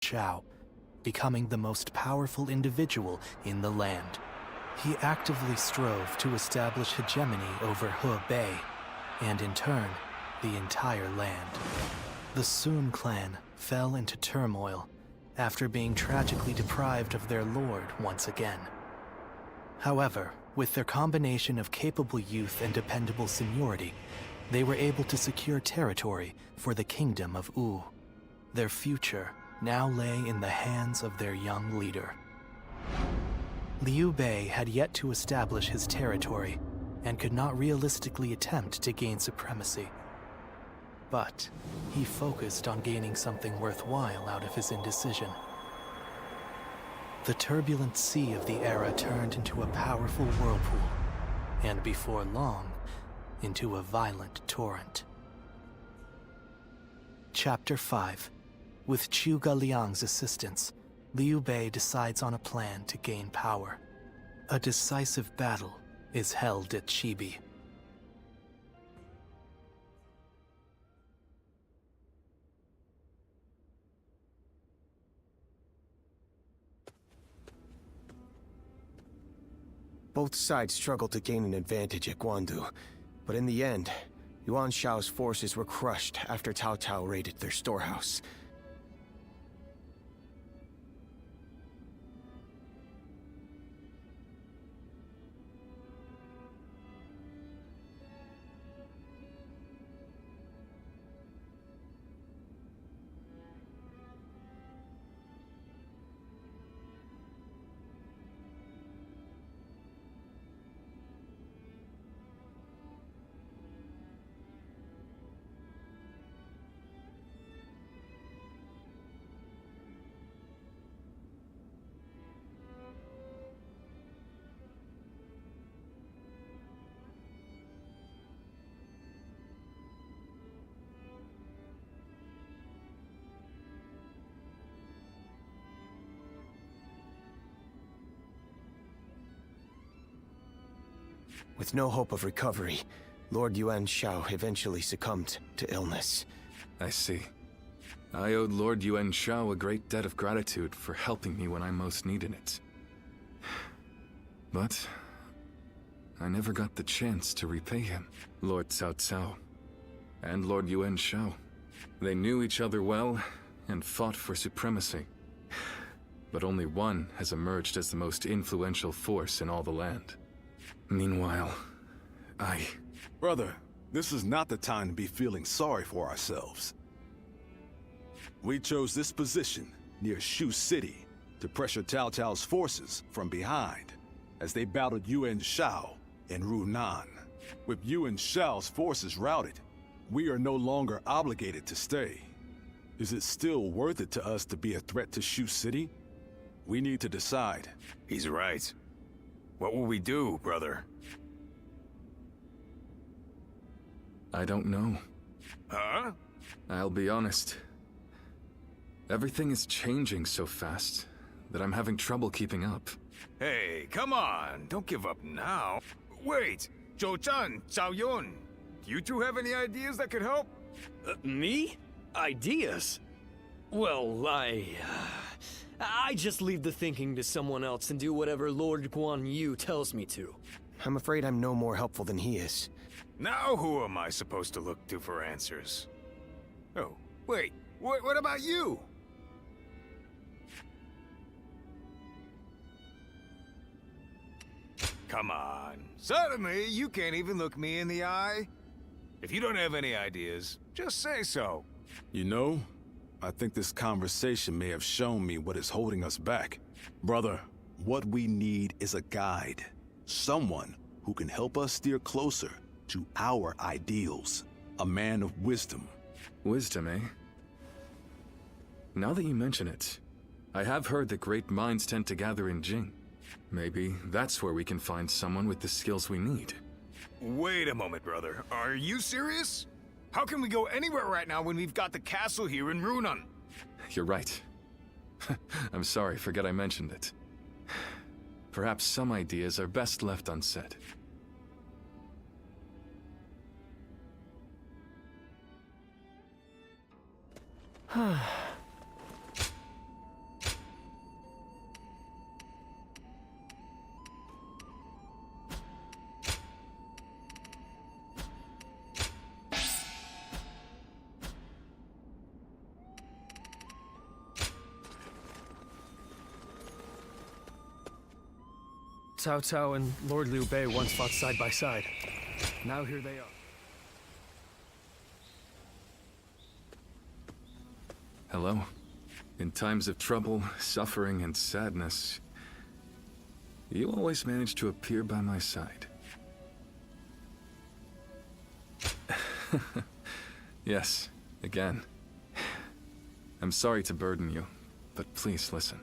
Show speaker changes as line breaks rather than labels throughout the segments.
Shao, becoming the most powerful individual in the land. He actively strove to establish hegemony over Hebei, and in turn, the entire land. The Sun clan fell into turmoil after being tragically deprived of their lord once again. However, with their combination of capable youth and dependable seniority, they were able to secure territory for the kingdom of Wu. Their future now lay in the hands of their young leader. Liu Bei had yet to establish his territory and could not realistically attempt to gain supremacy. But he focused on gaining something worthwhile out of his indecision. The turbulent sea of the era turned into a powerful whirlpool, and before long, into a violent torrent. Chapter 5. With Zhuge Liang's assistance, Liu Bei decides on a plan to gain power. A decisive battle is held at Chibi.
Both sides struggled to gain an advantage at Guandu, but in the end, Yuan Shao's forces were crushed after Cao Cao raided their storehouse. With no hope of recovery, Lord Yuan Shao eventually succumbed to illness.
I see. I owed Lord Yuan Shao a great debt of gratitude for helping me when I most needed it. But I never got the chance to repay him. Lord Cao Cao and Lord Yuan Shao. They knew each other well and fought for supremacy. But only one has emerged as the most influential force in all the land. Meanwhile,
Brother, this is not the time to be feeling sorry for ourselves. We chose this position near Shu City to pressure Cao Cao's forces from behind as they battled Yuan Shao in Runan. With Yuan Shao's forces routed, we are no longer obligated to stay. Is it still worth it to us to be a threat to Shu City? We need to decide.
He's right. What will we do, brother?
I don't know.
Huh?
I'll be honest. Everything is changing so fast that I'm having trouble keeping up.
Hey, come on. Don't give up now. Wait, Zhou Zhan, Zhao Yun. Do you two have any ideas that could help?
Me? Ideas? Well, I just leave the thinking to someone else and do whatever Lord Guan Yu tells me to.
I'm afraid I'm no more helpful than he is.
Now who am I supposed to look to for answers? Oh, wait, what about you? Come on, suddenly you can't even look me in the eye? If you don't have any ideas, just say so.
You know, I think this conversation may have shown me what is holding us back. Brother, what we need is a guide. Someone who can help us steer closer to our ideals. A man of wisdom.
Wisdom, eh? Now that you mention it, I have heard that great minds tend to gather in Jing. Maybe that's where we can find someone with the skills we need.
Wait a moment, brother. Are you serious? How can we go anywhere right now when we've got the castle here in Runan?
You're right. I'm sorry, forget I mentioned it. Perhaps some ideas are best left unsaid.
Cao Cao and Lord Liu Bei once fought side by side. Now here they are.
Hello. In times of trouble, suffering, and sadness, you always manage to appear by my side. Yes, again. I'm sorry to burden you, but please listen.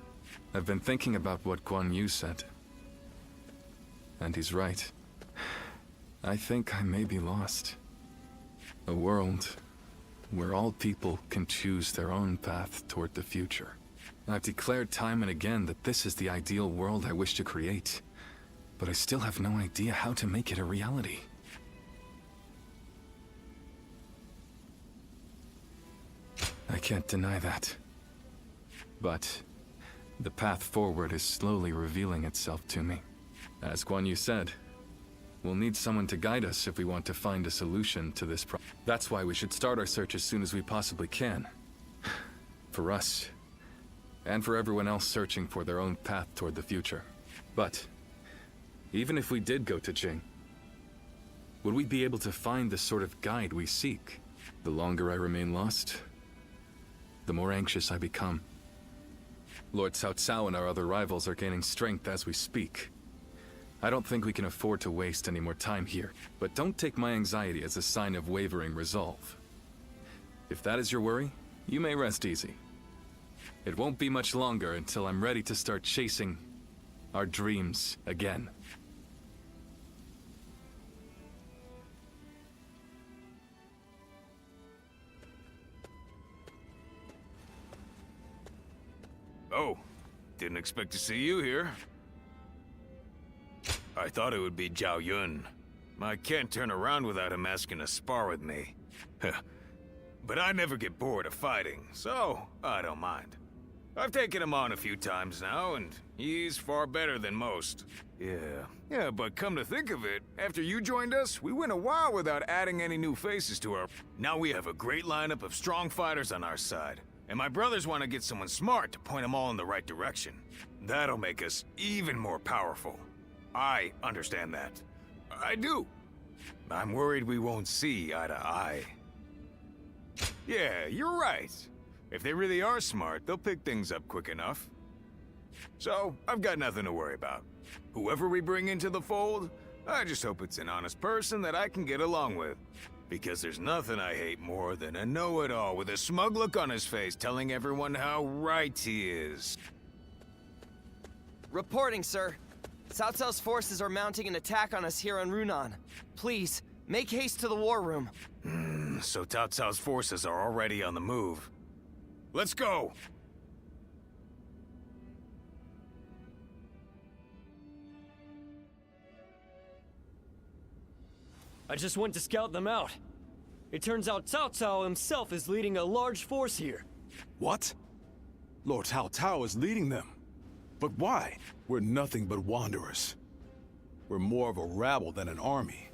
I've been thinking about what Guan Yu said. And he's right. I think I may be lost. A world where all people can choose their own path toward the future. I've declared time and again that this is the ideal world I wish to create, but I still have no idea how to make it a reality. I can't deny that. But the path forward is slowly revealing itself to me. As Guan Yu said, we'll need someone to guide us if we want to find a solution to this problem. That's why we should start our search as soon as we possibly can. For us, and for everyone else searching for their own path toward the future. But even if we did go to Jing, would we be able to find the sort of guide we seek? The longer I remain lost, the more anxious I become. Lord Cao Cao and our other rivals are gaining strength as we speak. I don't think we can afford to waste any more time here, but don't take my anxiety as a sign of wavering resolve. If that is your worry, you may rest easy. It won't be much longer until I'm ready to start chasing our dreams again.
Oh, didn't expect to see you here. I thought it would be Zhao Yun. I can't turn around without him asking to spar with me. But I never get bored of fighting, so I don't mind. I've taken him on a few times now, and he's far better than most. Yeah, but come to think of it, after you joined us, we went a while without adding any new faces to our... Now we have a great lineup of strong fighters on our side. And my brothers want to get someone smart to point them all in the right direction. That'll make us even more powerful. I understand that. I do. I'm worried we won't see eye to eye. Yeah, you're right. If they really are smart, they'll pick things up quick enough. So, I've got nothing to worry about. Whoever we bring into the fold, I just hope it's an honest person that I can get along with. Because there's nothing I hate more than a know-it-all with a smug look on his face telling everyone how right he is.
Reporting, sir. Cao Cao's forces are mounting an attack on us here on Runan. Please, make haste to the war room.
So Cao Cao's forces are already on the move. Let's go!
I just went to scout them out. It turns out Cao Cao himself is leading a large force here.
What? Lord Cao Cao is leading them. But why? We're nothing but wanderers. We're more of a rabble than an army.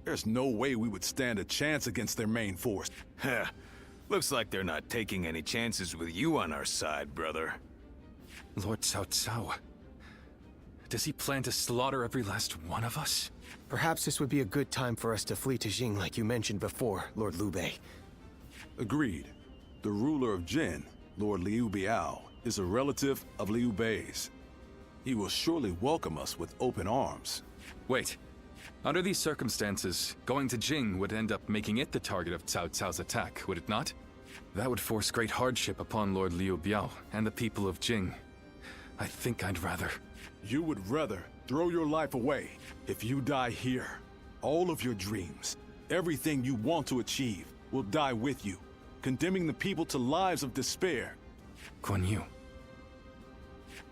There's no way we would stand a chance against their main force.
Heh. Looks like they're not taking any chances with you on our side, brother.
Lord Cao Cao. Does he plan to slaughter every last one of us?
Perhaps this would be a good time for us to flee to Jing like you mentioned before, Lord Liu Bei.
Agreed. The ruler of Jin, Lord Liu Biao, is a relative of Liu Bei's. He will surely welcome us with open arms.
Wait. Under these circumstances, going to Jing would end up making it the target of Cao Cao's attack, would it not? That would force great hardship upon Lord Liu Biao and the people of Jing. I think I'd rather...
You would rather throw your life away. If you die here, all of your dreams, everything you want to achieve, will die with you, condemning the people to lives of despair.
Guan Yu.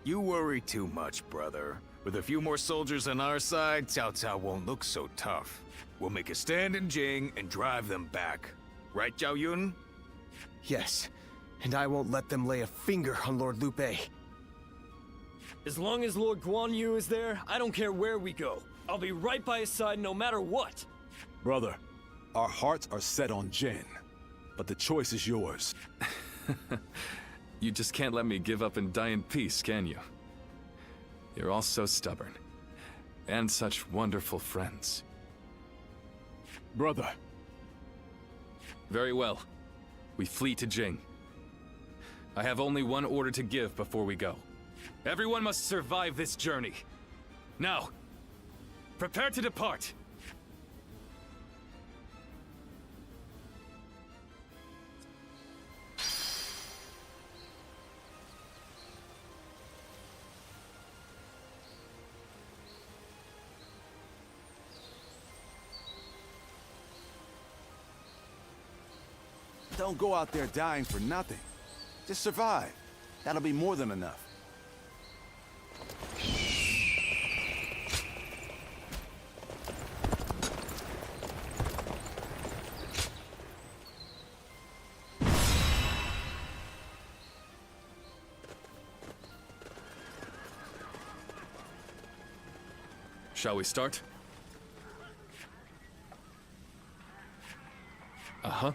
You worry too much, brother. With a few more soldiers on our side, Cao Cao won't look so tough. We'll make a stand in Jing and drive them back. Right, Zhao Yun?
Yes, and I won't let them lay a finger on Lord Liu Bei.
As long as Lord Guan Yu is there, I don't care where we go. I'll be right by his side no matter what.
Brother, our hearts are set on Jin, but the choice is yours.
You just can't let me give up and die in peace, can you? You're all so stubborn. And such wonderful friends.
Brother.
Very well. We flee to Jing. I have only one order to give before we go. Everyone must survive this journey. Now, prepare to depart.
Don't go out there dying for nothing. Just survive. That'll be more than enough.
Shall we start? Uh-huh.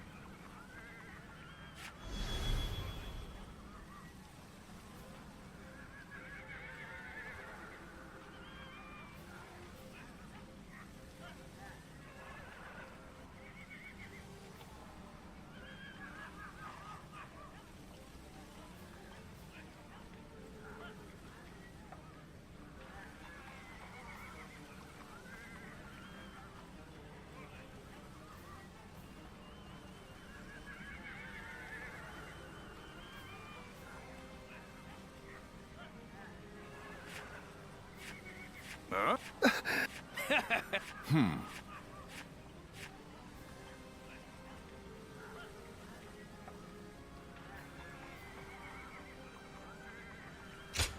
Huh?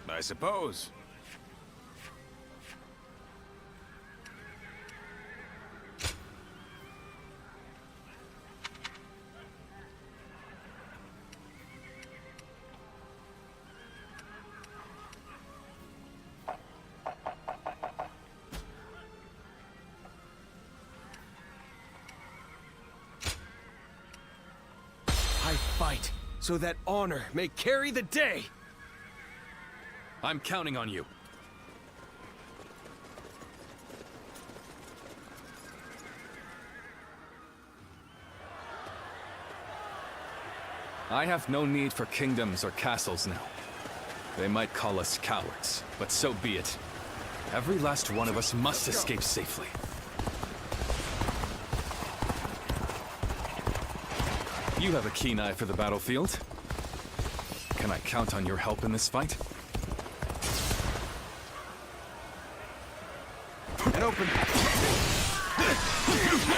I suppose.
I fight so that honor may carry the day.
I'm counting on you. I have no need for kingdoms or castles now. They might call us cowards, but so be it. Every last one of us must escape safely. You have a keen eye for the battlefield. Can I count on your help in this fight?
And open.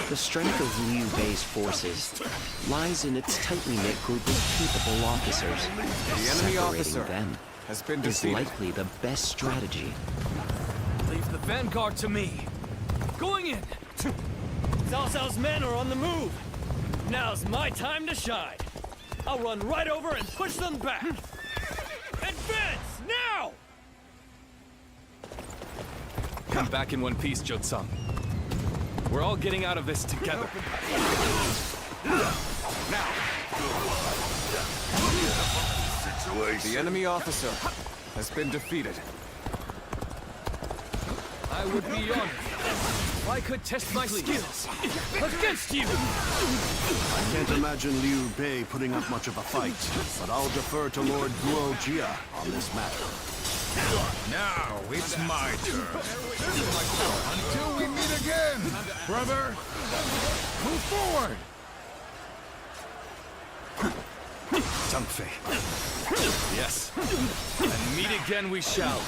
The strength of Liu Bei's forces lies in its tightly knit group of capable officers.
The enemy
Separating
officer
them
has been
is
defeated.
likely the best strategy.
Leave the vanguard to me. Going in. Cao Cao's men are on the move. Now's my time to shine. I'll run right over and push them back. Advance now!
Come back in one piece, Jotsung. We're all getting out of this together.
The enemy officer has been defeated.
I would be honored if I could test my skills against you.
I can't imagine Liu Bei putting up much of a fight, but I'll defer to Lord Guo Jia on this matter.
Now it's my turn. Until we meet again, brother. Move forward.
Zhangfei. Yes. And meet again we shall.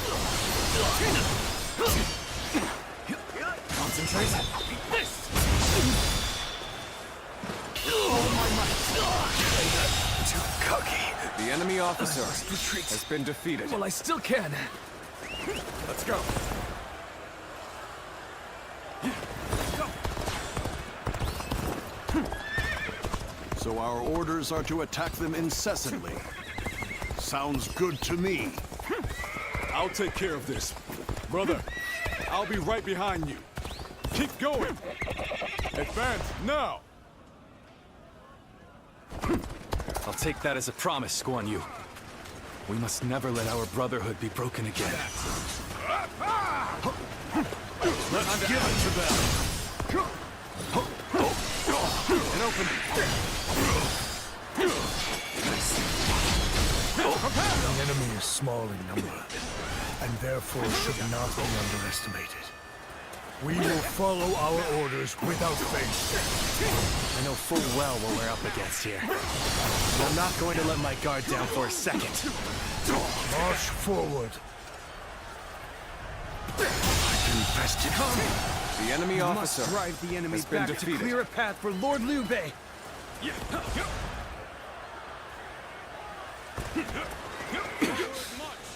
Concentrate.
This!
Too cocky.
The enemy officer has been defeated.
Well, I still can.
Let's go.
So our orders are to attack them incessantly. Sounds good to me.
I'll take care of this. Brother, I'll be right behind you. Keep going. Advance now.
I'll take that as a promise, Guan Yu. We must never let our brotherhood be broken again.
Let's give it to them.
And open.
The enemy is small in number, and therefore should not be underestimated. We will follow our orders without faith.
I know full well what we're up against here. And I'm not going to let my guard down for a second.
March forward.
The enemy officer
Drive the enemy
has been
back
defeated.
to clear a path for Lord Liu Bei.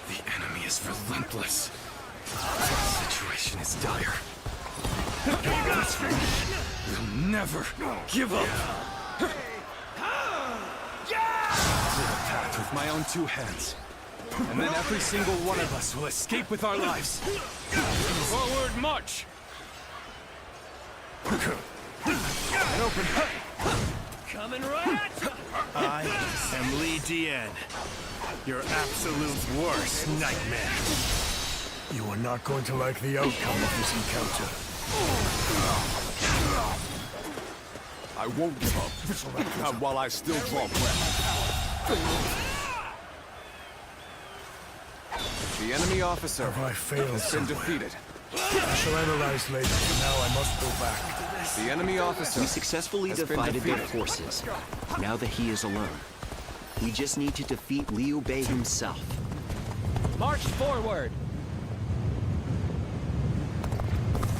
The enemy is relentless. The situation is dire. We'll never give up.
Clear a path with my own two hands. And then every single one of us will escape with our lives. Forward march!
And open.
Coming right at you!
I am Li Dian, your absolute worst nightmare. You are not going to like the outcome of this encounter.
I won't give up. Not while I still draw breath.
The enemy officer
Have I failed
has been
somewhere?
defeated.
I shall analyze later, but now I must go back.
The enemy officer
We successfully
has been
divided their
defeated.
forces. Now that he is alone, we just need to defeat Liu Bei himself.
March forward!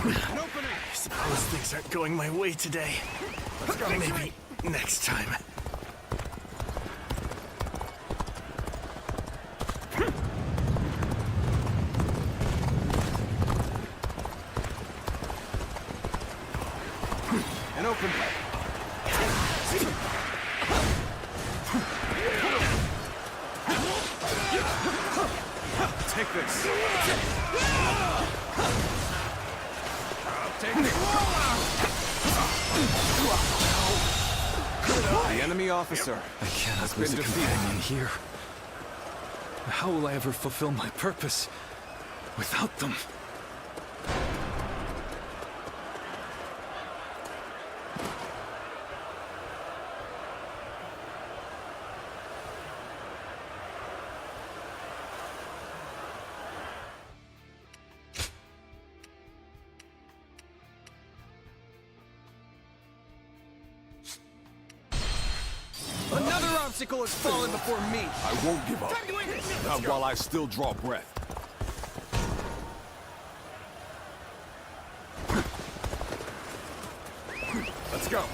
I suppose things aren't going my way today. Maybe next time.
And open.
Take this.
The enemy officer
I cannot
has
lose
been
a
defeated.
companion here. How will I ever fulfill my purpose without them?
Another obstacle has fallen before me.
I won't give up. Not while I still draw breath.
Let's go.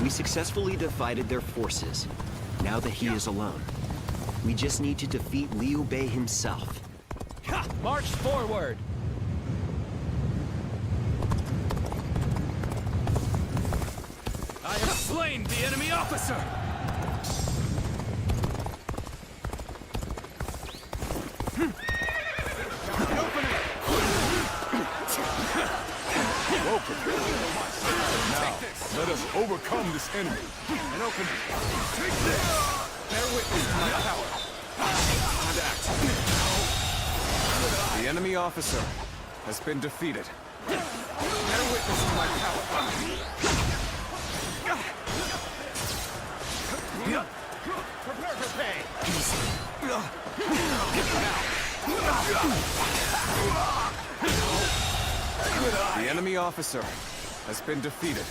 We successfully divided their forces. Now that he is alone, we just need to defeat Liu Bei himself.
March forward! I have slain the enemy officer!
Now, let us overcome this enemy.
And open.
Bear witness to my power.
And act. The enemy officer has been defeated.
Bear witness to my power.
Prepare for pain. The enemy officer has been defeated.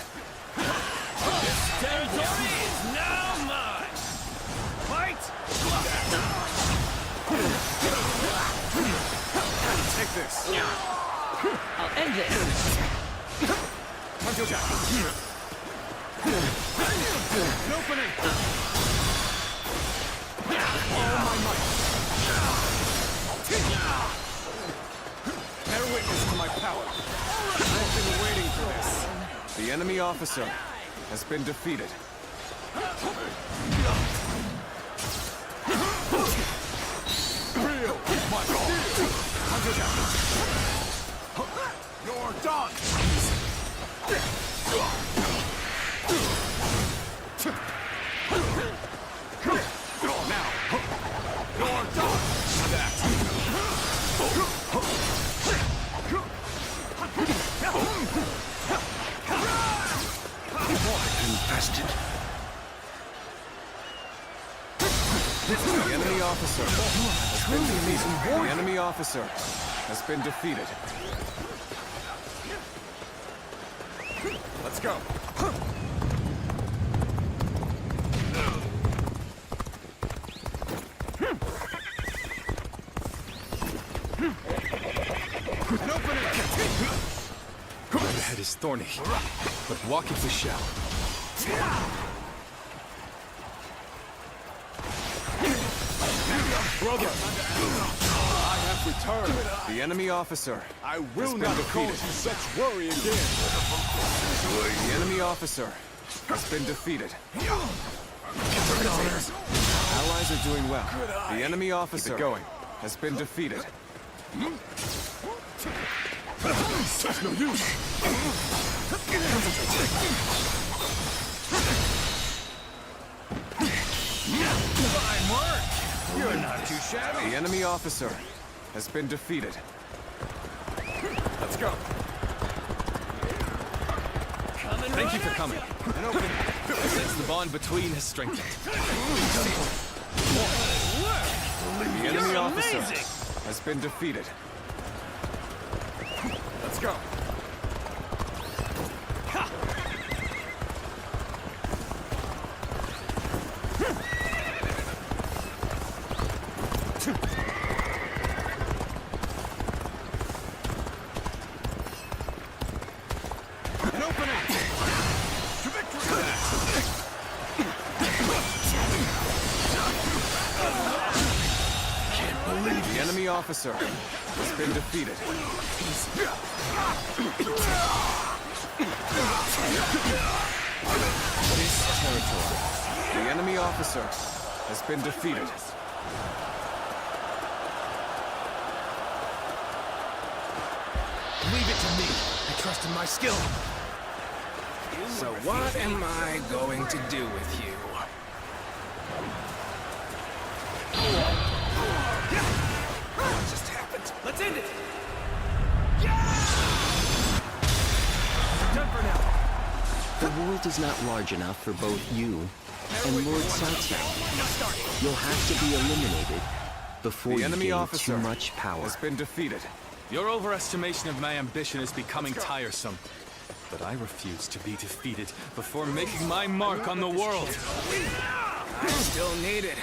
Territory is now mine! Fight!
Take this.
I'll end it!
An opening.
Bear witness to my power.
I've been waiting for this. The enemy officer has been defeated.
Feel my steel. You're done. Now, you're done. That.
The enemy officer has been defeated. The enemy officer has been defeated. Let's go.
The head is thorny, but walk if we shall.
Brother, I have returned.
The enemy officer
I will not cause you such worry again.
The enemy officer has been defeated. Allies are doing well. The enemy officer has been defeated.
That's no use.
Fine work! You're not too shabby.
The enemy officer has been defeated. Let's go.
Thank you for coming. I sense the bond between has strengthened.
The enemy officer has been defeated. Let's go.
An opening. To victory.
Can't believe the enemy officer has been defeated. This territory. The enemy officer has been defeated.
Leave it to me. I trust in my skill.
So what am I going to do with you?
What just happened? Let's end it! Done for now.
The world is not large enough for both you and Lord Cao. You'll have to be eliminated before
The
you
enemy
gain
officer
too much power.
has been defeated.
Your overestimation of my ambition is becoming tiresome. But I refuse to be defeated before making my mark on the world.
I'm still needed.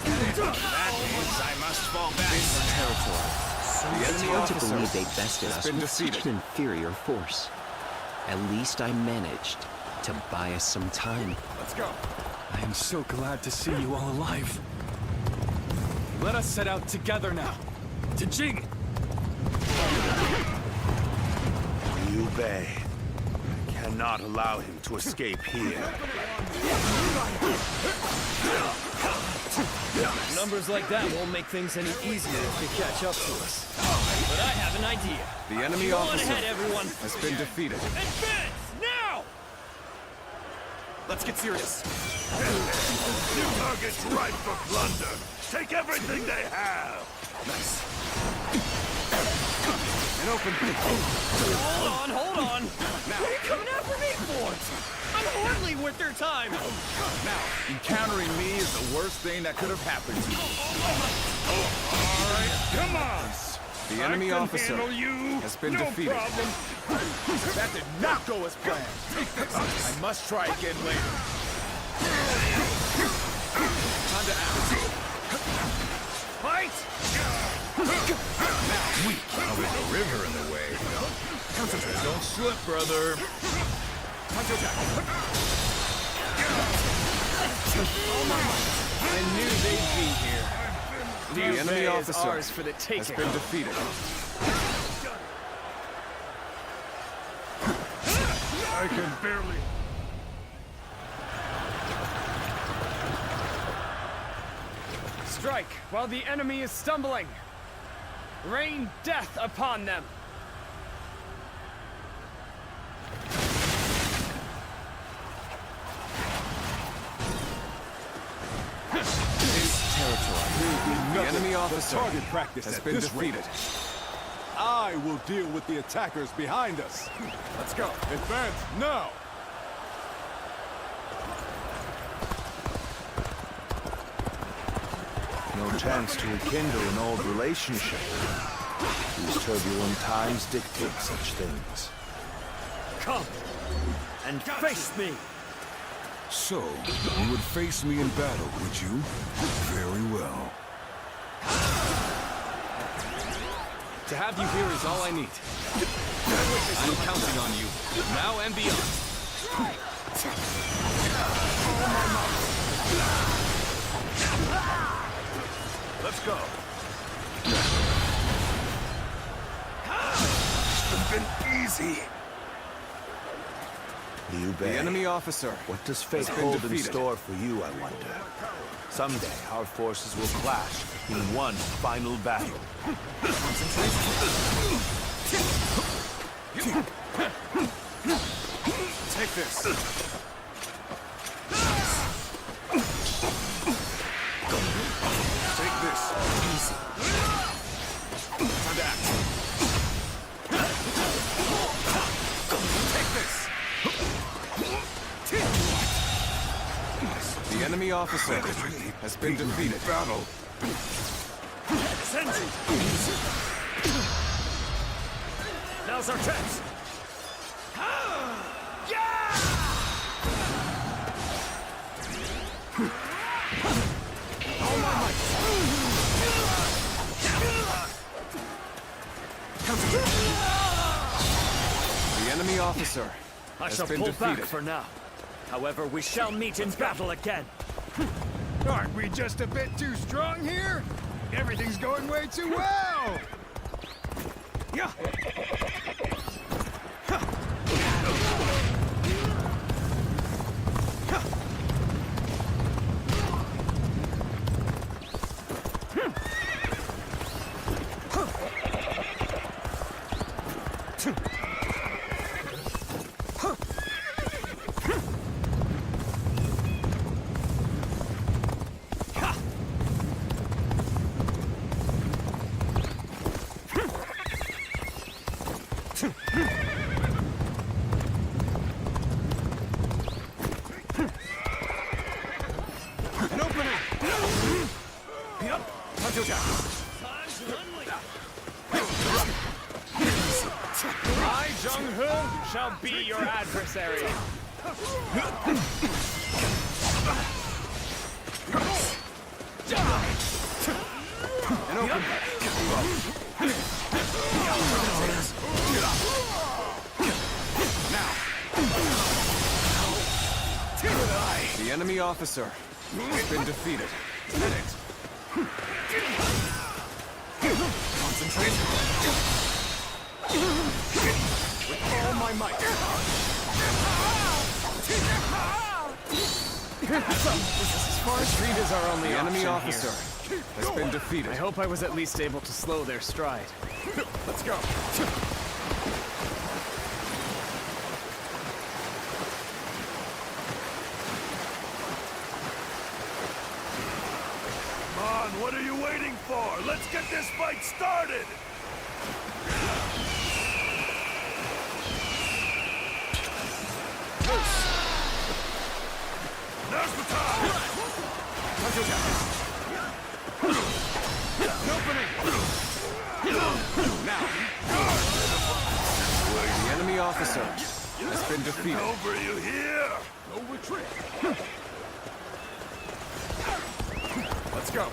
That means I must fall back.
This territory.
The
It's
enemy
hard to
officer
believe they bested
has
us
been
with such
defeated.
an inferior force. At least I managed to buy us some time.
Let's go.
I am so glad to see you all alive. Let us set out together now. To Jing!
Liu Bei. I cannot allow him to escape here.
Numbers like that won't make things any easier if they catch up to us. But I have an idea.
The enemy
Go on
officer
ahead, everyone.
has been defeated.
Advance! Now!
Let's get serious.
New target's ripe for plunder. Take everything they have.
Nice. An open.
Hold on! What are you coming after me for? I'm hardly worth their time!
Encountering me is the worst thing that could have happened to you.
All right, come on.
The enemy officer has been defeated.
That did not go as planned. I must try again later. Time to act. Fight!
Weak. With a river in the way. Don't slip, brother.
I knew they'd be here.
The enemy
Bay is
officer
ours for the
has
taking.
been defeated.
I can barely...
Strike while the enemy is stumbling. Rain death upon them.
The enemy
The
officer
target practice
has
at
been
this rate.
defeated.
I will deal with the attackers behind us.
Let's go.
Advance now!
No chance to rekindle an old relationship. These turbulent times dictate such things.
Come and face me.
So, you would face me in battle, would you? Very well.
To have you here is all I need. I'm counting on you, now and beyond.
Let's go.
It's been easy. Liu Bei,
The enemy officer.
what does fate
been
hold in
defeated.
store for you, I wonder? Someday, our forces will clash in one final battle.
Take this.
Take this.
Easy. Time to act. Take this. The enemy officer has been defeated.
Battle.
Sensi! Now's our chance!
The enemy officer
I
has
shall
been
pull
defeated.
back for now. However, we shall meet in battle again.
Aren't we just a bit too strong here? Everything's going way too well!
Yeah.
An opening!
Yep.
Hunter down.
I, Jung-Hu, shall be your adversary.
An opening. The enemy officer has been defeated. Concentrate. With all my might.
As far as speed is our only
The enemy
option
officer has been defeated.
here. I hope I was at least able to slow their stride.
Let's go.
Come on, what are you waiting for? Let's get this fight started! Now's the time!
An opening. Now. The enemy officer has been defeated.
Over, you hear?
No retreat. Let's go.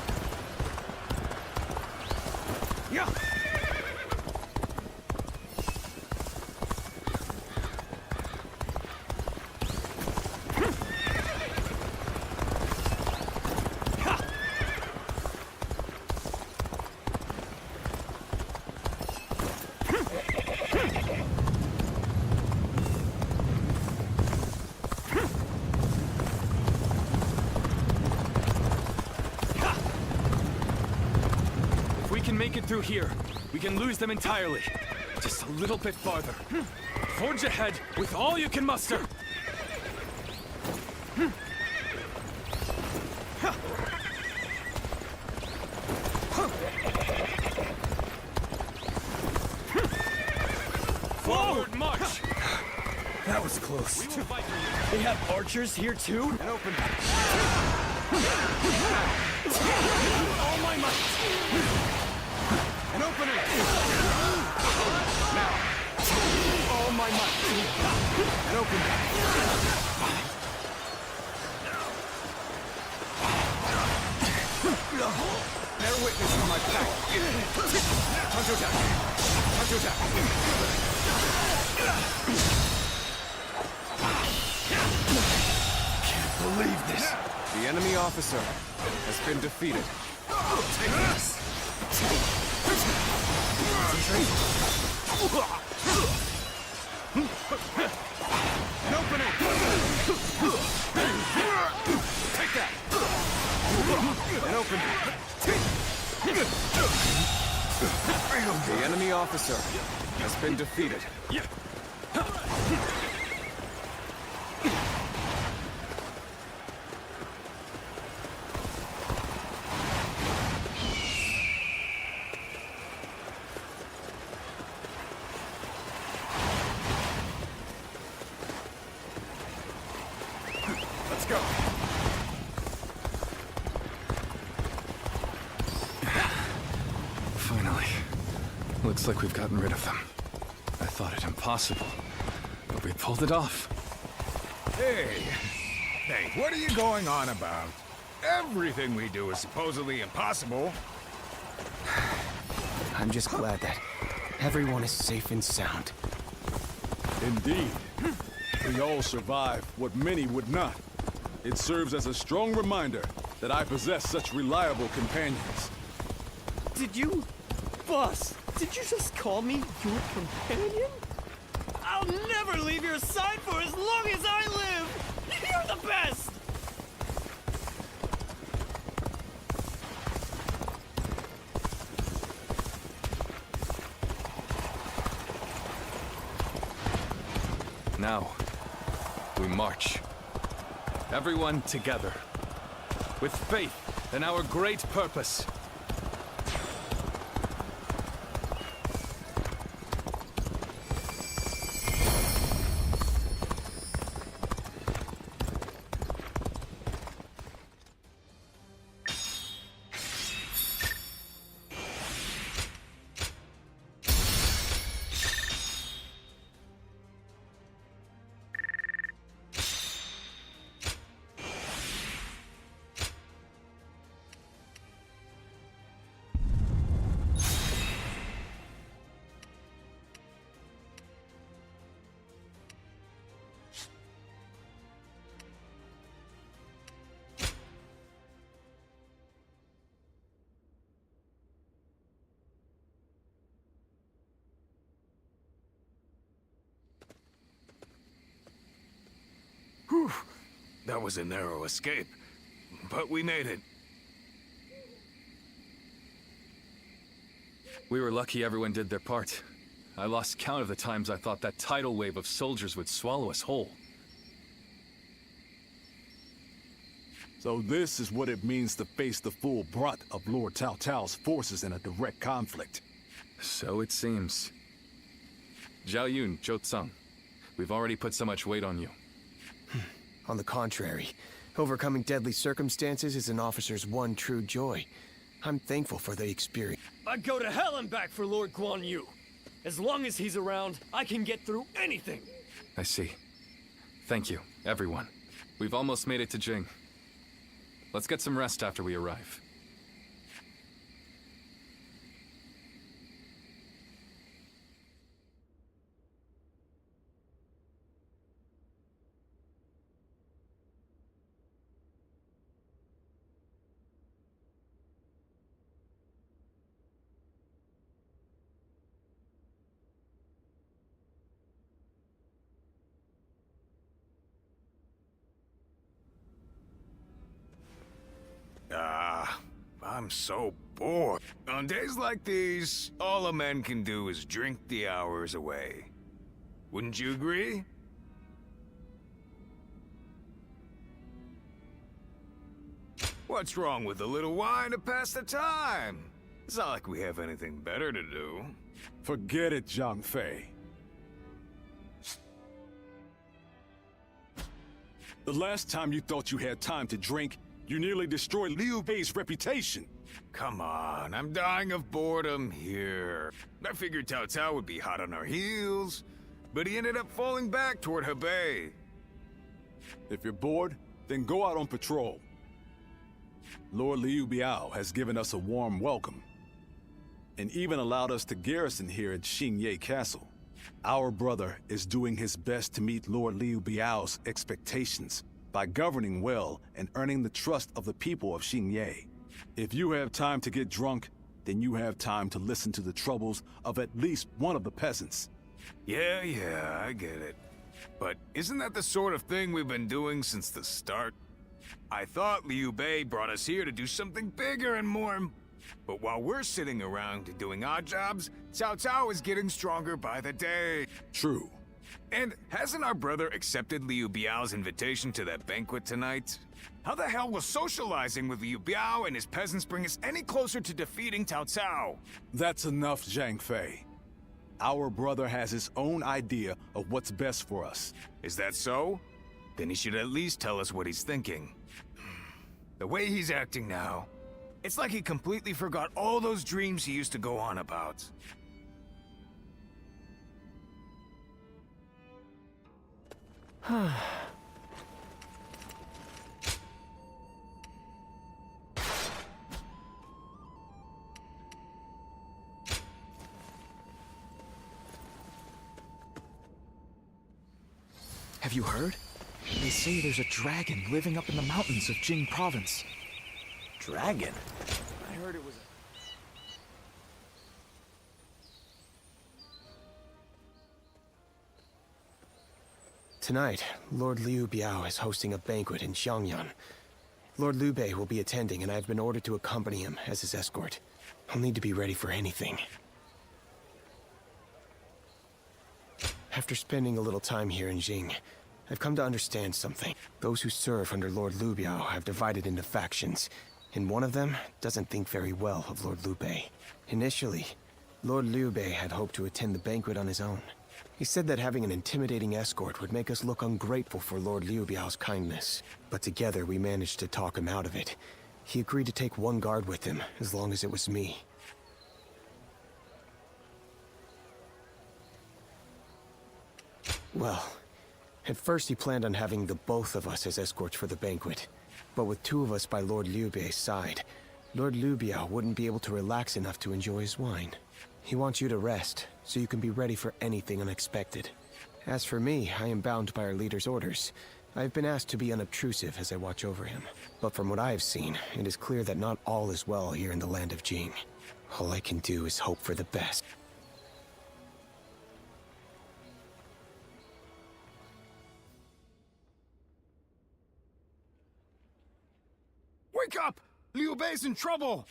Yeah.
If we can make it through here, we can lose them entirely. Just a little bit farther. Forge ahead with all you can muster. Forward march!
That was close.
They have archers here too?
An open.
All
An opening! Now! All my might! An opening! Bear witness to my power! Counterattack! Counterattack!
Can't believe this.
The enemy officer has been defeated.
Take this.
An opening! Take that! An opening! The enemy officer has been defeated. Let's go.
Finally. Looks like we've gotten rid of them. I thought it impossible, but we pulled it off.
Hey, what are you going on about? Everything we do is supposedly impossible.
I'm just glad that everyone is safe and sound.
Indeed. We all survived what many would not. It serves as a strong reminder that I possess such reliable companions.
Did you... Boss, did you just call me your companion? I'll never leave your side for as long as I live! You're the best!
Now, we march. Everyone together. With faith in our great purpose.
Whew. That was a narrow escape, but we made it.
We were lucky everyone did their part. I lost count of the times I thought that tidal wave of soldiers would swallow us whole.
So this is what it means to face the full brunt of Lord Cao Cao's forces in a direct conflict.
So it seems. Zhao Yun, Zhou Tsang, we've already put so much weight on you.
On the contrary, overcoming deadly circumstances is an officer's one true joy. I'm thankful for the experience.
I'd go to hell and back for Lord Guan Yu. As long as he's around, I can get through anything.
I see. Thank you, everyone. We've almost made it to Jing. Let's get some rest after we arrive.
I'm so bored. On days like these, all a man can do is drink the hours away. Wouldn't you agree? What's wrong with a little wine to pass the time? It's not like we have anything better to do.
Forget it, Zhang Fei. The last time you thought you had time to drink, You nearly destroyed Liu Bei's reputation.
Come on, I'm dying of boredom here. I figured Cao Cao would be hot on our heels, but he ended up falling back toward Hebei.
If you're bored, then go out on patrol. Lord Liu Biao has given us a warm welcome, and even allowed us to garrison here at Xingye Castle. Our brother is doing his best to meet Lord Liu Biao's expectations by governing well and earning the trust of the people of Xingye. If you have time to get drunk, then you have time to listen to the troubles of at least one of the peasants.
Yeah, I get it. But isn't that the sort of thing we've been doing since the start? I thought Liu Bei brought us here to do something bigger and more... But while we're sitting around doing odd jobs, Cao Cao is getting stronger by the day.
True.
And hasn't our brother accepted Liu Biao's invitation to that banquet tonight? How the hell will socializing with Liu Biao and his peasants bring us any closer to defeating Cao Cao?
That's enough, Zhang Fei. Our brother has his own idea of what's best for us.
Is that so? Then he should at least tell us what he's thinking. The way he's acting now, it's like he completely forgot all those dreams he used to go on about.
Have you heard? They say there's a dragon living up in the mountains of Jing province.
Dragon?
I heard it was
Tonight, Lord Liu Biao is hosting a banquet in Xiangyan. Lord Liu Bei will be attending, and I've been ordered to accompany him as his escort. I'll need to be ready for anything. After spending a little time here in Jing, I've come to understand something. Those who serve under Lord Liu Biao have divided into factions, and one of them doesn't think very well of Lord Liu Bei. Initially, Lord Liu Bei had hoped to attend the banquet on his own. He said that having an intimidating escort would make us look ungrateful for Lord Liu Biao's kindness. But together we managed to talk him out of it. He agreed to take one guard with him, as long as it was me. Well, at first he planned on having the both of us as escorts for the banquet. But with two of us by Lord Liu Bei's side, Lord Liu Biao wouldn't be able to relax enough to enjoy his wine. He wants you to rest, so you can be ready for anything unexpected. As for me, I am bound by our leader's orders. I have been asked to be unobtrusive as I watch over him. But from what I have seen, it is clear that not all is well here in the land of Jing. All I can do is hope for the best.
Wake up! Liu Bei's in trouble!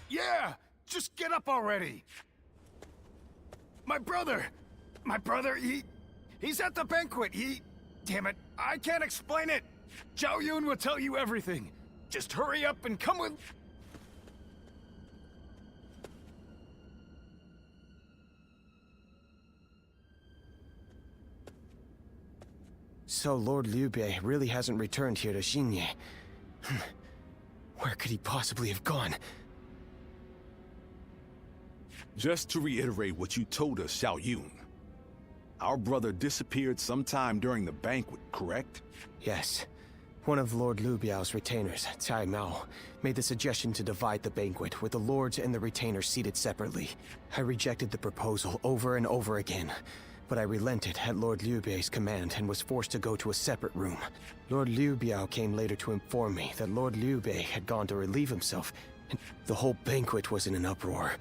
Yeah! Just get up already! My brother, he's at the banquet. Damn it, I can't explain it. Zhao Yun will tell you everything. Just hurry up and come with...
So Lord Liu Bei really hasn't returned here to Xingye. Where could he possibly have gone?
Just to reiterate what you told us, Xiao Yun. Our brother disappeared sometime during the banquet, correct?
Yes. One of Lord Liu Biao's retainers, Cai Mao, made the suggestion to divide the banquet, with the lords and the retainers seated separately. I rejected the proposal over and over again, but I relented at Lord Liu Bei's command and was forced to go to a separate room. Lord Liu Biao came later to inform me that Lord Liu Bei had gone to relieve himself, and the whole banquet was in an uproar.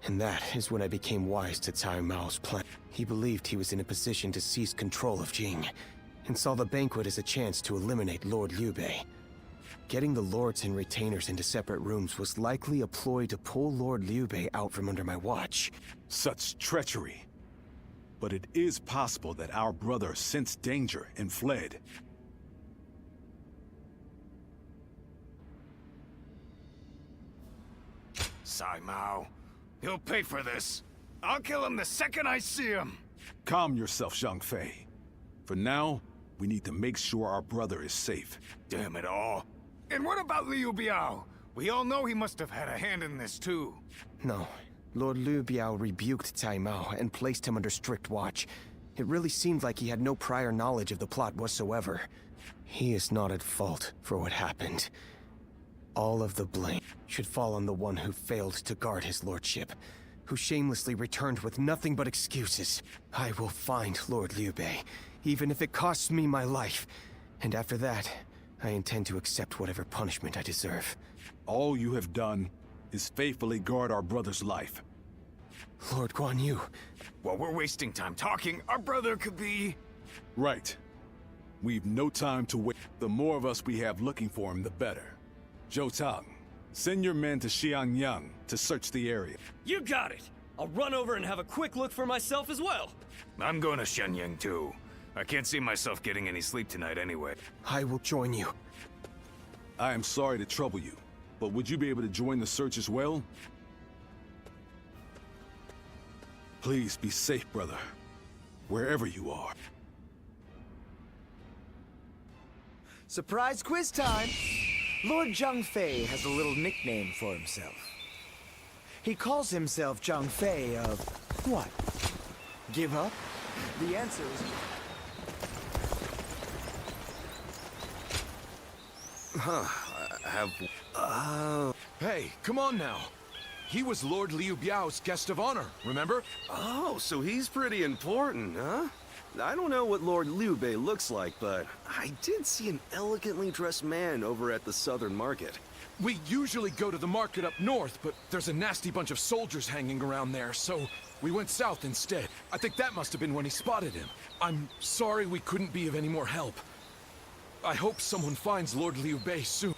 And that is when I became wise to Cai Mao's plan. He believed he was in a position to seize control of Jing, and saw the banquet as a chance to eliminate Lord Liu Bei. Getting the lords and retainers into separate rooms was likely a ploy to pull Lord Liu Bei out from under my watch.
Such treachery. But it is possible that our brother sensed danger and fled.
Sai Mao. He'll pay for this. I'll kill him the second I see him.
Calm yourself, Zhang Fei. For now, We need to make sure our brother is safe.
Damn it all. And what about Liu Biao? We all know he must have had a hand in this too.
No. Lord Liu Biao rebuked Cai Mao and placed him under strict watch. It really seemed like he had no prior knowledge of the plot whatsoever. He is not at fault for what happened. All of the blame should fall on the one who failed to guard his lordship, who shamelessly returned with nothing but excuses. I will find Lord Liu Bei, even if it costs me my life. And after that, I intend to accept whatever punishment I deserve.
All you have done is faithfully guard our brother's life.
Lord Guan Yu.
While we're wasting time talking, our brother could be...
Right. We've no time to wait. The more of us we have looking for him, the better. Zhou Tang, send your men to Xianyang to search the area.
You got it! I'll run over and have a quick look for myself as well.
I'm going to Shenyang too. I can't see myself getting any sleep tonight anyway.
I will join you.
I am sorry to trouble you, but would you be able to join the search as well? Please be safe, brother. Wherever you are.
Surprise quiz time! Lord Zhang Fei has a little nickname for himself. He calls himself Zhang Fei of... what? Give up? The answer is...
Hey, come on now. He was Lord Liu Biao's guest of honor, remember?
Oh, so he's pretty important, huh? I don't know what Lord Liu Bei looks like, but I did see an elegantly dressed man over at the southern market.
We usually go to the market up north, but there's a nasty bunch of soldiers hanging around there, so we went south instead. I think that must have been when he spotted him. I'm sorry we couldn't be of any more help. I hope someone finds Lord Liu Bei soon.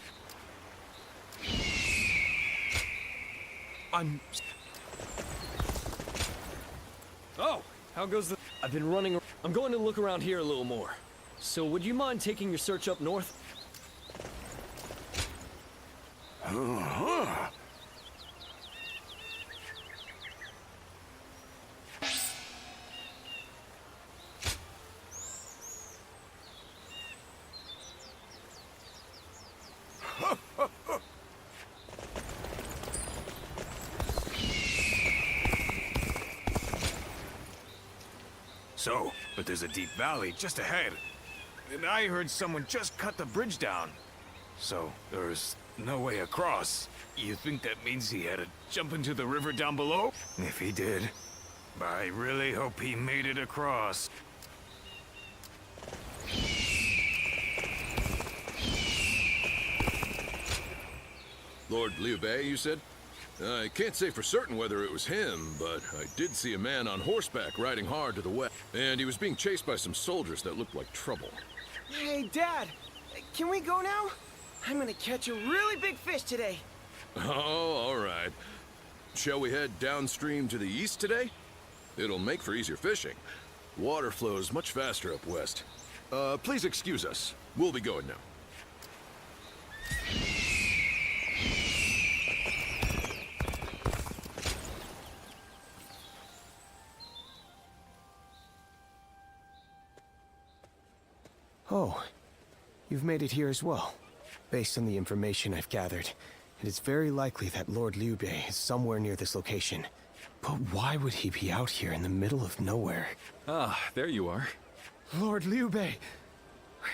Oh, how goes the... I've been running... I'm going to look around here a little more. So would you mind taking your search up north?
So, but there's a deep valley just ahead. And I heard someone just cut the bridge down. So, there's no way across. You think that means he had to jump into the river down below? If he did, I really hope he made it across.
Lord Liu Bei, you said? I can't say for certain whether it was him, but I did see a man on horseback riding hard to the west. And he was being chased by some soldiers that looked like trouble.
Hey, Dad! Can we go now? I'm gonna catch a really big fish today.
Oh, all right. Shall we head downstream to the east today? It'll make for easier fishing. Water flows much faster up west. Please excuse us. We'll be going now.
Oh, you've made it here as well. Based on the information I've gathered, it is very likely that Lord Liu Bei is somewhere near this location. But why would he be out here in the middle of nowhere?
Ah, there you are.
Lord Liu Bei,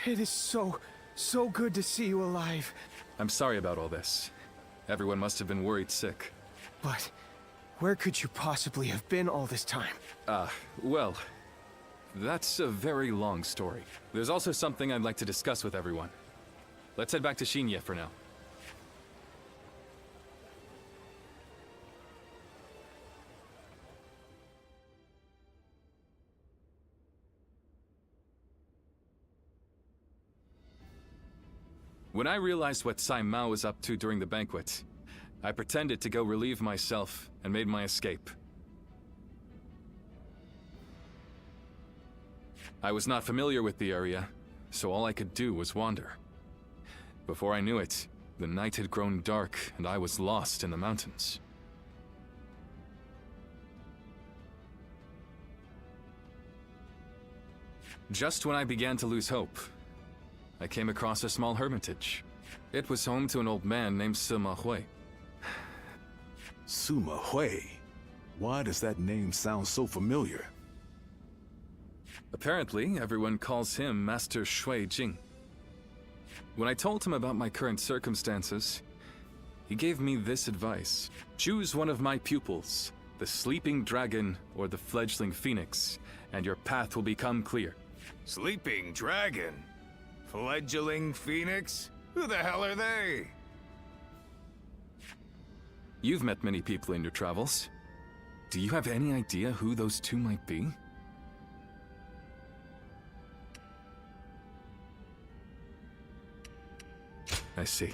it is so good to see you alive.
I'm sorry about all this. Everyone must have been worried sick.
But where could you possibly have been all this time?
Well, that's a very long story. There's also something I'd like to discuss with everyone. Let's head back to Xinye for now. When I realized what Cai Mao was up to during the banquet, I pretended to go relieve myself and made my escape. I was not familiar with the area, so all I could do was wander. Before I knew it, the night had grown dark and I was lost in the mountains. Just when I began to lose hope, I came across a small hermitage. It was home to an old man named Sima Hui.
Sima Hui? Why does that name sound so familiar?
Apparently, everyone calls him Master Shui Jing. When I told him about my current circumstances, he gave me this advice. Choose one of my pupils, the sleeping dragon or the fledgling phoenix, and your path will become clear.
Sleeping dragon? Fledgling phoenix? Who the hell are they?
You've met many people in your travels. Do you have any idea who those two might be? I see.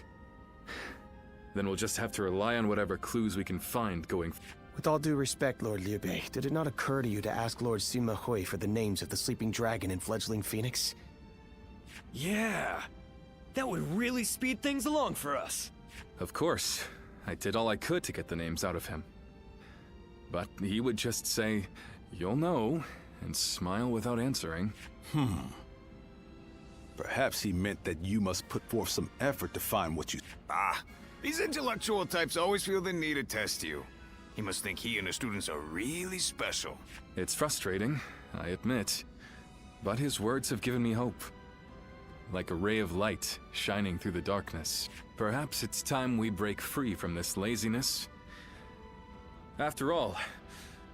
Then we'll just have to rely on whatever clues we can find going.
With all due respect, Lord Liu Bei, did it not occur to you to ask Lord Sima Hui for the names of the sleeping dragon and fledgling phoenix?
Yeah, that would really speed things along for us.
Of course, I did all I could to get the names out of him. But he would just say, "You'll know," and smile without answering.
Perhaps he meant that you must put forth some effort to find what you...
Ah, these intellectual types always feel the need to test you. He must think he and his students are really special.
It's frustrating, I admit, but his words have given me hope. Like a ray of light shining through the darkness. Perhaps it's time we break free from this laziness. After all,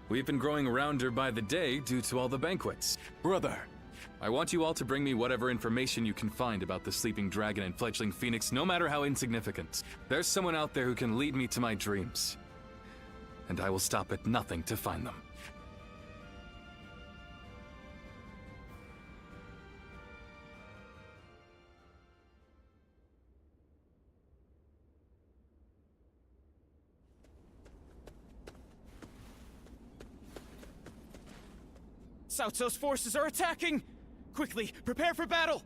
we've been growing rounder by the day due to all the banquets.
Brother!
I want you all to bring me whatever information you can find about the sleeping dragon and fledgling phoenix, no matter how insignificant. There's someone out there who can lead me to my dreams. And I will stop at nothing to find them.
Cao Cao's forces are attacking! Quickly, prepare for battle!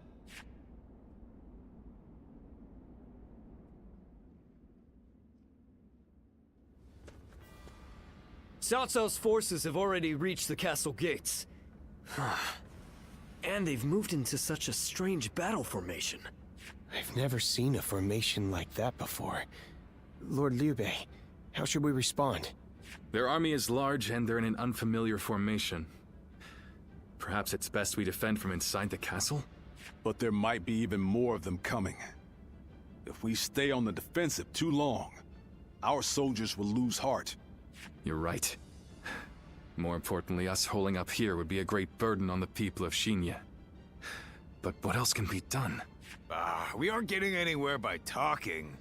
Cao Cao's forces have already reached the castle gates. And they've moved into such a strange battle formation.
I've never seen a formation like that before. Lord Liu Bei, how should we respond?
Their army is large and they're in an unfamiliar formation. Perhaps it's best we defend from inside the castle?
But there might be even more of them coming. If we stay on the defensive too long, our soldiers will lose heart.
You're right. More importantly, us holding up here would be a great burden on the people of Xinye. But what else can be done?
We aren't getting anywhere by talking.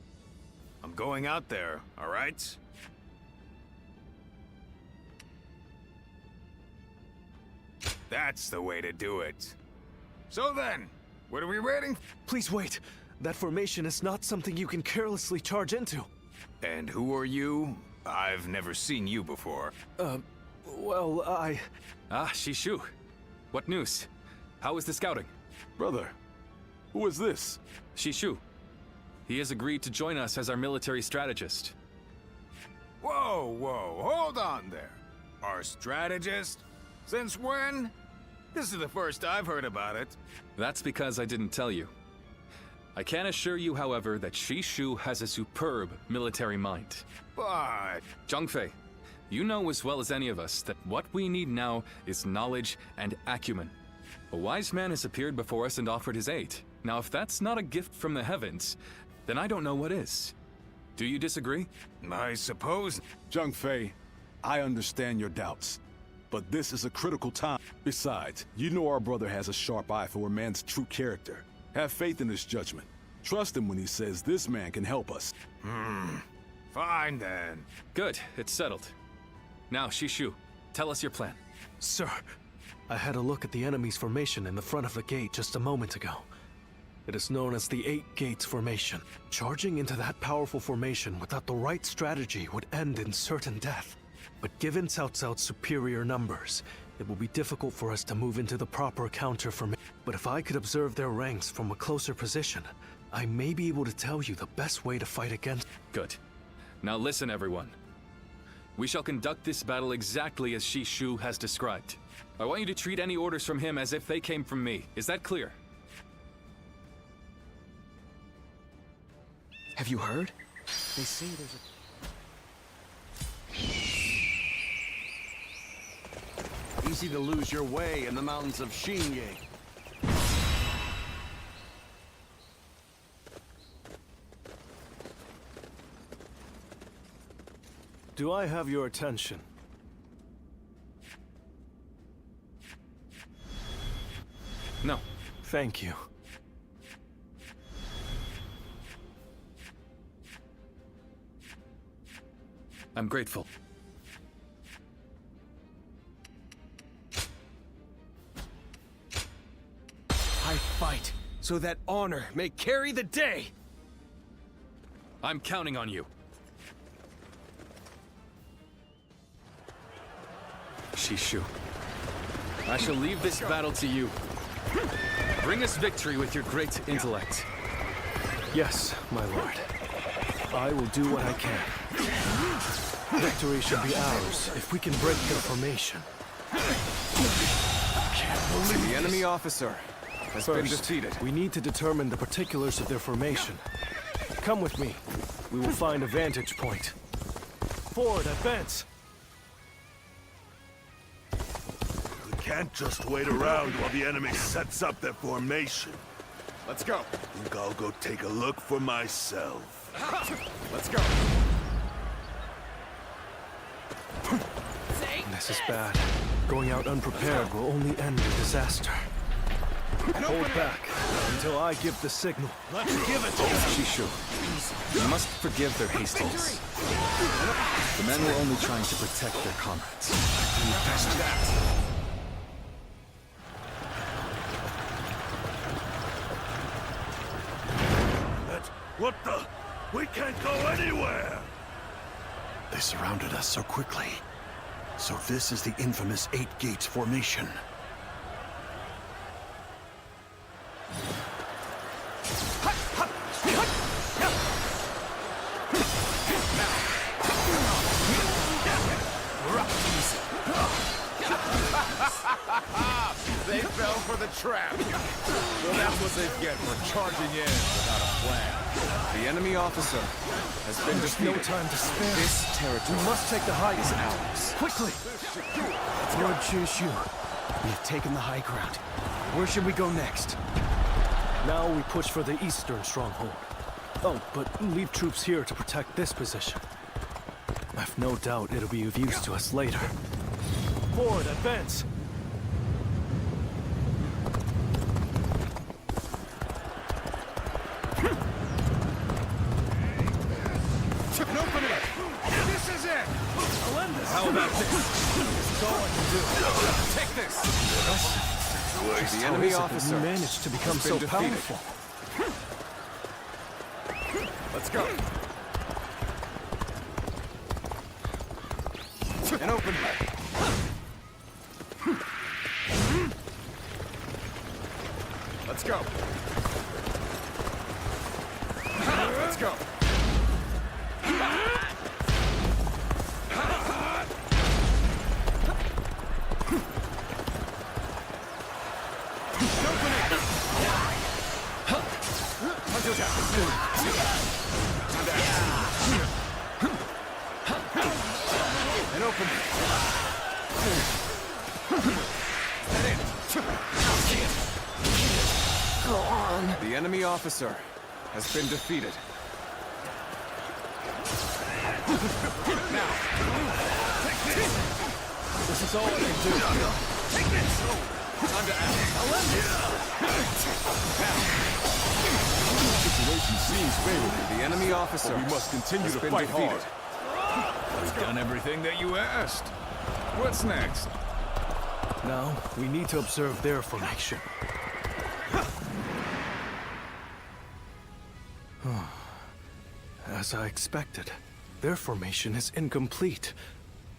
I'm going out there, all right? That's the way to do it. So then, what are we waiting for?
Please wait. That formation is not something you can carelessly charge into.
And who are you? I've never seen you before.
Well,
Ah, Shishu. What news? How is the scouting?
Brother, who is this?
Shishu. He has agreed to join us as our military strategist.
Whoa, hold on there. Our strategist? Since when? This is the first I've heard about it.
That's because I didn't tell you. I can assure you, however, that Shishu has a superb military mind.
But...
Zhangfei, you know as well as any of us that what we need now is knowledge and acumen. A wise man has appeared before us and offered his aid. Now, if that's not a gift from the heavens, then I don't know what is. Do you disagree?
I suppose...
Zhangfei, I understand your doubts. But this is a critical time. Besides, you know our brother has a sharp eye for a man's true character. Have faith in his judgment. Trust him when he says this man can help us.
Fine then.
Good, it's settled. Now, Shishu, tell us your plan.
Sir, I had a look at the enemy's formation in the front of the gate just a moment ago. It is known as the Eight Gates Formation. Charging into that powerful formation without the right strategy would end in certain death. But given Cao Cao's superior numbers, it will be difficult for us to move into the proper counter formation. But if I could observe their ranks from a closer position, I may be able to tell you the best way to fight against.
Good. Now listen, everyone. We shall conduct this battle exactly as Shishu has described. I want you to treat any orders from him as if they came from me. Is that clear?
Have you heard? They say there's a...
Easy to lose your way in the mountains of Xinye.
Do I have your attention?
No.
Thank you.
I'm grateful.
I fight so that honor may carry the day!
I'm counting on you. Shishu, I shall leave this battle to you. Bring us victory with your great intellect.
Yes, my lord. I will do what I can. Victory should be ours if we can break their formation. Can't believe
The enemy officer has been defeated.
We need to determine the particulars of their formation. Come with me. We will find a vantage point. Forward, advance!
We can't just wait around while the enemy sets up their formation.
Let's go.
Think I'll go take a look for myself.
Let's go.
This is bad. Going out unprepared will only end in disaster. Hold back until I give the signal.
Let's give it to them.
Shishu, you must forgive their hastiness. The men were only trying to protect their comrades.
What the? We can't go anywhere! They surrounded us so quickly. So this is the infamous Eight Gates formation.
They fell for the trap. Well, that's what they get for charging in without a plan. The enemy officer has been defeated.
No time to spare.
This territory
We must take the heights.
is ours.
Quickly!
Lord Shishu, we have taken the high ground. Where should we go next?
Now we push for the eastern stronghold. Oh, but leave troops here to protect this position. I've no doubt it'll be of use to us later. Forward, advance!
This is it!
How about this?
This is all I can do.
Take this!
The enemy officer
You managed to become
has
so
been defeated.
powerful.
Let's go. An open way. Let's go. Let's go. An open.
Go on.
The enemy officer has been defeated. Now,
This is all I can do.
take this. Time to act.
The situation seems favorable.
The enemy officer
We must continue
has
to
been
fight
defeated.
hard.
We've done everything that you asked. What's next?
Now, we need to observe their formation. As I expected, their formation is incomplete.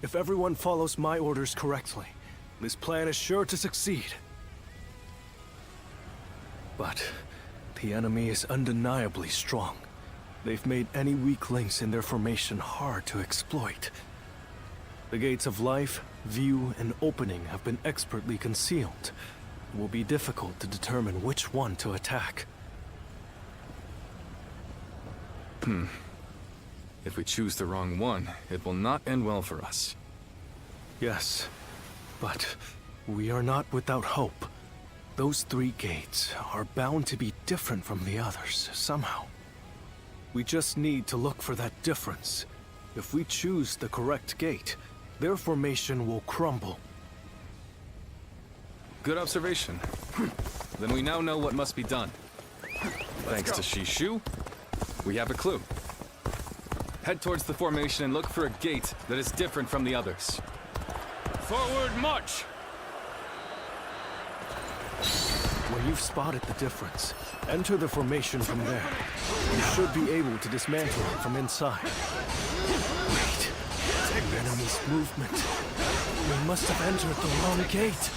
If everyone follows my orders correctly, this plan is sure to succeed. But the enemy is undeniably strong. They've made any weak links in their formation hard to exploit. The gates of life, view, and opening have been expertly concealed. It will be difficult to determine which one to attack.
If we choose the wrong one, it will not end well for us.
Yes, but we are not without hope. Those 3 gates are bound to be different from the others, somehow. We just need to look for that difference. If we choose the correct gate, their formation will crumble.
Good observation. Then we now know what must be done. Thanks to Shishu, we have a clue. Head towards the formation and look for a gate that is different from the others.
Forward march!
When you've spotted the difference, enter the formation from there. You should be able to dismantle it from inside. Wait, the enemy's movement. We must have entered the wrong gate.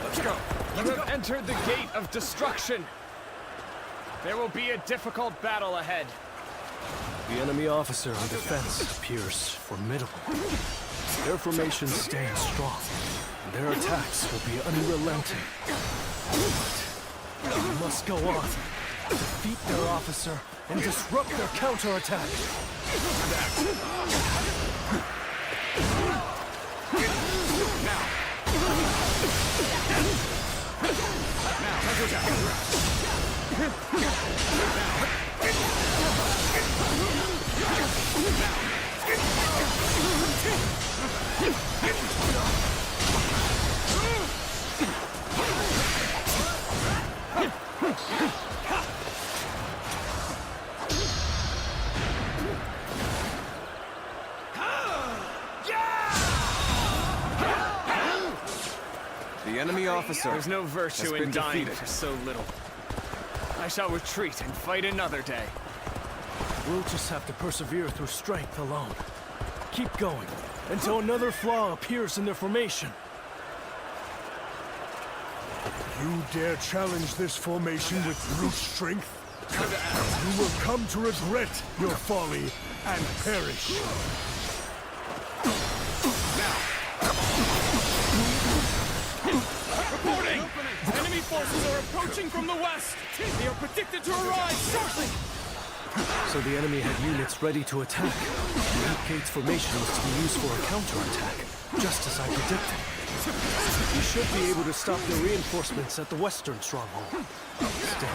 Let's go. You have entered the gate of destruction. There will be a difficult battle ahead.
The enemy officer on defense appears formidable. Their formation stands strong, and their attacks will be unrelenting. But we must go on, defeat their officer, and disrupt their counterattack.
The enemy officer.
There's no virtue in dying for so little. I shall retreat and fight another day.
We'll just have to persevere through strength alone. Keep going, until another flaw appears in their formation.
You dare challenge this formation with brute strength? You will come to regret your folly and perish.
Reporting! Enemy forces are approaching from the west! They are predicted to arrive shortly!
So the enemy had units ready to attack. The 8 gates formation was to be used for a counterattack, just as I predicted. We should be able to stop their reinforcements at the western stronghold. Still,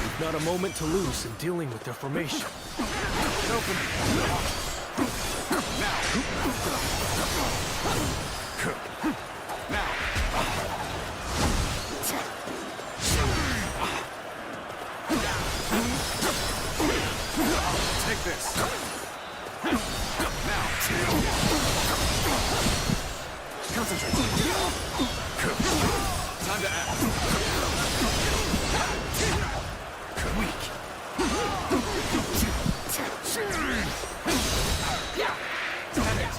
we've not a moment to lose in dealing with their formation.
Take this. Now. Concentrate. Time to act. Weak. Damn it.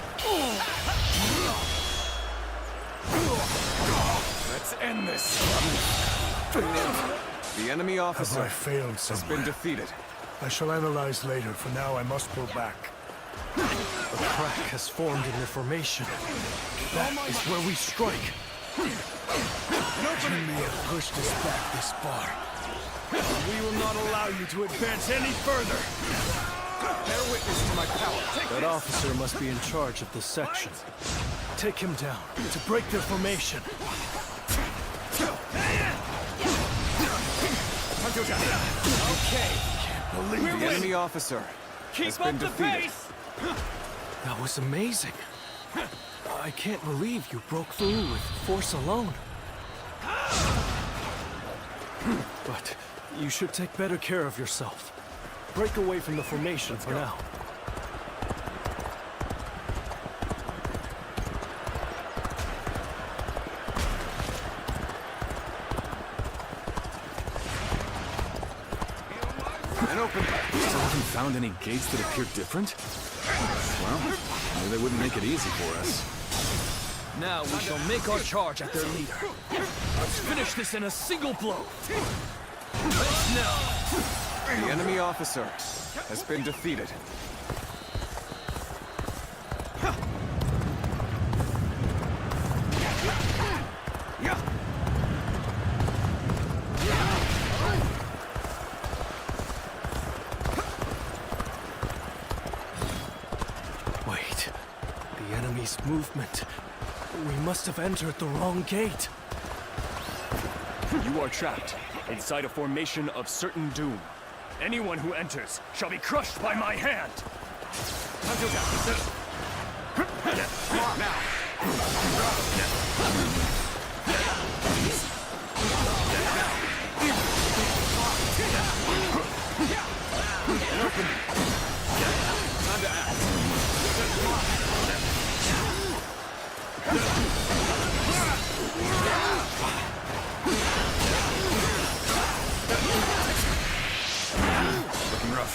Let's end this.
The enemy officer
Have I failed
has
somewhere?
been defeated.
I shall analyze later. For now, I must pull back.
A crack has formed in their formation. That is where we strike.
You may have pushed us back this far.
We will not allow you to advance any further. Bear witness to my power.
That officer must be in charge of this section. Take him down to break their formation.
Okay.
The enemy officer has been defeated.
That was amazing. I can't believe you broke through with force alone. But you should take better care of yourself. Break away from the formation for now.
Still haven't found any gates that appear different? Well, maybe they wouldn't make it easy for us.
Now we shall make our charge at their leader. Let's finish this in a single blow.
The enemy officer has been defeated.
enemy's movement. We must have entered the wrong gate.
You are trapped inside a formation of certain doom. Anyone who enters shall be crushed by my hand.
Time to act.
Looking rough.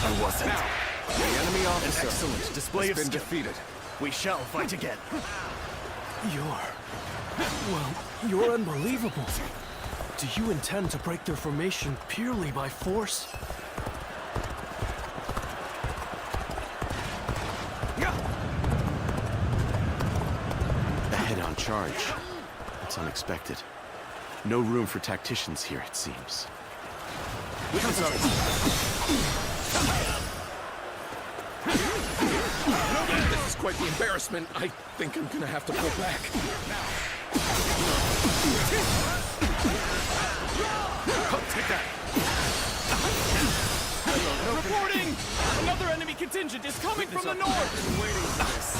I wasn't.
The enemy officer
An excellent display
has
of
been
skill.
defeated.
We shall fight again.
You're unbelievable. Do you intend to break their formation purely by force?
A head-on charge. It's unexpected. No room for tacticians here, it seems.
This is quite the embarrassment. I think I'm gonna have to pull back.
Take that. Reporting! Another enemy contingent is coming from the north! Been waiting for this.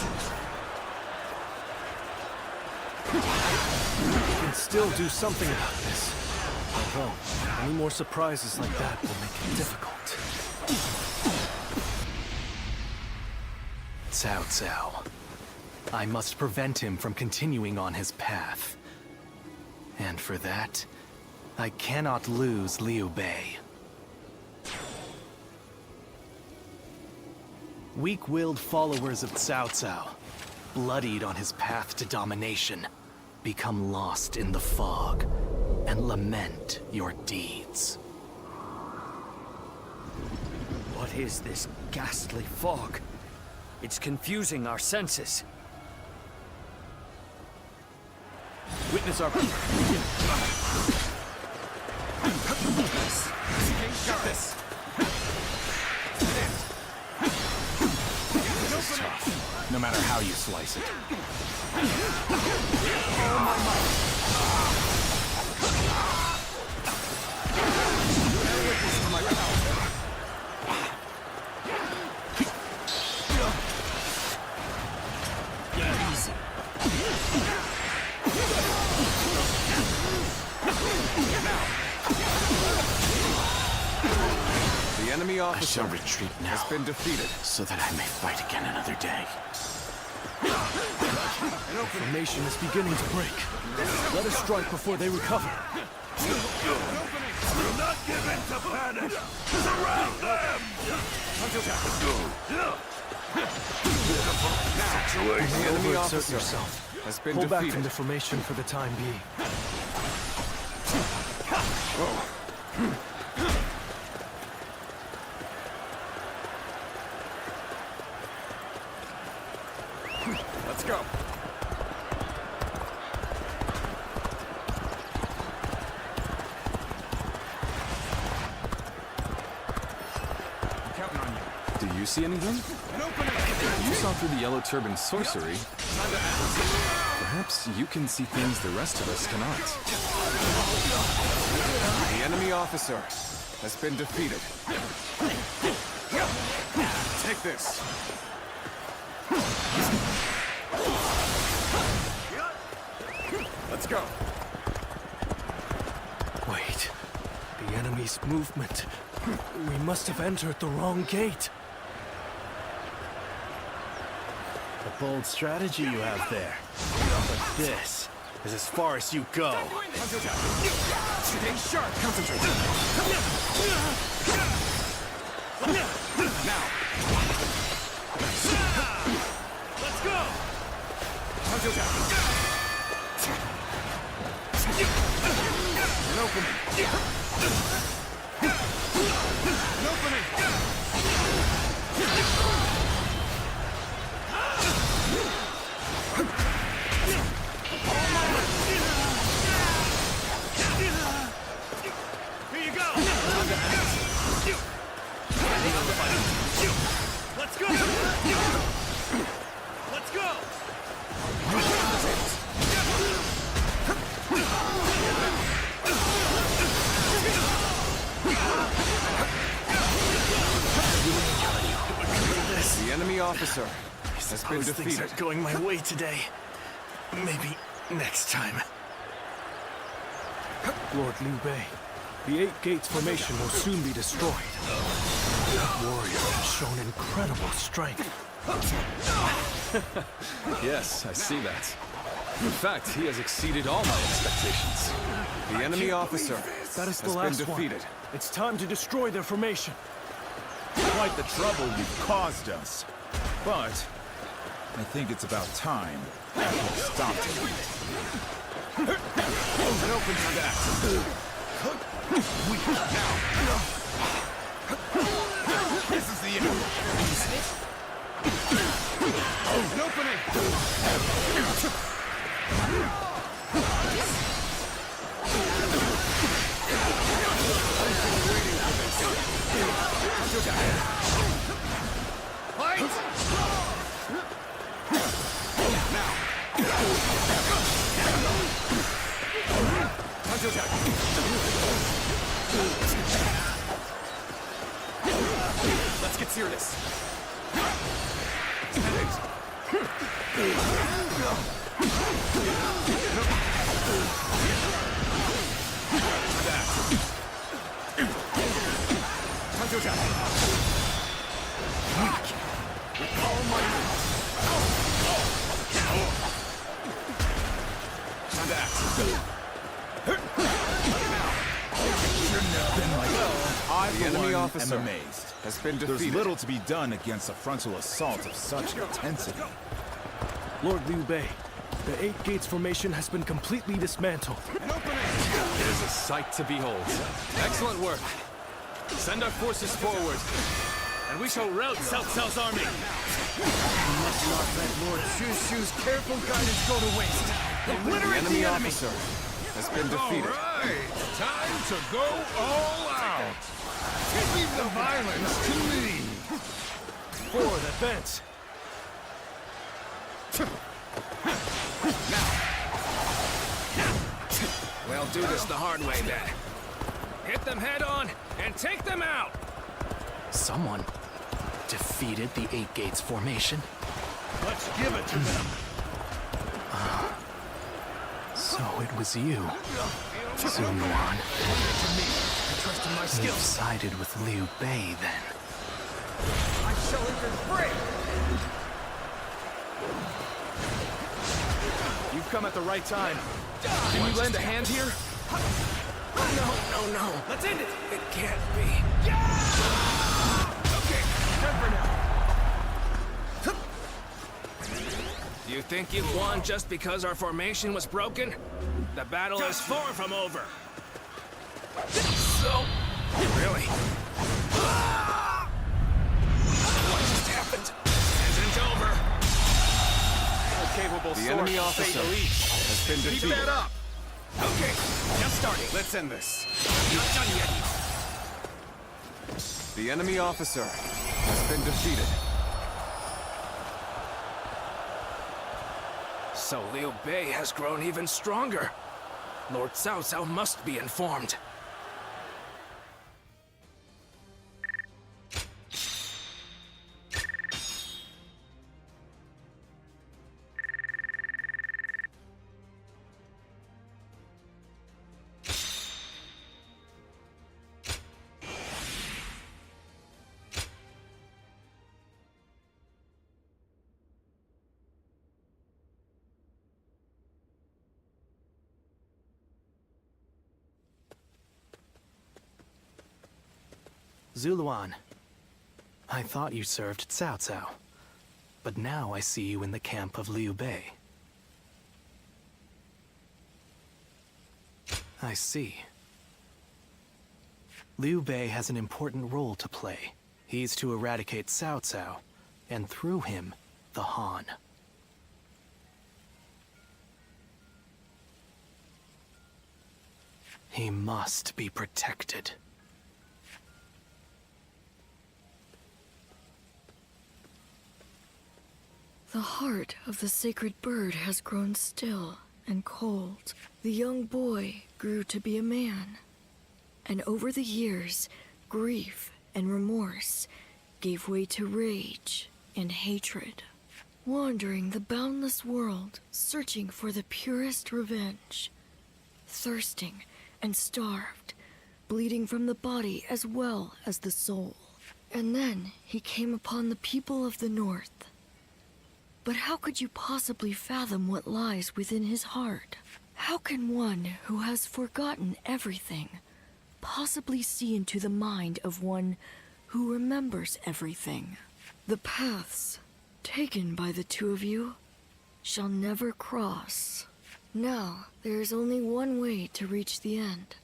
We can still do something about this. Although, any more surprises like that will make it difficult.
Cao Cao. I must prevent him from continuing on his path. And for that, I cannot lose Liu Bei. Weak-willed followers of Cao Cao, bloodied on his path to domination, become lost in the fog and lament your deeds.
What is this ghastly fog? It's confusing our senses. Witness our... Got this.
This is tough, no matter how you slice it.
Easy.
The enemy
I
officer
shall retreat now,
has been defeated.
so that I may fight again another day.
The formation is beginning to break. Let us strike before they recover.
Do not give in to panic! Surround them!
The enemy
Overexert
officer
yourself.
has been
Pull back from
defeated.
the formation for the time being.
Let's go. I'm counting on you. Do you see anything? You saw through the yellow turban sorcery. Perhaps you can see things the rest of us cannot. The enemy officer has been defeated. Take this. Let's go.
Wait. The enemy's movement. We must have entered the wrong gate.
A bold strategy you have there. But this is as far as you go.
Stay sharp. Concentrate. Now.
Let's go!
An opening. An opening.
Here you go!
officer has been
Things
defeated.
aren't going my way today. Maybe next time.
Lord Liu Bei, the Eight Gates formation will soon be destroyed. That warrior has shown incredible strength.
Yes, I see that. In fact, he has exceeded all my expectations.
The enemy officer
That is the
has been
last
defeated.
one. It's time to destroy their formation.
Quite the trouble you've caused us. But I think it's about time that we stopped it.
It opens to that. This is the end. An opening.
Let's get serious.
The
enemy officer
am amazed.
has been
There's
defeated.
little to be done against a frontal assault of such intensity.
Lord Liu Bei, the Eight Gates formation has been completely dismantled.
It is a sight to behold. Excellent work. Send our forces forward, and we shall rout Cao Cao's army.
We must not let Lord Shu-Shu's careful guidance go to waste.
The enemy officer has been defeated.
All right, time to go all out. Leave the violence to me.
Forward, advance!
We'll do this the hard way then. Hit them head on and take them out!
Someone defeated the Eight Gates formation.
Let's give it to them.
So it was you, Zuluan. You sided with Liu Bei then.
I shall enter the fray!
You've come at the right time. Can you lend a hand here?
No. Let's end it! It can't be. Okay, time for now. You think you've won just because our formation was broken? The battle is far from over. So... Really? What just happened? Isn't over.
Capable
The enemy officer has been defeated.
Keep that up.
Okay, just starting.
Let's end this.
Not done yet.
The enemy officer has been defeated.
So Liu Bei has grown even stronger. Lord Cao Cao must be informed.
Zuluan, I thought you served Cao Cao, but now I see you in the camp of Liu Bei. I see. Liu Bei has an important role to play. He's to eradicate Cao Cao, and through him, the Han. He must be protected.
The heart of the sacred bird has grown still and cold. The young boy grew to be a man. And over the years, grief and remorse gave way to rage and hatred, wandering the boundless world, searching for the purest revenge, thirsting and starved, bleeding from the body as well as the soul. And then he came upon the people of the North. But how could you possibly fathom what lies within his heart? How can one who has forgotten everything possibly see into the mind of one who remembers everything? The paths taken by the two of you shall never cross. Now, there is only one way to reach the end,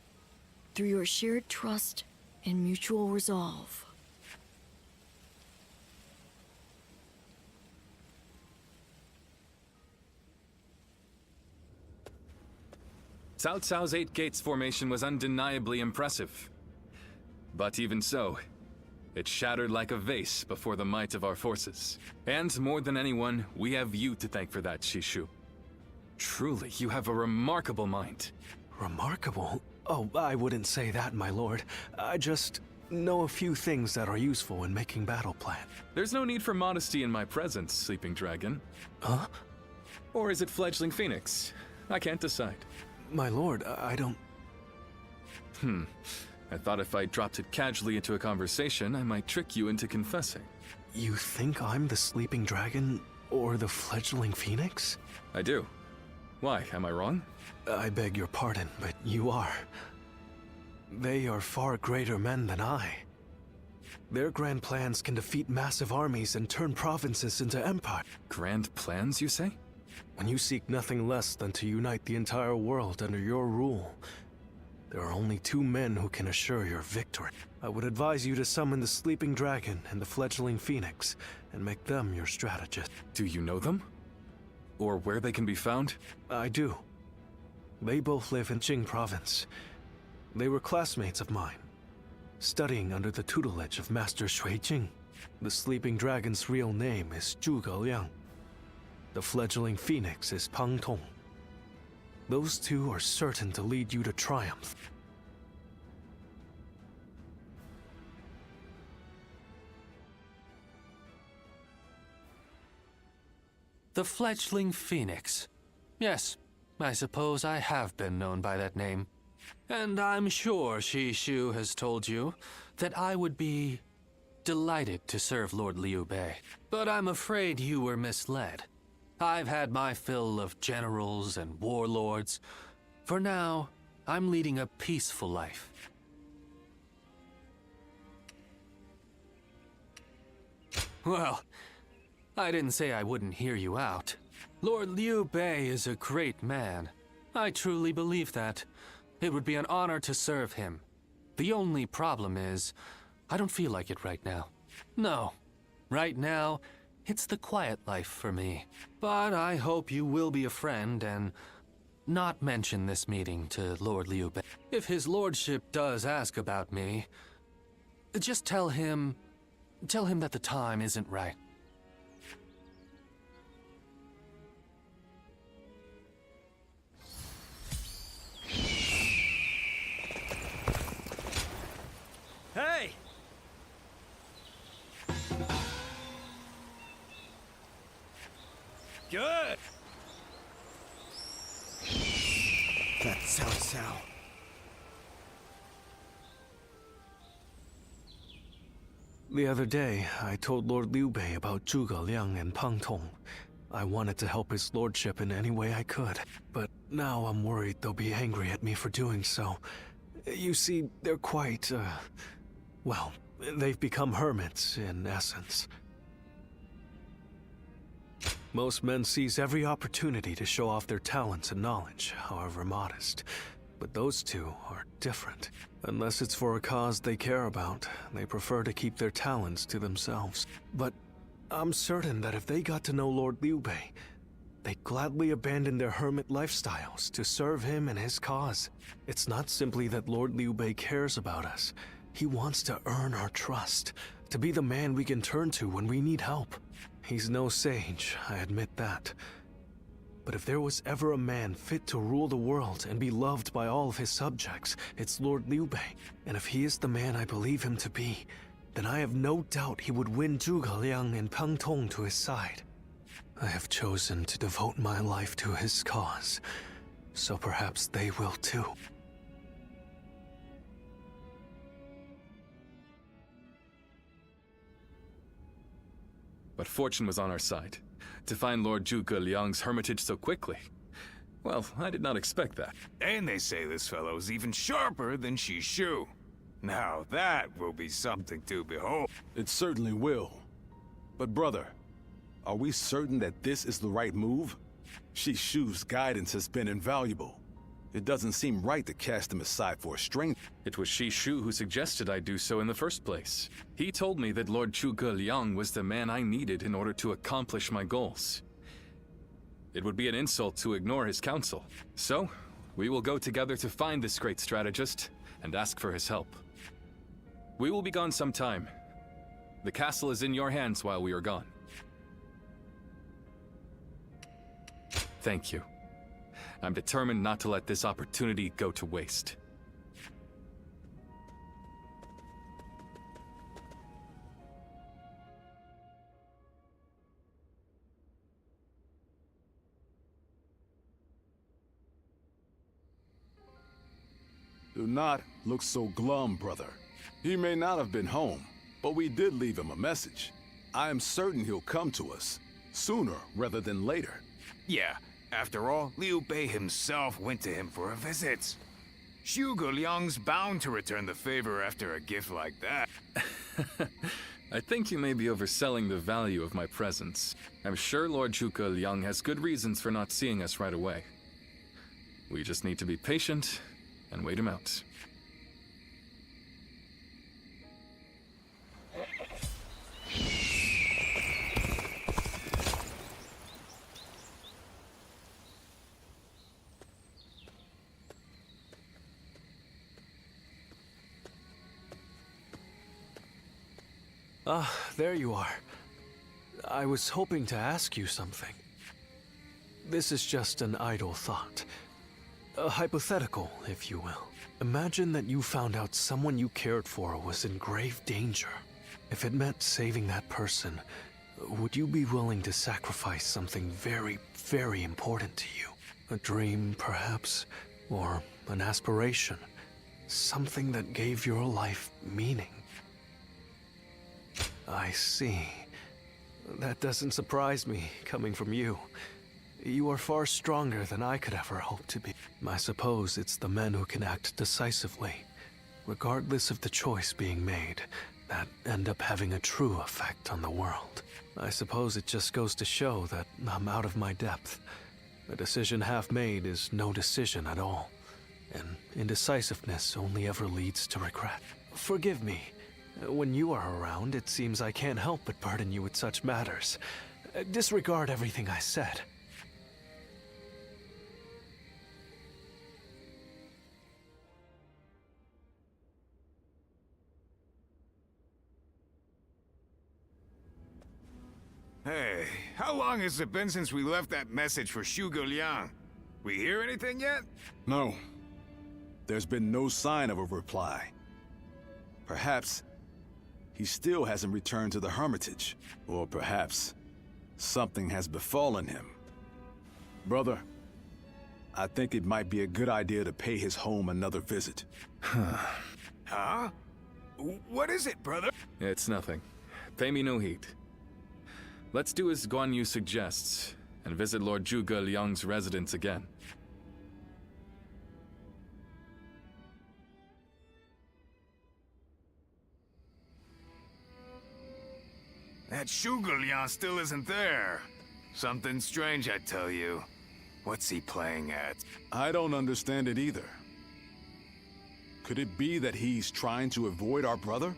through your shared trust and mutual resolve.
Cao Cao's 8 Gates formation was undeniably impressive. But even so, it shattered like a vase before the might of our forces. And more than anyone, we have you to thank for that, Shishu. Truly, you have a remarkable mind.
Remarkable? Oh, I wouldn't say that, my lord. I just know a few things that are useful in making battle plans.
There's no need for modesty in my presence, Sleeping Dragon.
Huh?
Or is it Fledgling Phoenix? I can't decide.
My lord, I don't...
I thought if I dropped it casually into a conversation, I might trick you into confessing.
You think I'm the Sleeping Dragon or the Fledgling Phoenix?
I do. Why, am I wrong?
I beg your pardon, but you are. They are far greater men than I. Their grand plans can defeat massive armies and turn provinces into empire.
Grand plans, you say?
When you seek nothing less than to unite the entire world under your rule, there are only 2 men who can assure your victory. I would advise you to summon the Sleeping Dragon and the Fledgling Phoenix, and make them your strategist.
Do you know them? Or where they can be found?
I do. They both live in Jing Province. They were classmates of mine, studying under the tutelage of Master Shui Jing. The Sleeping Dragon's real name is Zhuge Liang. The Fledgling Phoenix is Pang Tong. Those 2 are certain to lead you to triumph.
The Fledgling Phoenix. Yes, I suppose I have been known by that name. And I'm sure Shishu has told you that I would be delighted to serve Lord Liu Bei. But I'm afraid you were misled. I've had my fill of generals and warlords. For now, I'm leading a peaceful life. Well, I didn't say I wouldn't hear you out. Lord Liu Bei is a great man. I truly believe that. It would be an honor to serve him. The only problem is, I don't feel like it right now. No, right now, it's the quiet life for me. But I hope you will be a friend and not mention this meeting to Lord Liu Bei. If his lordship does ask about me, just tell him that the time isn't right.
Hey! Good!
That's Cao Cao.
The other day, I told Lord Liu Bei about Zhuge Liang and Pang Tong. I wanted to help his lordship in any way I could, but now I'm worried they'll be angry at me for doing so. You see, they're quite, well, they've become hermits, in essence. Most men seize every opportunity to show off their talents and knowledge, however modest. But those 2 are different. Unless it's for a cause they care about, they prefer to keep their talents to themselves. But I'm certain that if they got to know Lord Liu Bei, they'd gladly abandon their hermit lifestyles to serve him and his cause. It's not simply that Lord Liu Bei cares about us. He wants to earn our trust, to be the man we can turn to when we need help. He's no sage, I admit that. But if there was ever a man fit to rule the world and be loved by all of his subjects, it's Lord Liu Bei. And if he is the man I believe him to be, then I have no doubt he would win Zhuge Liang and Peng Tong to his side. I have chosen to devote my life to his cause, so perhaps they will too.
But fortune was on our side. To find Lord Zhuge Liang's hermitage so quickly. Well, I did not expect that.
And they say this fellow's even sharper than Shishu. Now that will be something to behold.
It certainly will. But brother, are we certain that this is the right move? Shishu's guidance has been invaluable. It doesn't seem right to cast him aside for a stranger.
It was Shishu who suggested I do so in the first place. He told me that Lord Zhuge Liang was the man I needed in order to accomplish my goals. It would be an insult to ignore his counsel. So, we will go together to find this great strategist and ask for his help. We will be gone some time. The castle is in your hands while we are gone. Thank you. I'm determined not to let this opportunity go to waste.
Do not look so glum, brother. He may not have been home, but we did leave him a message. I am certain he'll come to us, sooner rather than later.
Yeah, after all, Liu Bei himself went to him for a visit. Zhuge Liang's bound to return the favor after a gift like that.
I think you may be overselling the value of my presence. I'm sure Lord Zhuge Liang has good reasons for not seeing us right away. We just need to be patient and wait him out.
Ah, there you are. I was hoping to ask you something. This is just an idle thought. A hypothetical, if you will. Imagine that you found out someone you cared for was in grave danger. If it meant saving that person, would you be willing to sacrifice something very, very important to you? A dream, perhaps? Or an aspiration? Something that gave your life meaning? I see. That doesn't surprise me, coming from you. You are far stronger than I could ever hope to be. I suppose it's the men who can act decisively, regardless of the choice being made, that end up having a true effect on the world. I suppose it just goes to show that I'm out of my depth. A decision half made is no decision at all, and indecisiveness only ever leads to regret. Forgive me. When you are around, it seems I can't help but burden you with such matters. Disregard everything I said.
Hey, how long has it been since we left that message for Zhuge Liang? We hear anything yet?
No. There's been no sign of a reply. Perhaps he still hasn't returned to the Hermitage. Or perhaps something has befallen him. Brother, I think it might be a good idea to pay his home another visit.
Huh? What is it, brother?
It's nothing. Pay me no heed. Let's do as Guan Yu suggests, and visit Lord Zhuge Liang's residence again.
That Zhuge Liang still isn't there. Something strange, I tell you. What's he playing at?
I don't understand it either. Could it be that he's trying to avoid our brother?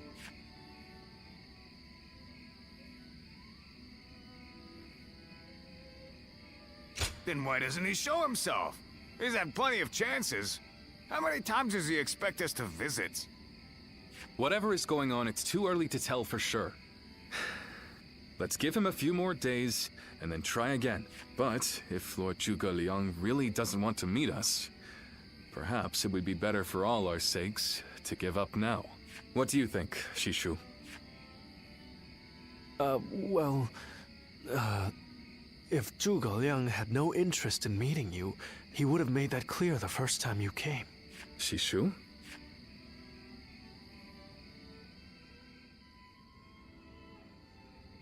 Then why doesn't he show himself? He's had plenty of chances. How many times does he expect us to visit?
Whatever is going on, it's too early to tell for sure. Let's give him a few more days, and then try again. But if Lord Zhuge Liang really doesn't want to meet us, perhaps it would be better for all our sakes to give up now. What do you think, Shishu?
Well, if Zhuge Liang had no interest in meeting you, he would have made that clear the first time you came.
Shishu?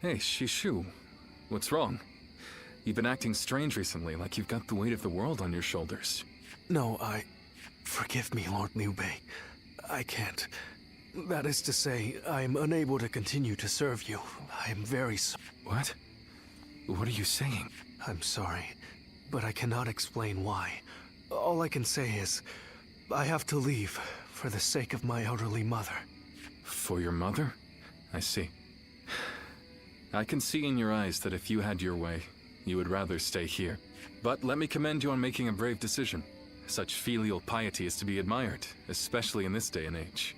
Hey, Shishu. What's wrong? You've been acting strange recently, like you've got the weight of the world on your shoulders.
No, Forgive me, Lord Liu Bei. I can't. That is to say, I am unable to continue to serve you. I am very sorry.
What? What are you saying?
I'm sorry, but I cannot explain why. All I can say is, I have to leave for the sake of my elderly mother.
For your mother? I see. I can see in your eyes that if you had your way, you would rather stay here. But let me commend you on making a brave decision. Such filial piety is to be admired, especially in this day and age.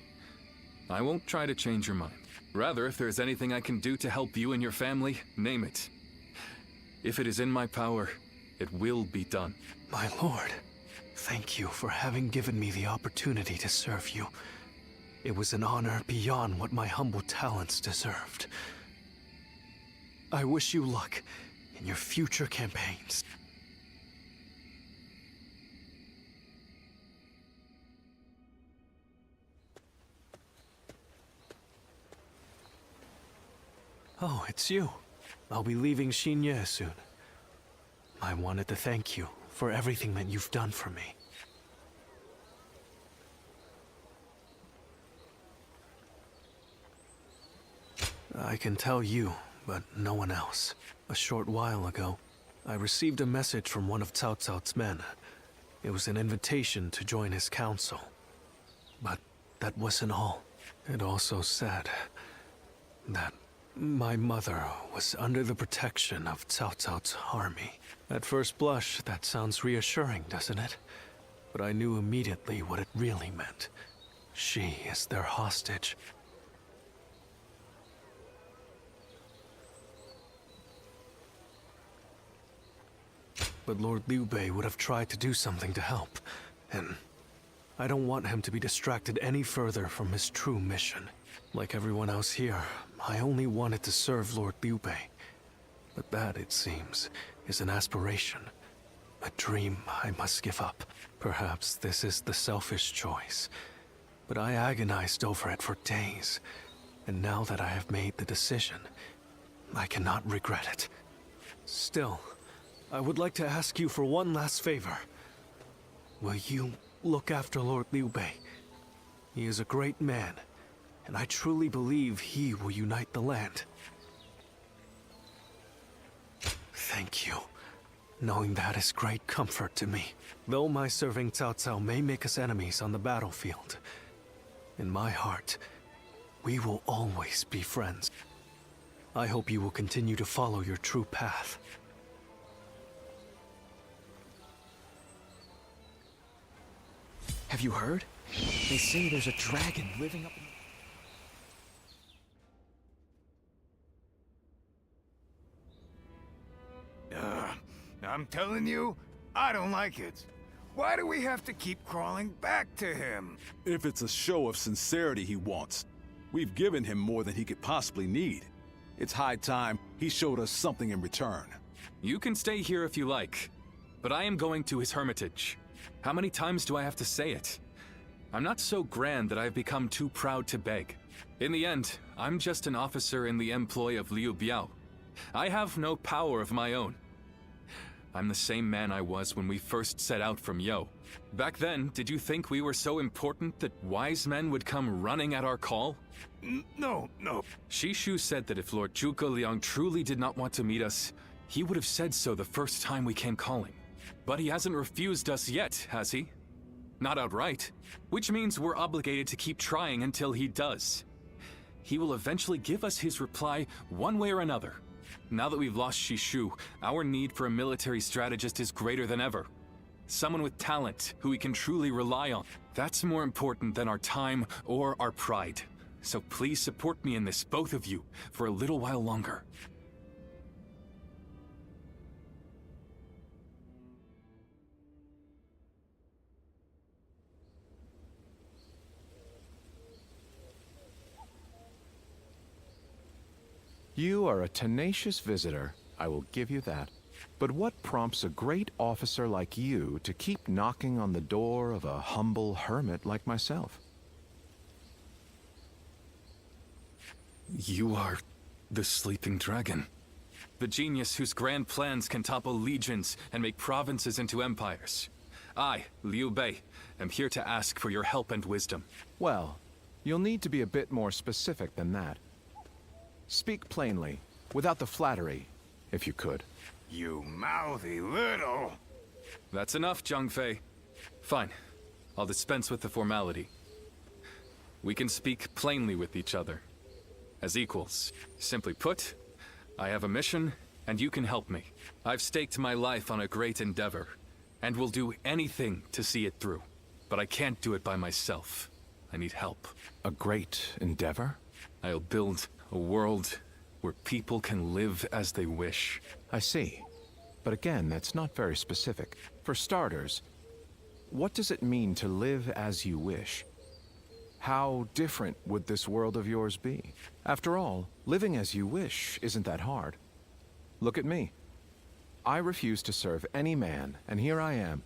I won't try to change your mind. Rather, if there's anything I can do to help you and your family, name it. If it is in my power, it will be done.
My lord, thank you for having given me the opportunity to serve you. It was an honor beyond what my humble talents deserved. I wish you luck in your future campaigns. Oh, it's you. I'll be leaving Xinye soon. I wanted to thank you for everything that you've done for me. I can tell you, but no one else. A short while ago, I received a message from one of Cao Cao's men. It was an invitation to join his council. But that wasn't all. It also said that my mother was under the protection of Cao Cao's army. At first blush, that sounds reassuring, doesn't it? But I knew immediately what it really meant. She is their hostage. But Lord Liu Bei would have tried to do something to help, and I don't want him to be distracted any further from his true mission. Like everyone else here, I only wanted to serve Lord Liu Bei. But that, it seems, is an aspiration. A dream I must give up. Perhaps this is the selfish choice. But I agonized over it for days. And now that I have made the decision, I cannot regret it. Still, I would like to ask you for one last favor. Will you look after Lord Liu Bei? He is a great man, and I truly believe he will unite the land. Thank you. Knowing that is great comfort to me. Though my serving Cao Cao may make us enemies on the battlefield, in my heart, we will always be friends. I hope you will continue to follow your true path.
Have you heard? They say there's a dragon living up in...
I'm telling you, I don't like it. Why do we have to keep crawling back to him?
If it's a show of sincerity he wants, we've given him more than he could possibly need. It's high time he showed us something in return.
You can stay here if you like, but I am going to his hermitage. How many times do I have to say it? I'm not so grand that I've become too proud to beg. In the end, I'm just an officer in the employ of Liu Biao. I have no power of my own. I'm the same man I was when we first set out from Yo. Back then, did you think we were so important that wise men would come running at our call?
No.
Shishu said that if Lord Zhuge Liang truly did not want to meet us, he would have said so the first time we came calling. But he hasn't refused us yet, has he? Not outright. Which means we're obligated to keep trying until he does. He will eventually give us his reply one way or another. Now that we've lost Shishu, our need for a military strategist is greater than ever. Someone with talent, who we can truly rely on. That's more important than our time or our pride. So please support me in this, both of you, for a little while longer.
You are a tenacious visitor, I will give you that. But what prompts a great officer like you to keep knocking on the door of a humble hermit like myself?
You are the sleeping dragon. The genius whose grand plans can topple legions and make provinces into empires. I, Liu Bei, am here to ask for your help and wisdom.
Well, you'll need to be a bit more specific than that. Speak plainly, without the flattery, if you could.
You mouthy little...
That's enough, Zhang Fei. Fine. I'll dispense with the formality. We can speak plainly with each other. As equals. Simply put, I have a mission, and you can help me. I've staked my life on a great endeavor, and will do anything to see it through. But I can't do it by myself. I need help.
A great endeavor?
I'll build a world where people can live as they wish.
I see. But again, that's not very specific. For starters, what does it mean to live as you wish? How different would this world of yours be? After all, living as you wish isn't that hard. Look at me. I refuse to serve any man, and here I am,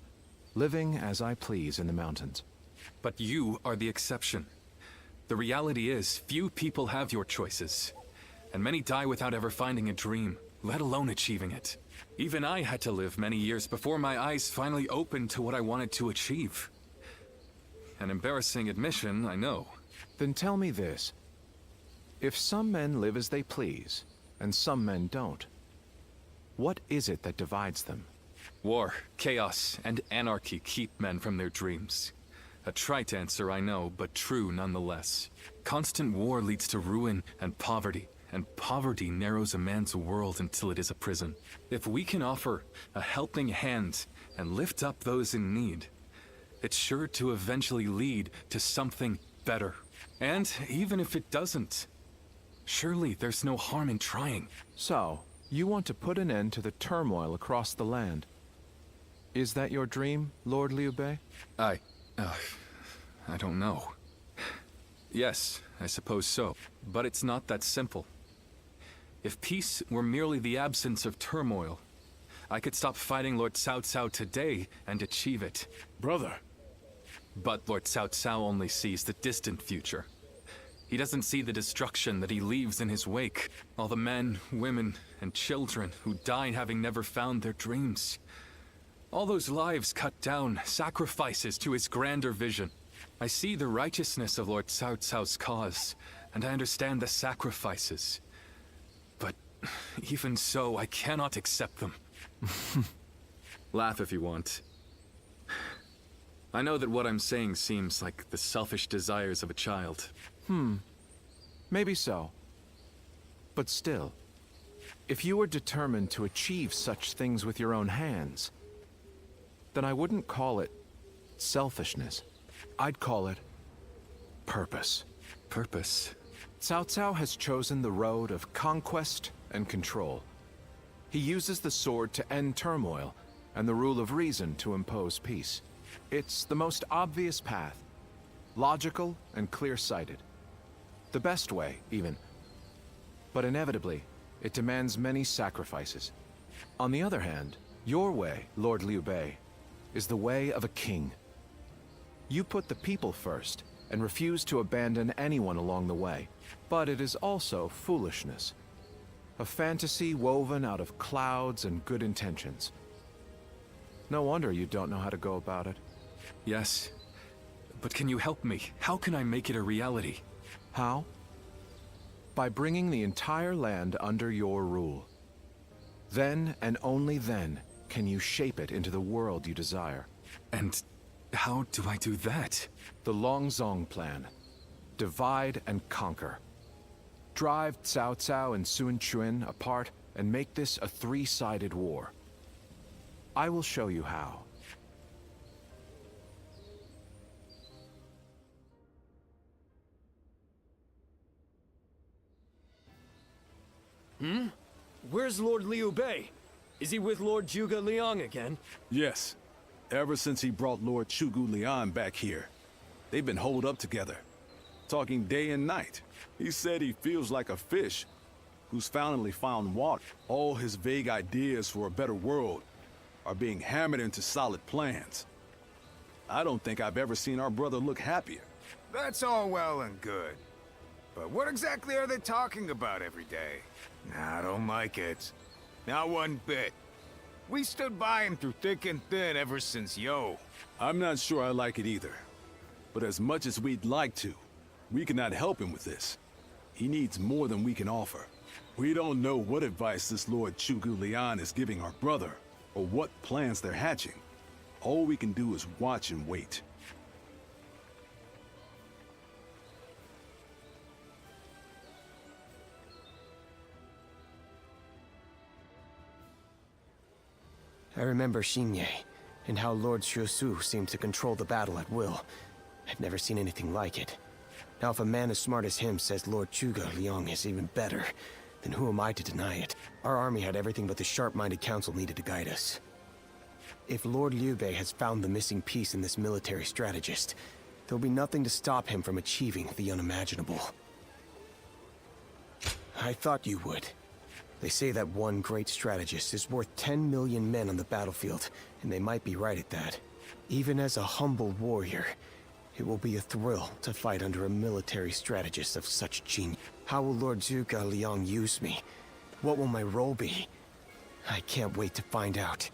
living as I please in the mountains.
But you are the exception. The reality is, few people have your choices. And many die without ever finding a dream, let alone achieving it. Even I had to live many years before my eyes finally opened to what I wanted to achieve. An embarrassing admission, I know.
Then tell me this. If some men live as they please, and some men don't, what is it that divides them?
War, chaos, and anarchy keep men from their dreams. A trite answer, I know, but true nonetheless. Constant war leads to ruin and poverty narrows a man's world until it is a prison. If we can offer a helping hand and lift up those in need, it's sure to eventually lead to something better. And even if it doesn't, surely there's no harm in trying.
So, you want to put an end to the turmoil across the land. Is that your dream, Lord Liu Bei?
I don't know. Yes, I suppose so. But it's not that simple. If peace were merely the absence of turmoil, I could stop fighting Lord Cao Cao today and achieve it.
Brother.
But Lord Cao Cao only sees the distant future. He doesn't see the destruction that he leaves in his wake. All the men, women, and children who died having never found their dreams. All those lives cut down, sacrifices to his grander vision. I see the righteousness of Lord Cao Cao's cause, and I understand the sacrifices. But even so, I cannot accept them. Laugh if you want. I know that what I'm saying seems like the selfish desires of a child.
Maybe so. But still, if you were determined to achieve such things with your own hands, then I wouldn't call it selfishness. I'd call it purpose.
Purpose?
Cao Cao has chosen the road of conquest and control. He uses the sword to end turmoil, and the rule of reason to impose peace. It's the most obvious path, logical and clear-sighted. The best way, even. But inevitably, it demands many sacrifices. On the other hand, your way, Lord Liu Bei, is the way of a king. You put the people first, and refuse to abandon anyone along the way. But it is also foolishness. A fantasy woven out of clouds and good intentions. No wonder you don't know how to go about it.
Yes, but can you help me? How can I make it a reality?
How? By bringing the entire land under your rule. Then, and only then, can you shape it into the world you desire.
And how do I do that?
The Longzong plan. Divide and conquer. Drive Cao Cao and Sun Quan apart and make this a three-sided war. I will show you how.
Where's Lord Liu Bei? Is he with Lord Zhuge Liang again?
Yes. Ever since he brought Lord Zhuge Liang back here. They've been holed up together, talking day and night. He said he feels like a fish who's finally found water. All his vague ideas for a better world are being hammered into solid plans. I don't think I've ever seen our brother look happier.
That's all well and good. But what exactly are they talking about every day? I don't like it. Not one bit. We stood by him through thick and thin ever since Yo.
I'm not sure I like it either. But as much as we'd like to, we cannot help him with this. He needs more than we can offer. We don't know what advice this Lord Chugu Liang is giving our brother, or what plans they're hatching. All we can do is watch and wait.
I remember Xinye, and how Lord Xuesu seemed to control the battle at will. I've never seen anything like it. Now if a man as smart as him says Lord Chuga Liang is even better, then who am I to deny it? Our army had everything but the sharp-minded council needed to guide us. If Lord Liu Bei has found the missing piece in this military strategist, there'll be nothing to stop him from achieving the unimaginable. I thought you would. They say that one great strategist is worth 10 million men on the battlefield, and they might be right at that. Even as a humble warrior, it will be a thrill to fight under a military strategist of such genius. How will Lord Zhuge Liang use me? What will my role be? I can't wait to find out.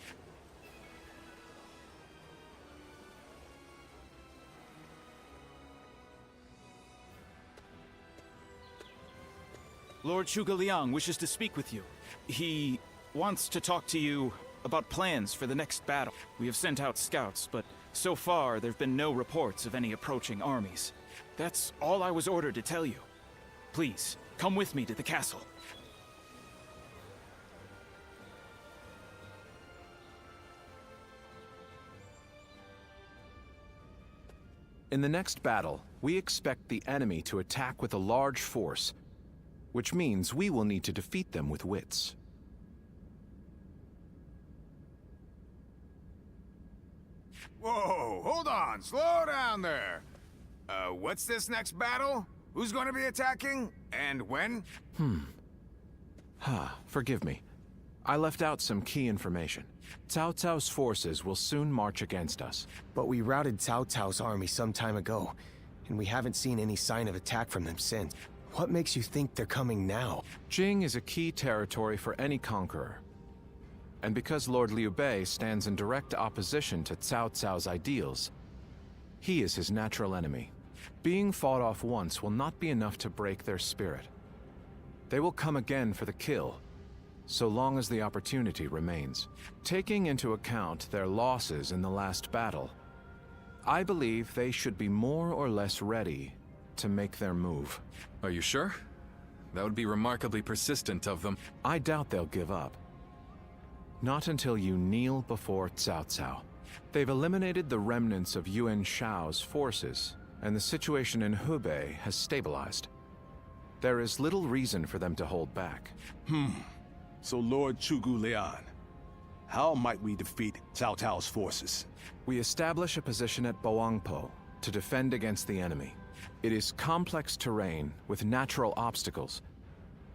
Lord Zhuge Liang wishes to speak with you. He wants to talk to you about plans for the next battle. We have sent out scouts, but so far there have been no reports of any approaching armies. That's all I was ordered to tell you. Please, come with me to the castle.
In the next battle, we expect the enemy to attack with a large force, which means we will need to defeat them with wits.
Whoa, hold on, slow down there. What's this next battle? Who's gonna be attacking? And when?
Forgive me. I left out some key information. Cao Cao's forces will soon march against us.
But we routed Cao Cao's army some time ago, and we haven't seen any sign of attack from them since. What makes you think they're coming now?
Jing is a key territory for any conqueror. And because Lord Liu Bei stands in direct opposition to Cao Cao's ideals, he is his natural enemy. Being fought off once will not be enough to break their spirit. They will come again for the kill, so long as the opportunity remains. Taking into account their losses in the last battle, I believe they should be more or less ready to make their move.
Are you sure? That would be remarkably persistent of them.
I doubt they'll give up. Not until you kneel before Cao Cao. They've eliminated the remnants of Yuan Shao's forces, and the situation in Hubei has stabilized. There is little reason for them to hold back.
So Lord Chugu Liang, how might we defeat Cao Cao's forces?
We establish a position at Boangpo to defend against the enemy. It is complex terrain with natural obstacles,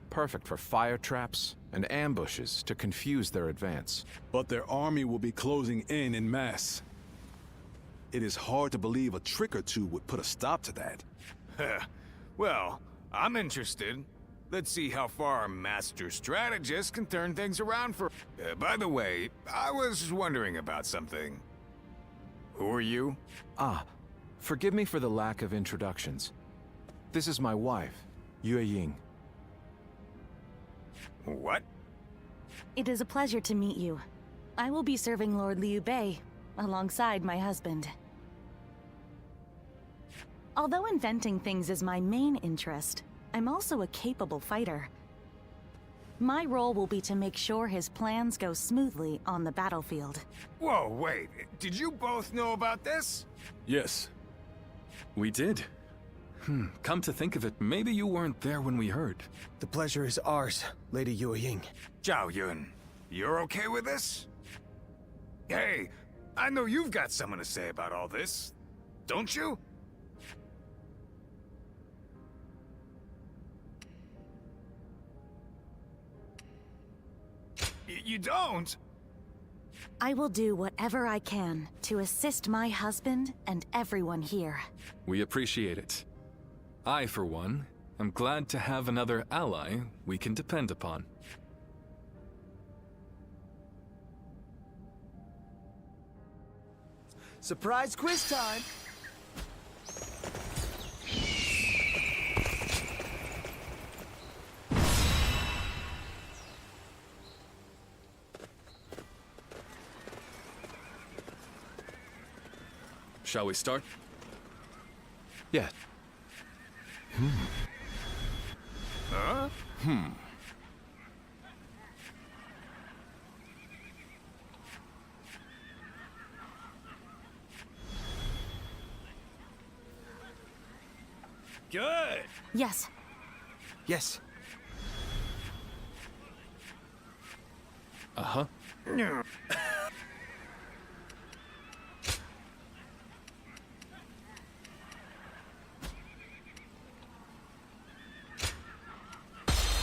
perfect for fire traps and ambushes to confuse their advance.
But their army will be closing in mass. It is hard to believe a trick or two would put a stop to that.
Well, I'm interested. Let's see how far our master strategist can turn things around for... by the way, I was wondering about something. Who are you?
Forgive me for the lack of introductions. This is my wife, Yue Ying.
What?
It is a pleasure to meet you. I will be serving Lord Liu Bei alongside my husband. Although inventing things is my main interest, I'm also a capable fighter. My role will be to make sure his plans go smoothly on the battlefield.
Whoa, wait. Did you both know about this?
Yes.
We did. Come to think of it, maybe you weren't there when we heard.
The pleasure is ours, Lady Yue Ying.
Zhao Yun, you're okay with this? Hey, I know you've got something to say about all this, don't you? You don't?
I will do whatever I can to assist my husband and everyone here.
We appreciate it. I, for one, am glad to have another ally we can depend upon.
Surprise quiz time!
Shall we start?
Yeah.
Huh? Good!
Yes.
Yes.
Uh-huh.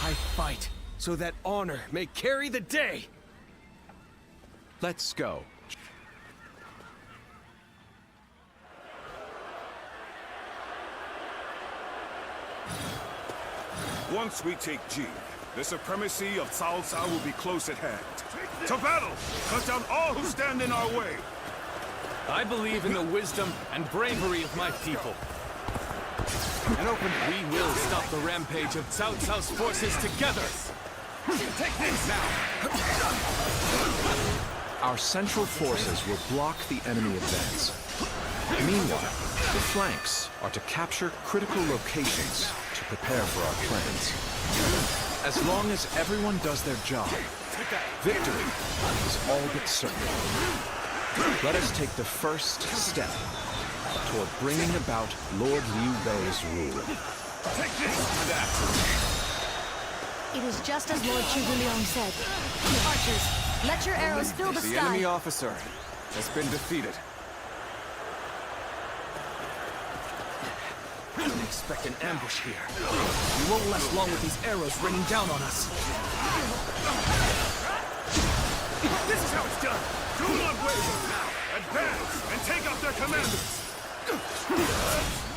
I fight so that honor may carry the day.
Let's go.
Once we take G, the supremacy of Cao Cao will be close at hand. To battle! Cut down all who stand in our way!
I believe in the wisdom and bravery of my people. And we will stop the rampage of Cao Cao's forces together! Take this now!
Our central forces will block the enemy advance. Meanwhile, the flanks are to capture critical locations to prepare for our plans. As long as everyone does their job, victory is all but certain. Let us take the first step toward bringing about Lord Liu Bei's rule.
Take this!
It is just as Lord Zhuge said. Archers, let your arrows fill the
The
sky.
enemy officer has been defeated.
I didn't expect an ambush here. We won't last long with these arrows raining down on us.
This is how it's done! Do not waver! Advance and take out their commanders!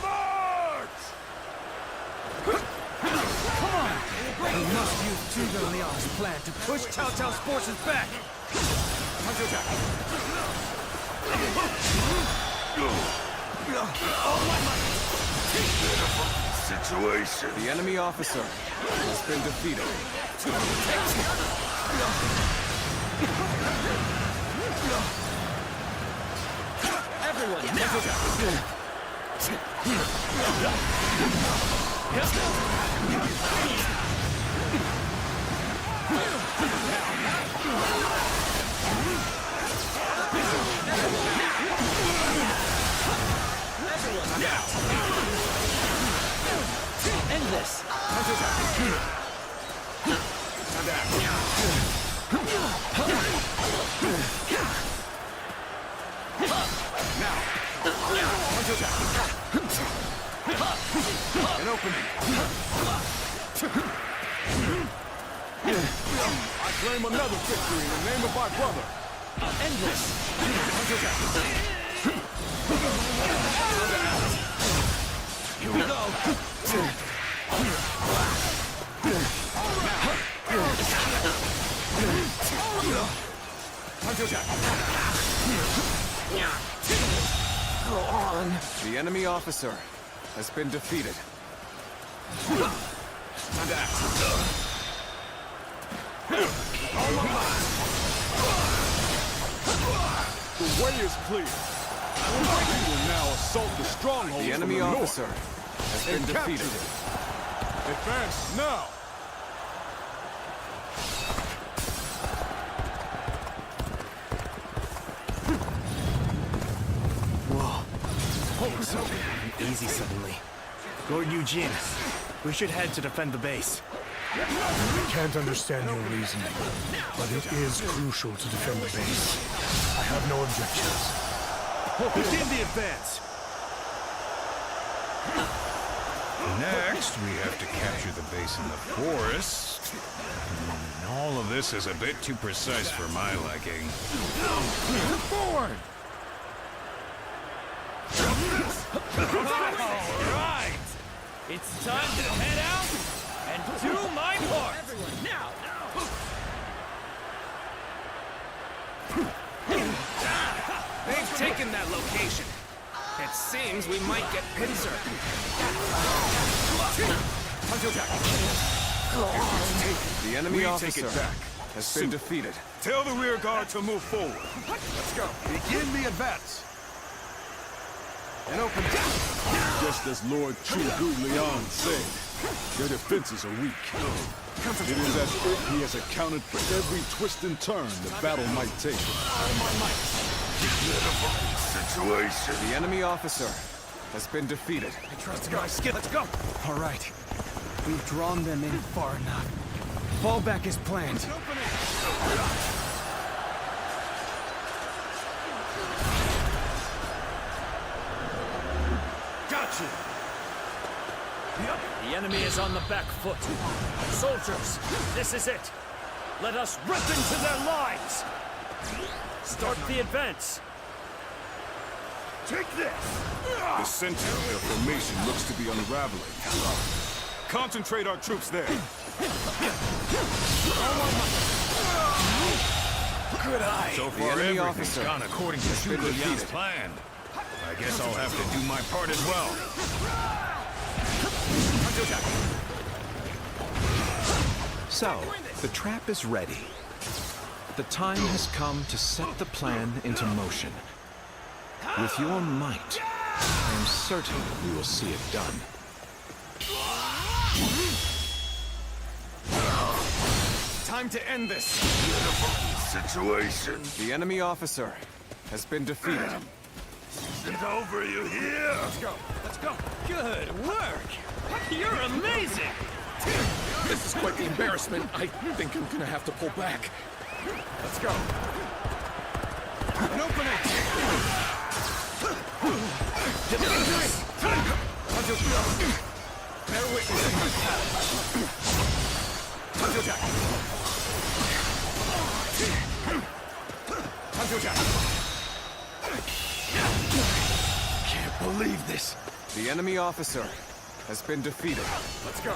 March!
Come on! We must use Zhuge Liang's plan to push Cao Cao's forces back!
Situation.
The enemy officer has been defeated.
Everyone,
End this!
An opening.
I claim another victory in the name of my brother.
End this! Here we go!
Go on. The enemy officer has been defeated. Time to act.
The way is clear. We will now assault the stronghold.
The enemy
from the
officer
north
has been
and capture
defeated.
it. Advance now.
Easy suddenly. Lord Eugene, we should head to defend the base.
I can't understand your reasoning, but it is crucial to defend the base. I have no objections.
Begin the advance!
Next, we have to capture the base in the forest.
All of this is a bit too precise for my liking.
Forward!
Alright! It's time to head out and do my part! Everyone, now!
They've taken that location. It seems we might get pincer.
The enemy
We
officer
take it back.
has been defeated.
Tell the rear guard to move forward.
Let's go. Begin the advance.
And open.
Just as Lord Chu Leon said, their defenses are weak. It is as if he has accounted for every twist and turn the battle might take.
Situation. The enemy officer has been defeated.
I trust in my skill. Let's go. All right. We've drawn them in far enough. Fall back as planned.
Gotcha! The enemy is on the back foot. Soldiers, this is it. Let us rip into their lines. Start the advance.
Take this! The center of their formation looks to be unraveling. Concentrate our troops there.
Good eye.
So far, everything's gone according to Chu Liang's plan. I guess I'll have to do my part as well.
So, the trap is ready. The time has come to set the plan into motion. With your might, I am certain we will see it done.
Time to end this. Situation. The enemy officer has been defeated.
It's over, you hear?
Let's go. Let's go.
Good work. You're amazing.
This is quite the embarrassment. I think I'm gonna have to pull back.
Let's go. An opening. Bear witness in my
Can't believe this.
The enemy officer has been defeated. Let's go.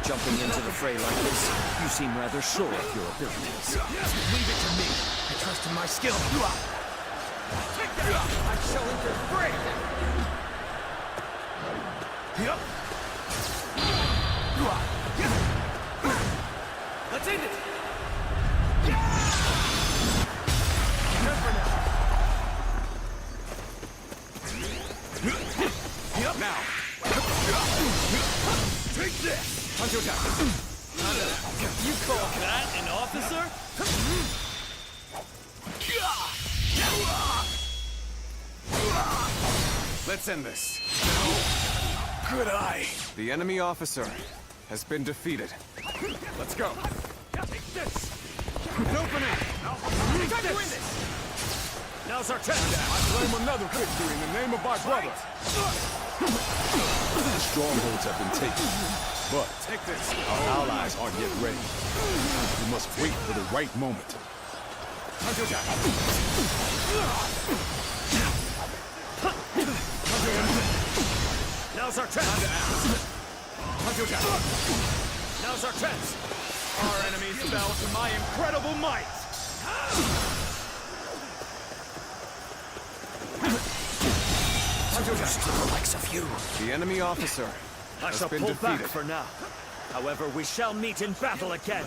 Jumping into the fray like this, you seem rather sure of your abilities.
Leave it to me. I trust in my skill.
I shall interfere. Let's end it.
Now.
Take this.
You call that an officer?
Let's end this.
Good eye.
The enemy officer has been defeated. Let's go.
Take this.
An opening.
Time to win this. Now's our chance.
I claim another victory in the name of my brother. The strongholds have been taken, but
Take this.
our allies aren't yet ready. We must wait for the right moment.
Now's our chance. Now's our chance. Our enemies bow to my incredible might.
To the likes of you.
The enemy officer
I
has
shall
been
pull
defeated.
back for now. However, we shall meet in battle again.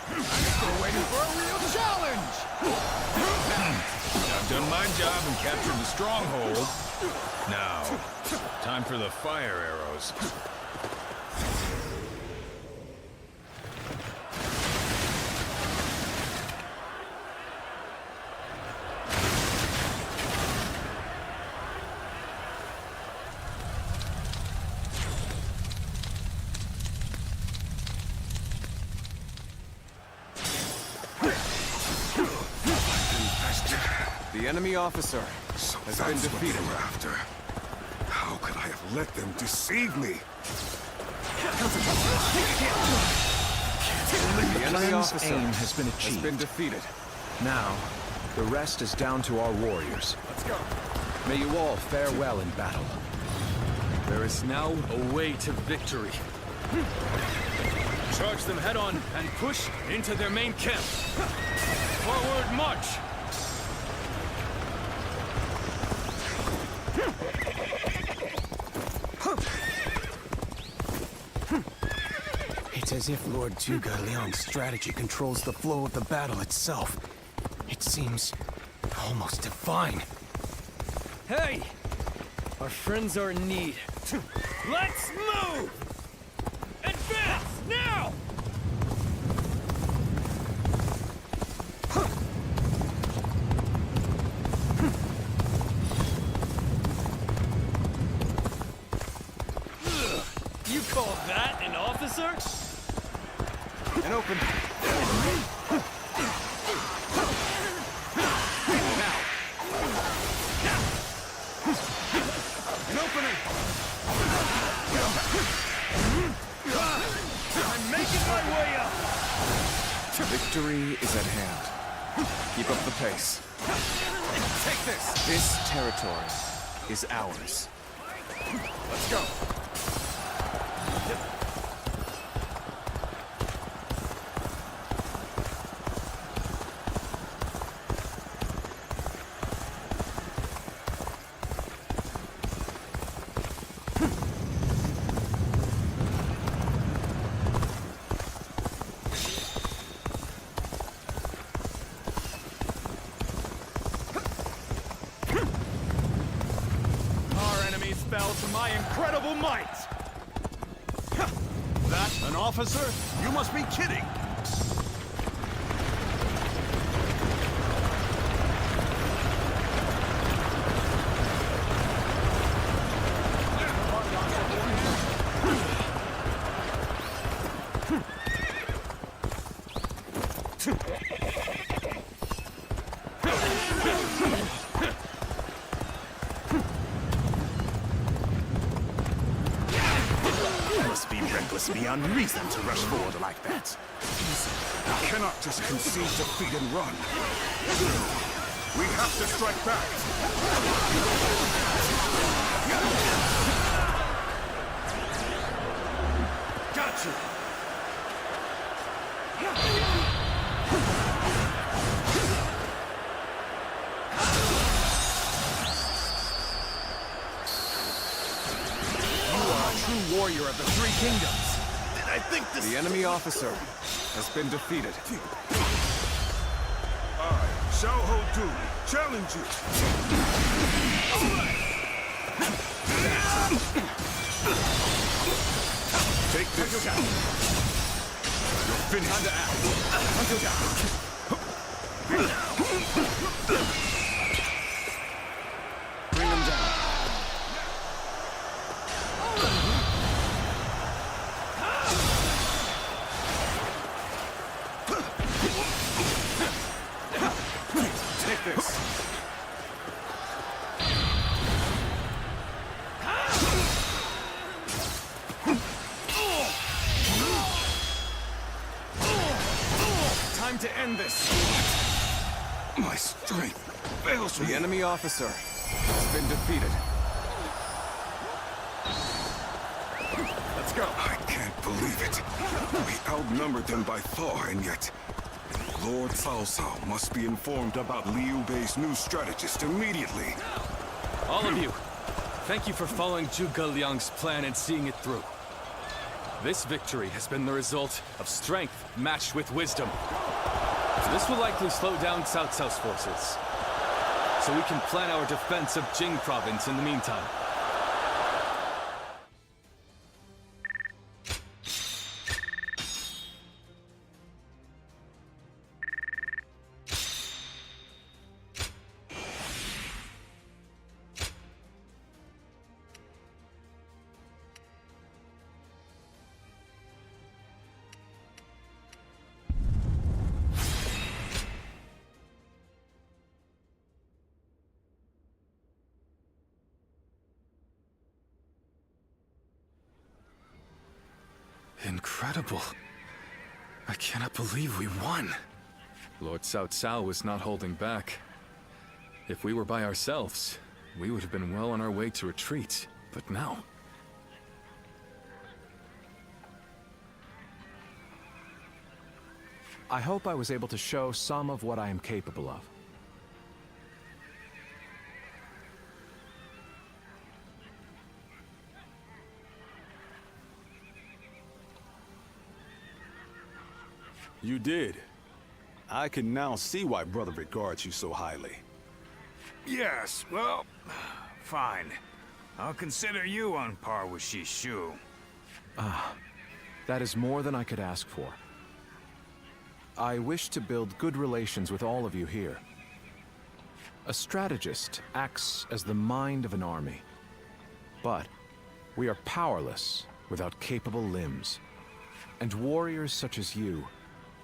Still waiting for a real challenge.
I've done my job and captured the stronghold. Now, time for the fire arrows.
The enemy officer
has
That's
been
what they
defeated.
were after. How could I have let them deceive me?
The enemy
plan's
officer
aim has been achieved.
defeated. Now, the rest is down to our warriors.
Let's go.
May you all fare well in battle.
There is now a way to victory. Charge them head on and push into their main camp. Forward march!
It's as if Lord Zhuge Liang's strategy controls the flow of the battle itself. It seems almost divine.
Hey! Our friends are in need. Let's move! Advance, now! You call that an officer?
And open. An opening!
I'm making my way up!
Victory is at hand. Keep up the pace.
Take this!
This territory is ours.
Let's go!
Our enemies fell to my incredible might!
That an officer? You must be kidding!
You must be reckless beyond reason to rush forward like that.
You cannot just concede defeat and run. We have to strike back.
Got you!
True warrior of the Three Kingdoms.
And I think this...
The enemy officer has been defeated.
I, Xiao Ho Du, challenge you. Take this. You're finished.
Time to
Bring them down.
take this. Time to end this.
My strength fails me.
The enemy officer has been defeated.
Let's go. I can't believe it. We outnumbered them by far, and yet... Lord Cao Cao must be informed about Liu Bei's new strategist immediately.
All of you, thank you for following Zhuge Liang's plan and seeing it through. This victory has been the result of strength matched with wisdom. This will likely slow down Cao Cao's forces, so we can plan our defense of Jing province in the meantime.
Incredible. I cannot believe we won. Lord Cao Cao was not holding back. If we were by ourselves, we would have been well on our way to retreat. But now...
I hope I was able to show some of what I am capable of.
You did. I can now see why Brother regards you so highly.
Yes, well, fine. I'll consider you on par with Shishu.
Ah, that is more than I could ask for. I wish to build good relations with all of you here. A strategist acts as the mind of an army. But we are powerless without capable limbs. And warriors such as you,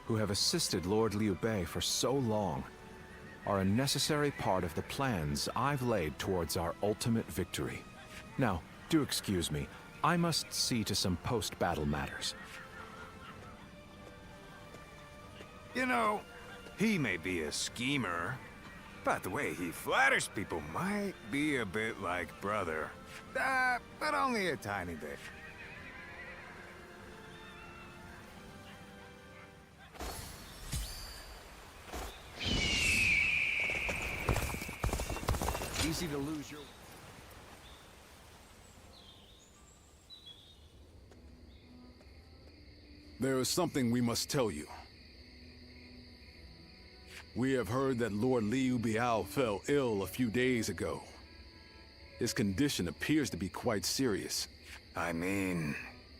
who have assisted Lord Liu Bei for so long, are a necessary part of the plans I've laid towards our ultimate victory. Now, do excuse me, I must see to some post-battle matters.
You know, he may be a schemer, but the way he flatters people might be a bit like Brother. But only a tiny bit.
Easy to lose your...
There is something we must tell you. We have heard that Lord Liu Biao fell ill a few days ago. His condition appears to be quite serious.
I mean,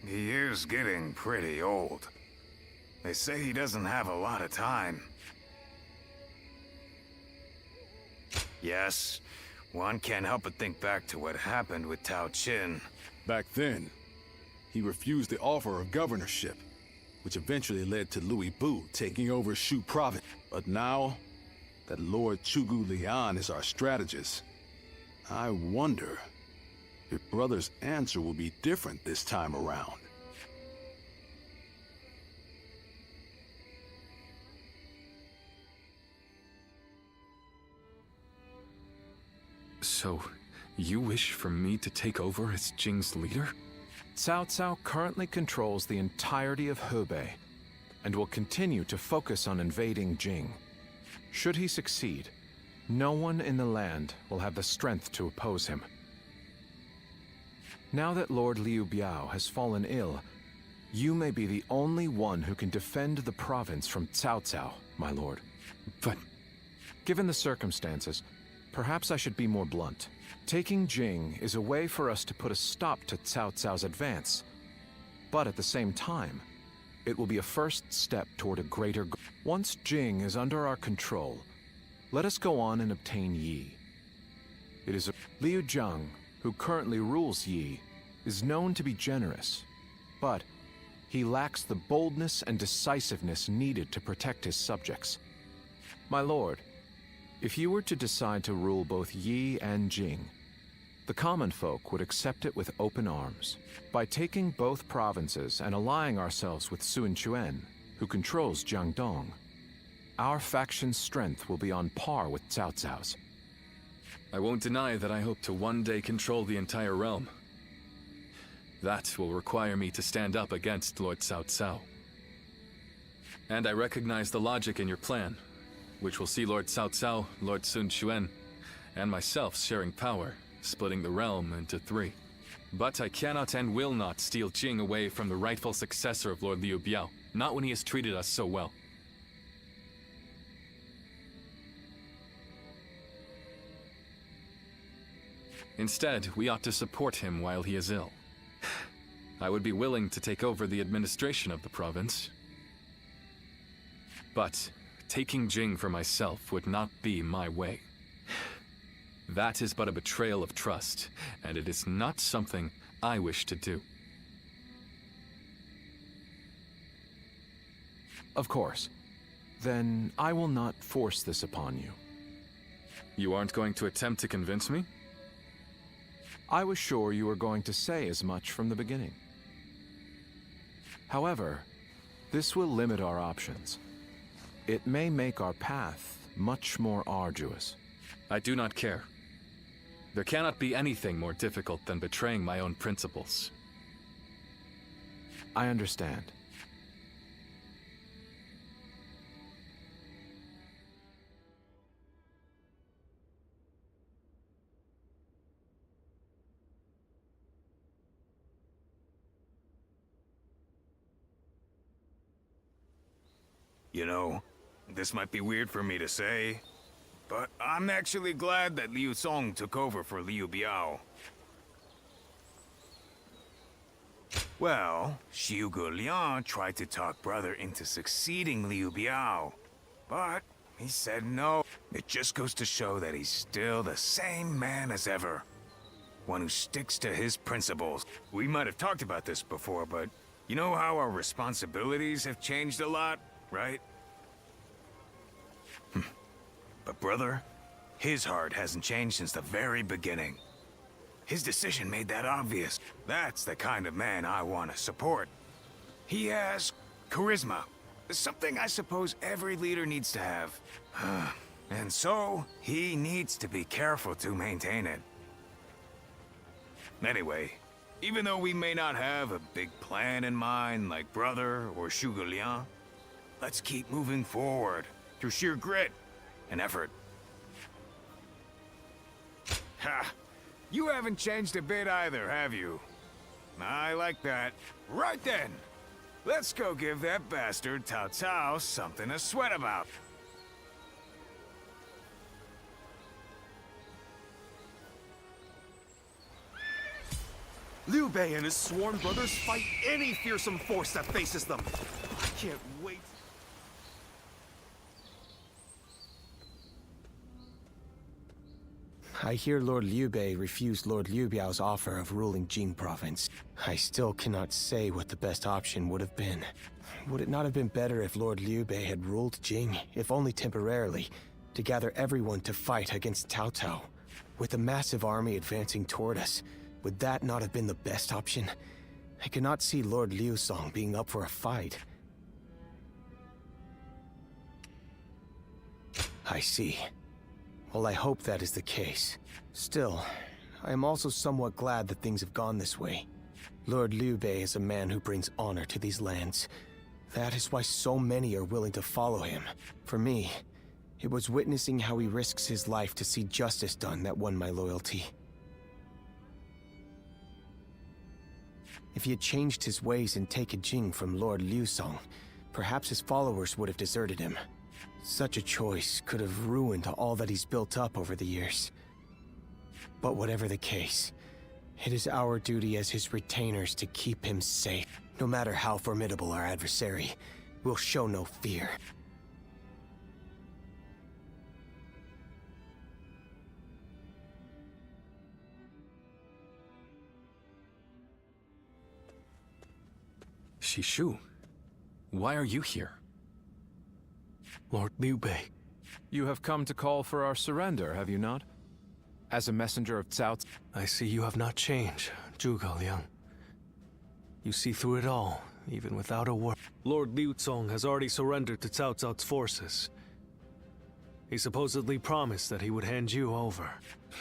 he is getting pretty old. They say he doesn't have a lot of time. Yes, one can't help but think back to what happened with Tao Qin.
Back then, he refused the offer of governorship, which eventually led to Louis Bu taking over Shu province. But now that Lord Chugu Lian is our strategist, I wonder if Brother's answer will be different this time around.
So, you wish for me to take over as Jing's leader?
Cao Cao currently controls the entirety of Hebei, and will continue to focus on invading Jing. Should he succeed, no one in the land will have the strength to oppose him. Now that Lord Liu Biao has fallen ill, you may be the only one who can defend the province from Cao Cao, my lord.
But...
given the circumstances, perhaps I should be more blunt. Taking Jing is a way for us to put a stop to Cao Cao's advance. But at the same time, it will be a first step toward a greater goal. Once Jing is under our control, let us go on and obtain Yi. It is Liu Zhang, who currently rules Yi, is known to be generous, but he lacks the boldness and decisiveness needed to protect his subjects. My lord, if you were to decide to rule both Yi and Jing, the common folk would accept it with open arms. By taking both provinces and allying ourselves with Sun Quan, who controls Jiangdong, our faction's strength will be on par with Cao Cao's.
I won't deny that I hope to one day control the entire realm. That will require me to stand up against Lord Cao Cao. And I recognize the logic in your plan, which will see Lord Cao Cao, Lord Sun Quan, and myself sharing power, splitting the realm into 3. But I cannot and will not steal Jing away from the rightful successor of Lord Liu Biao, not when he has treated us so well. Instead, we ought to support him while he is ill. I would be willing to take over the administration of the province. But taking Jing for myself would not be my way. That is but a betrayal of trust, and it is not something I wish to do.
Of course. Then I will not force this upon you.
You aren't going to attempt to convince me?
I was sure you were going to say as much from the beginning. However, this will limit our options. It may make our path much more arduous.
I do not care. There cannot be anything more difficult than betraying my own principles.
I understand.
You know, this might be weird for me to say, but I'm actually glad that Liu Song took over for Liu Biao. Well, Xiu Liang tried to talk brother into succeeding Liu Biao, but he said no. It just goes to show that he's still the same man as ever. One who sticks to his principles. We might have talked about this before, but you know how our responsibilities have changed a lot, right? But brother, his heart hasn't changed since the very beginning. His decision made that obvious. That's the kind of man I want to support. He has charisma, something I suppose every leader needs to have. And so, he needs to be careful to maintain it. Anyway, even though we may not have a big plan in mind like brother or Zhuge Liang, let's keep moving forward through sheer grit and effort. Ha! You haven't changed a bit either, have you? I like that. Right then, let's go give that bastard Cao Cao something to sweat about.
Liu Bei and his sworn brothers fight any fearsome force that faces them. I can't wait.
I hear Lord Liu Bei refused Lord Liu Biao's offer of ruling Jing province. I still cannot say what the best option would have been. Would it not have been better if Lord Liu Bei had ruled Jing, if only temporarily, to gather everyone to fight against Cao Cao? With a massive army advancing toward us, would that not have been the best option? I cannot see Lord Liu Song being up for a fight. I see. Well, I hope that is the case. Still, I am also somewhat glad that things have gone this way. Lord Liu Bei is a man who brings honor to these lands. That is why so many are willing to follow him. For me, it was witnessing how he risks his life to see justice done that won my loyalty. If he had changed his ways and taken Jing from Lord Liu Song, perhaps his followers would have deserted him. Such a choice could have ruined all that he's built up over the years. But whatever the case, it is our duty as his retainers to keep him safe. No matter how formidable our adversary, we'll show no fear.
Shishu, why are you here?
Lord Liu Bei.
You have come to call for our surrender, have you not? As a messenger of Cao...
I see you have not changed, Zhuge Liang. You see through it all, even without a word. Lord Liu Song has already surrendered to Cao Cao's forces. He supposedly promised that he would hand you over.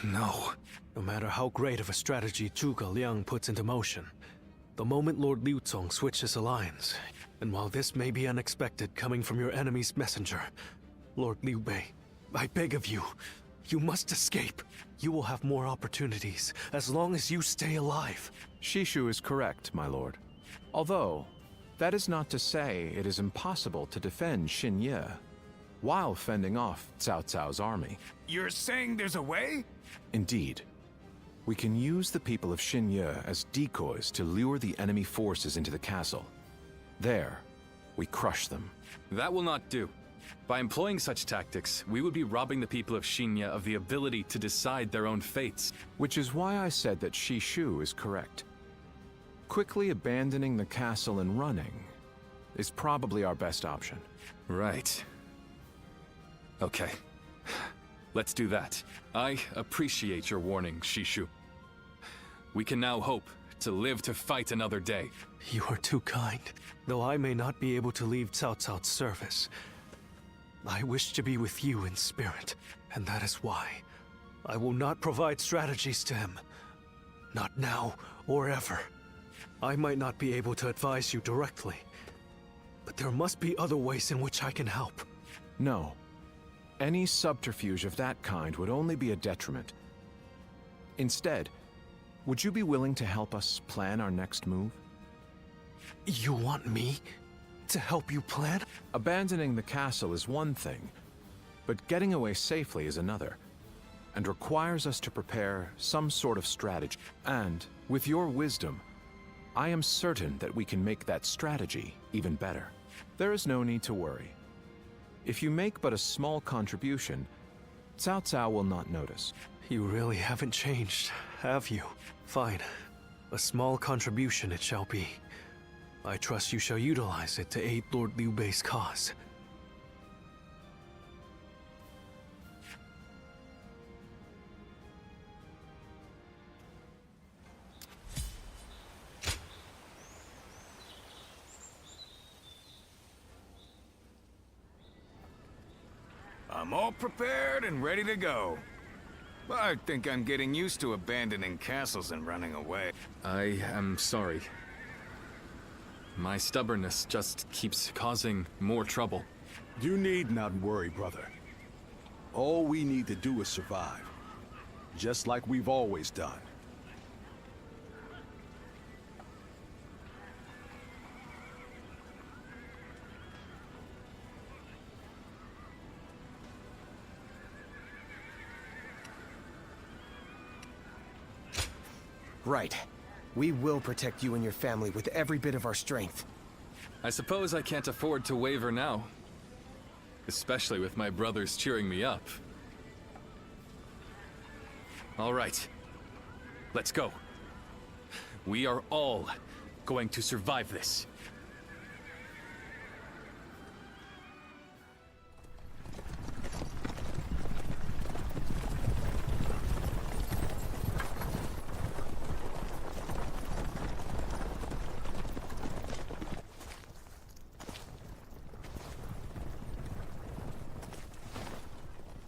No.
No matter how great of a strategy Zhuge Liang puts into motion, the moment Lord Liu Song switches alliance, and while this may be unexpected coming from your enemy's messenger, Lord Liu Bei, I beg of you, you must escape. You will have more opportunities as long as you stay alive.
Shishu is correct, my lord. Although, that is not to say it is impossible to defend Xinye while fending off Cao Cao's army.
You're saying there's a way?
Indeed. We can use the people of Xinye as decoys to lure the enemy forces into the castle. There, we crush them.
That will not do. By employing such tactics, we would be robbing the people of Xinye of the ability to decide their own fates.
Which is why I said that Shishu is correct. Quickly abandoning the castle and running is probably our best option.
Right. Okay. Let's do that. I appreciate your warning, Shishu. We can now hope to live to fight another day.
You are too kind. Though I may not be able to leave Cao Cao's service, I wish to be with you in spirit, and that is why I will not provide strategies to him. Not now or ever. I might not be able to advise you directly, but there must be other ways in which I can help.
No. Any subterfuge of that kind would only be a detriment. Instead, would you be willing to help us plan our next move?
You want me to help you plan?
Abandoning the castle is one thing, but getting away safely is another, and requires us to prepare some sort of strategy. And, with your wisdom, I am certain that we can make that strategy even better. There is no need to worry. If you make but a small contribution, Cao Cao will not notice.
You really haven't changed, have you? Fine. A small contribution it shall be. I trust you shall utilize it to aid Lord Liu Bei's cause.
I'm all prepared and ready to go. I think I'm getting used to abandoning castles and running away.
I am sorry. My stubbornness just keeps causing more trouble.
You need not worry, brother. All we need to do is survive. Just like we've always done.
Right. We will protect you and your family with every bit of our strength.
I suppose I can't afford to waver now. Especially with my brothers cheering me up. All right. Let's go. We are all going to survive this.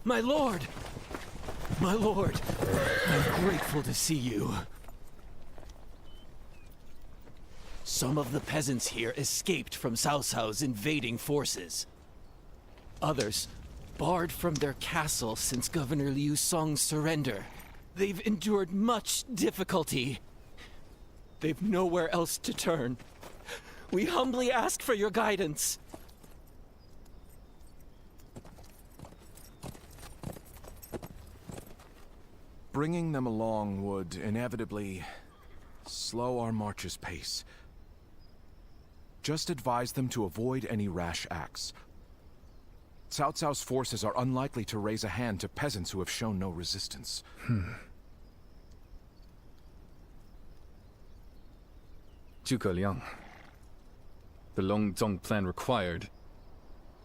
My lord! My lord! I'm grateful to see you. Some of the peasants here escaped from Cao Cao's invading forces. Others barred from their castle since Governor Liu Song's surrender. They've endured much difficulty. They've nowhere else to turn. We humbly ask for your guidance.
Bringing them along would inevitably slow our march's pace. Just advise them to avoid any rash acts. Cao Cao's forces are unlikely to raise a hand to peasants who have shown no resistance.
Zhuge Liang. The Longzong plan required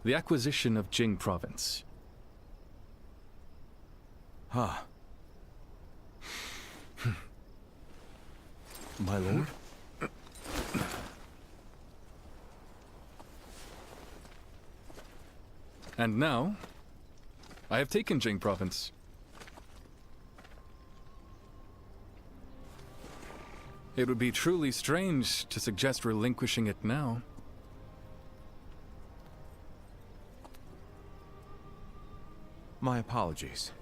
the acquisition of Jing province.
Huh. My lord?
And now, I have taken Jing province. It would be truly strange to suggest relinquishing it now.
My apologies.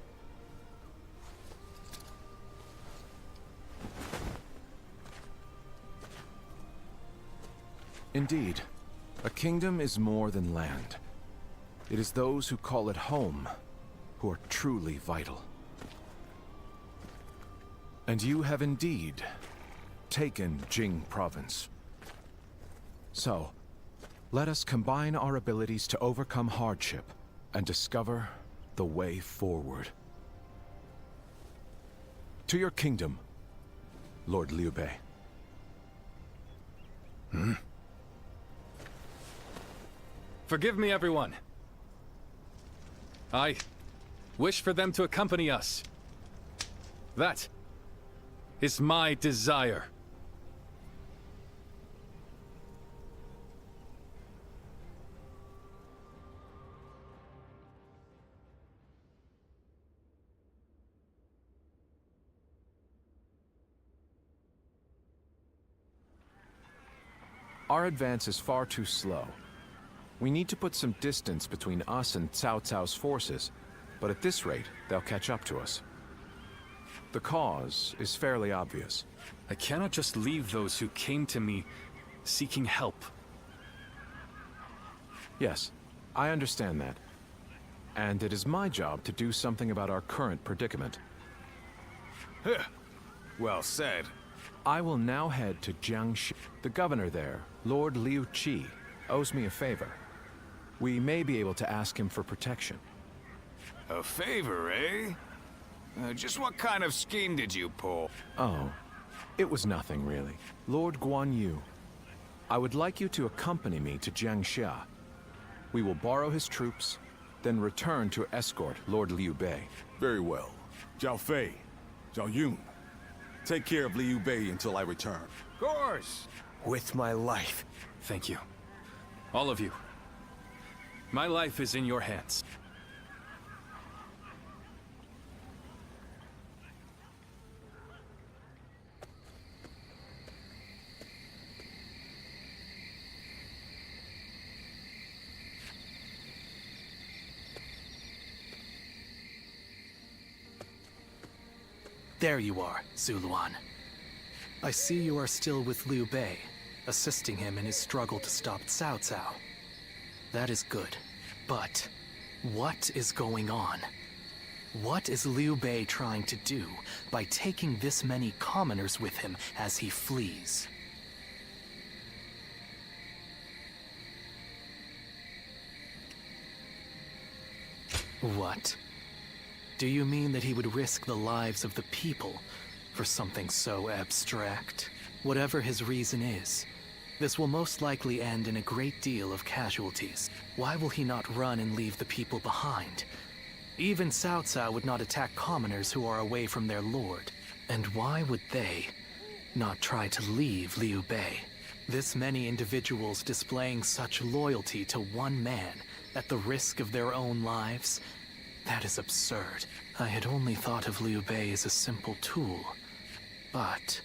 Indeed, a kingdom is more than land. It is those who call it home who are truly vital. And you have indeed taken Jing province. So, let us combine our abilities to overcome hardship and discover the way forward. To your kingdom, Lord Liu Bei.
Forgive me, everyone. I wish for them to accompany us. That is my desire.
Our advance is far too slow. We need to put some distance between us and Cao Cao's forces, but at this rate, they'll catch up to us. The cause is fairly obvious.
I cannot just leave those who came to me seeking help.
Yes, I understand that. And it is my job to do something about our current predicament.
Well said.
I will now head to Jiangxi. The governor there, Lord Liu Qi, owes me a favor. We may be able to ask him for protection.
A favor, eh? Just what kind of scheme did you pull?
Oh, it was nothing really. Lord Guan Yu, I would like you to accompany me to Jiangxia. We will borrow his troops, then return to escort Lord Liu Bei.
Very well. Zhao Fei, Zhao Yun, take care of Liu Bei until I return.
Of course.
With my life.
Thank you. All of you. My life is in your hands.
There you are, Zuluan. I see you are still with Liu Bei, assisting him in his struggle to stop Cao Cao. That is good. But what is going on? What is Liu Bei trying to do by taking this many commoners with him as he flees? What? Do you mean that he would risk the lives of the people for something so abstract? Whatever his reason is, this will most likely end in a great deal of casualties. Why will he not run and leave the people behind? Even Cao Cao would not attack commoners who are away from their lord. And why would they not try to leave Liu Bei? This many individuals displaying such loyalty to one man at the risk of their own lives? That is absurd. I had only thought of Liu Bei as a simple tool, but...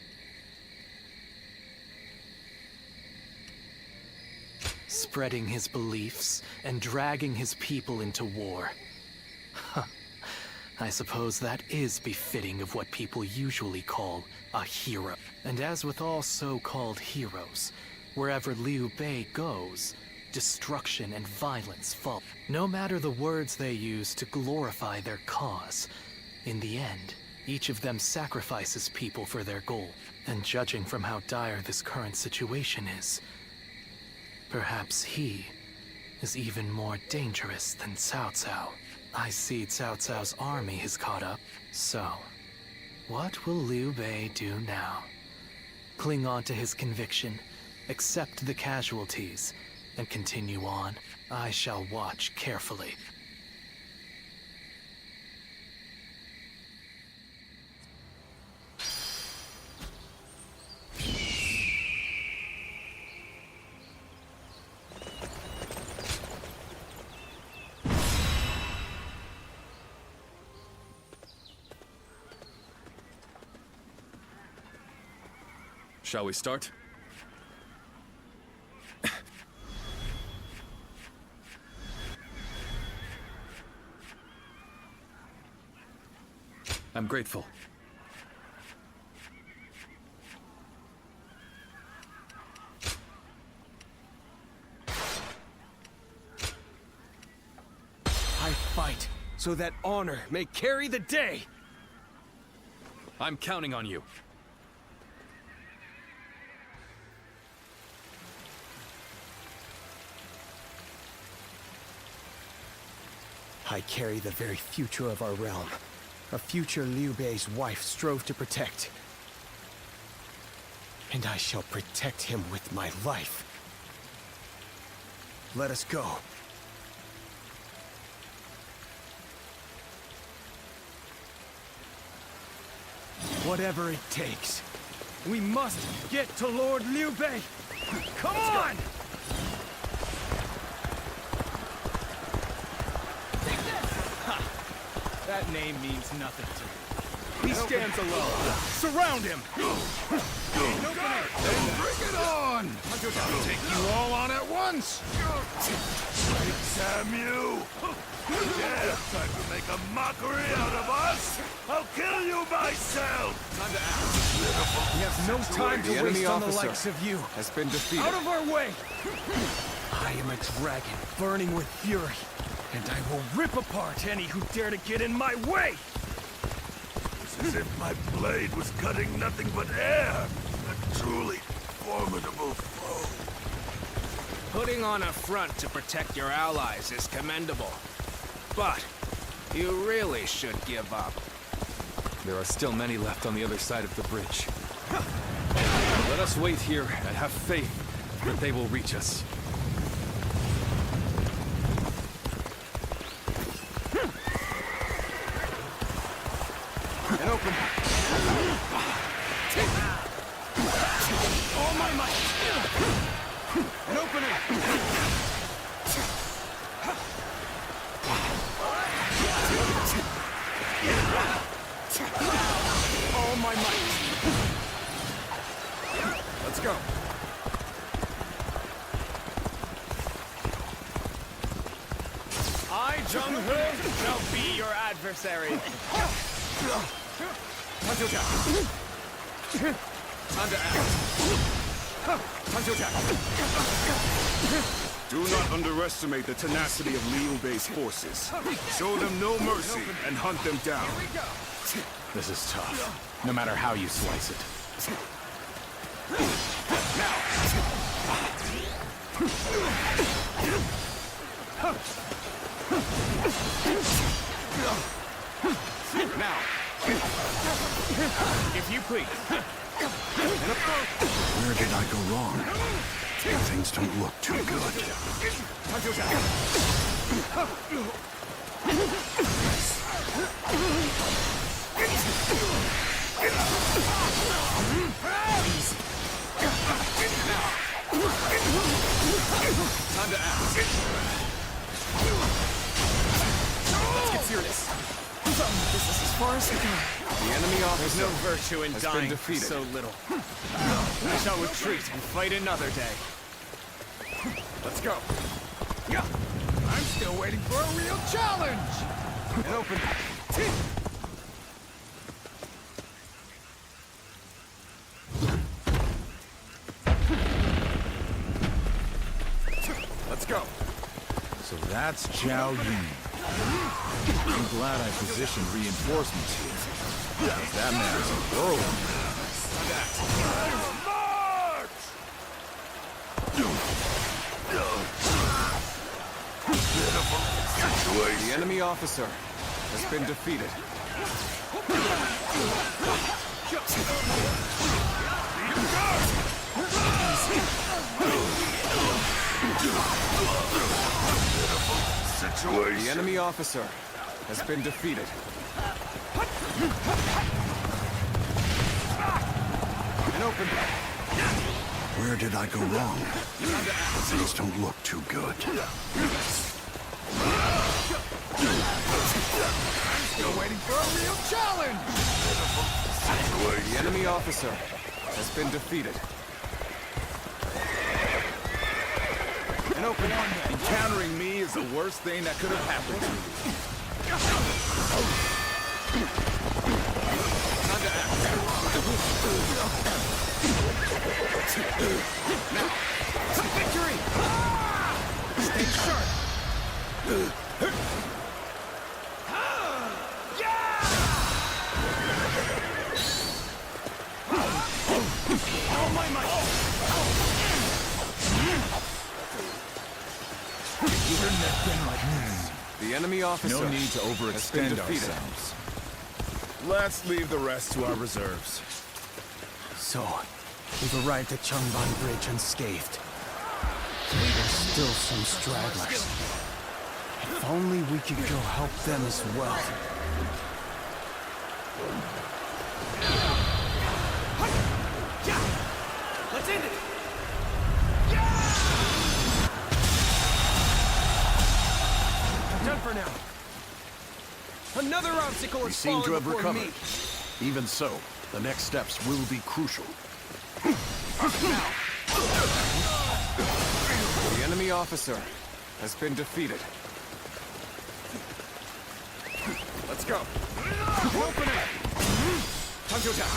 spreading his beliefs and dragging his people into war. I suppose that is befitting of what people usually call a hero. And as with all so-called heroes, wherever Liu Bei goes, destruction and violence follow. No matter the words they use to glorify their cause, in the end, each of them sacrifices people for their goal. And judging from how dire this current situation is, perhaps he is even more dangerous than Cao Cao. I see Cao Cao's army has caught up. So, what will Liu Bei do now? Cling on to his conviction, accept the casualties, and continue on? I shall watch carefully.
Shall we start? I'm grateful.
I fight so that honor may carry the day!
I'm counting on you.
I carry the very future of our realm. A future Liu Bei's wife strove to protect. And I shall protect him with my life. Let us go. Whatever it takes. We must get to Lord Liu Bei! Come on!
That name means nothing to me.
He stands alone. Surround him!
Bring it on!
I'll take you all on at once!
Damn you! Yeah, trying to make a mockery out of us? I'll kill you myself!
Time to act. We have no time to waste on the likes of you.
Has been defeated.
Out of our way! I am a dragon, burning with fury, and I will rip apart any who dare to get in my way!
It's as if my blade was cutting nothing but air. A truly formidable foe.
Putting on a front to protect your allies is commendable. But you really should give up.
There are still many left on the other side of the bridge. Let us wait here and have faith that they will reach us.
And open. All my might. And open it. All my might. Let's go.
I, Jung-Ho, shall be your adversary.
Time to act.
Do not underestimate the tenacity of Liu Bei's forces. Show them no mercy and hunt them down.
This is tough, no matter how you slice it.
Now, if you please.
Where did I go wrong? Things don't look too good.
Time to act. Let's get serious.
This is as far as we go.
The enemy officer
There's no virtue in
has
dying
been
for
defeated.
so little. I shall retreat and fight another day.
Let's go. Yeah. I'm still waiting for a real challenge. And open. Let's go.
So that's Zhao Yun. I'm glad I positioned reinforcements here. That man's a whirlwind.
The enemy officer has been defeated. The enemy officer has been defeated. And open.
Where did I go wrong? Things don't look too good.
Still waiting for a real challenge.
The enemy officer has been defeated.
And open.
Encountering me is the worst thing that could have happened to you.
Time to act. Now, victory! Stay sharp. All my might. You wouldn't have been like this.
The enemy officer
No need to
has been
overextend
defeated.
ourselves. Let's leave the rest to our reserves.
So, we've arrived at Changban Bridge unscathed. There's still some stragglers. If only we could go help them as well.
Let's end it! Done for now. Another obstacle
We
is
seem to
falling
have
before
recovered.
me.
Even so, the next steps will be crucial.
Now,
The enemy officer has been defeated. Let's go. Open it! Time to attack.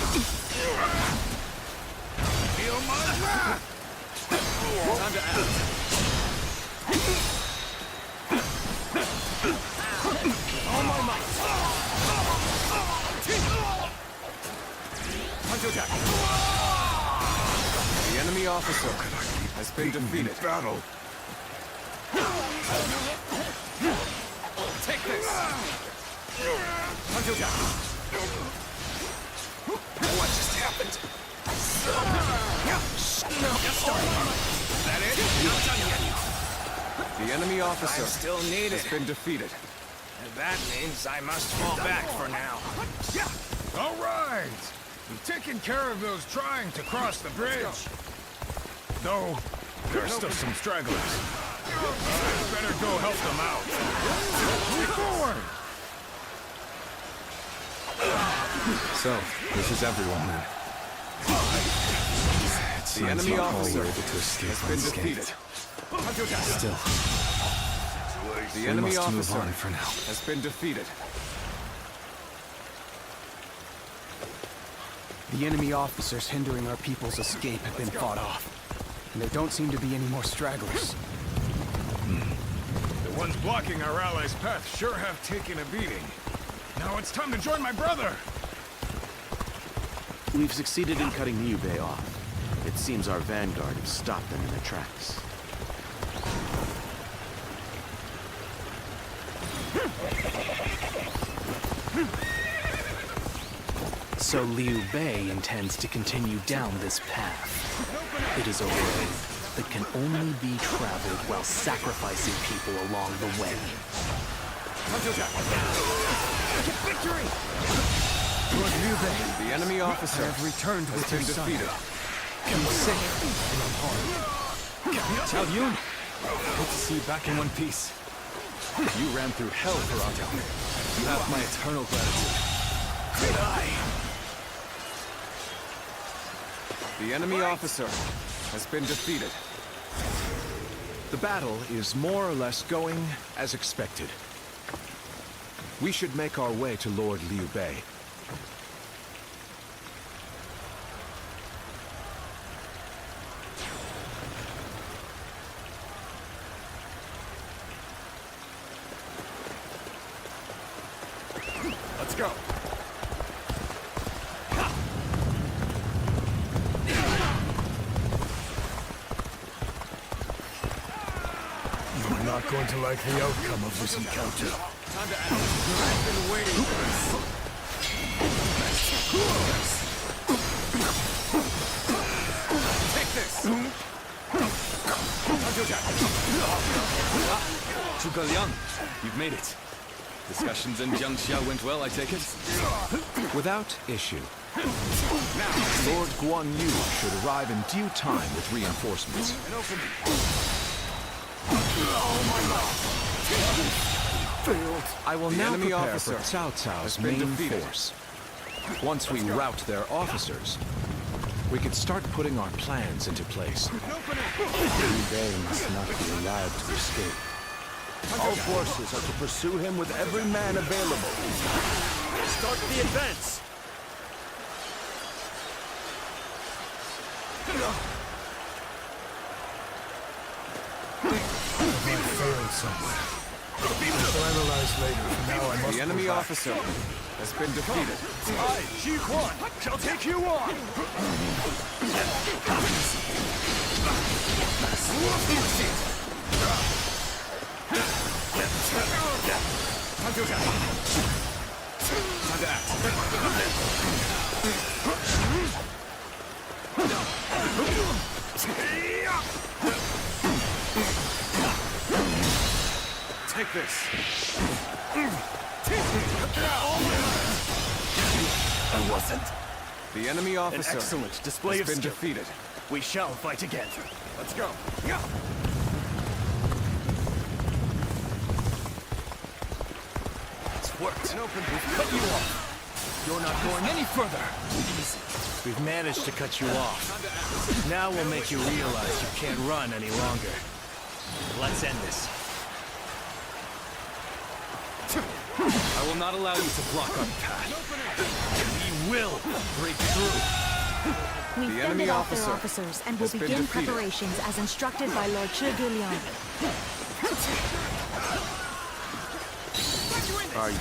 Feel my wrath!
Time to act. All my might. Time to attack. The enemy officer has been defeated.
Battle.
Take this. Time to attack. What just happened? Get started. Is that it? Not done yet. The enemy officer
still needed.
has been defeated.
And that means I must fall back for now.
All right. We've taken care of those trying to cross the bridge. Though, there are still some stragglers. I'd better go help them out. Keep forward!
So, this is everyone then.
The enemy officer
able to escape
has been
unscathed.
defeated.
Still,
The
we
enemy
must move
officer
on for now.
has been defeated.
The enemy officers hindering our people's escape have been fought off. And there don't seem to be any more stragglers.
The ones blocking our allies' path sure have taken a beating. Now it's time to join my brother!
We've succeeded in cutting Liu Bei off. It seems our vanguard has stopped them in their tracks.
So Liu Bei intends to continue down this path. It is a road that can only be traveled while sacrificing people along the way.
Victory!
Lord Liu Bei,
The enemy officer
have returned
has
with
been
your son.
defeated.
He's safe and unharmed.
Xiao Yun! Good to see you back in one piece. You ran through hell for our town. You have my eternal gratitude.
Did I?
The enemy officer has been defeated. The battle is more or less going as expected. We should make our way to Lord Liu Bei. Let's go.
You're not going to like the outcome of this encounter.
Time to act. I've been waiting for this. Take this. Time to attack.
Zhuge Liang, you've made it. Discussions in Jiangxia went well, I take it?
Without issue. Now, Lord Guan Yu should arrive in due time with reinforcements. I will now prepare for Cao Cao's main force. Once we rout their officers, we can start putting our plans into place.
Liu Bei must not be allowed to escape. All forces are to pursue him with every man available.
Start the advance!
I failed somewhere. I'll analyze later. For now, I must
The enemy
go back.
officer has been defeated.
I, Ji Quan, shall take you on!
Time to attack. Time to act. Take this.
I wasn't.
The enemy officer
An excellent display
has
of
been
skill.
defeated.
We shall fight again.
Let's go.
It's worked. We've cut you off. You're not going any further. Easy.
We've managed to cut you off.
Now we'll make you realize you can't run any longer. Let's end this. I will not allow you to block our path. We will break through.
We've fended off their officers and will begin preparations as instructed by Lord Guillaume.
Are you...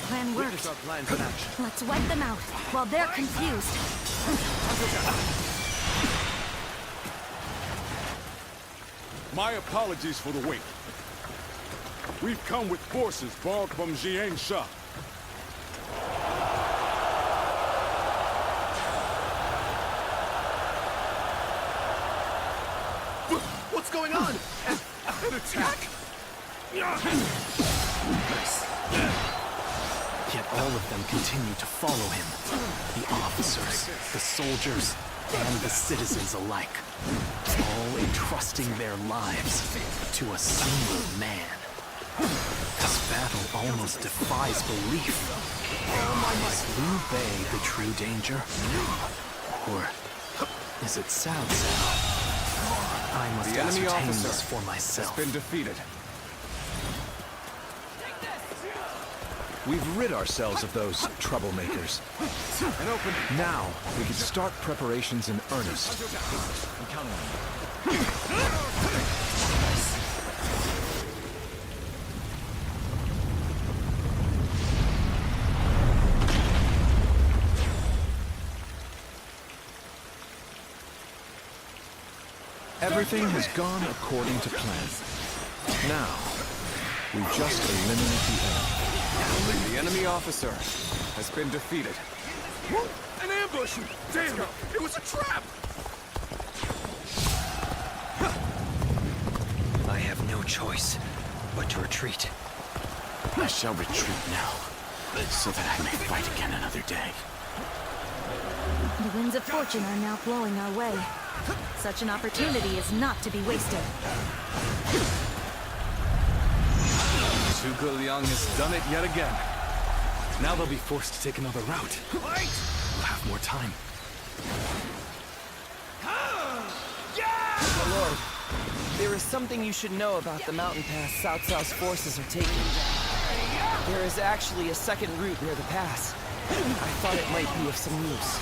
Plan worked. Let's wipe them out while they're confused.
My apologies for the wait. We've come with forces borrowed from Jiang Sha.
What's going on? An attack? Yet all of them continue to follow him. The officers, the soldiers, and the citizens alike. All entrusting their lives to a single man. This battle almost defies belief. Is Liu Bei the true danger? Or is it Cao Cao? I must ascertain this for myself.
Has been defeated. We've rid ourselves of those troublemakers. Now, we can start preparations in earnest.
I'm counting on you.
Everything has gone according to plan. Now, we just eliminate the enemy. The enemy officer has been defeated.
An ambush! Damn! It was a trap!
I have no choice but to retreat. I shall retreat now, so that I may fight again another day.
The winds of fortune are now blowing our way. Such an opportunity is not to be wasted.
Zhuge Liang has done it yet again. Now they'll be forced to take another route. We'll have more time.
My lord, there is something you should know about the mountain pass Cao Cao's forces are taking. There is actually a second route near the pass. I thought it might be of some use.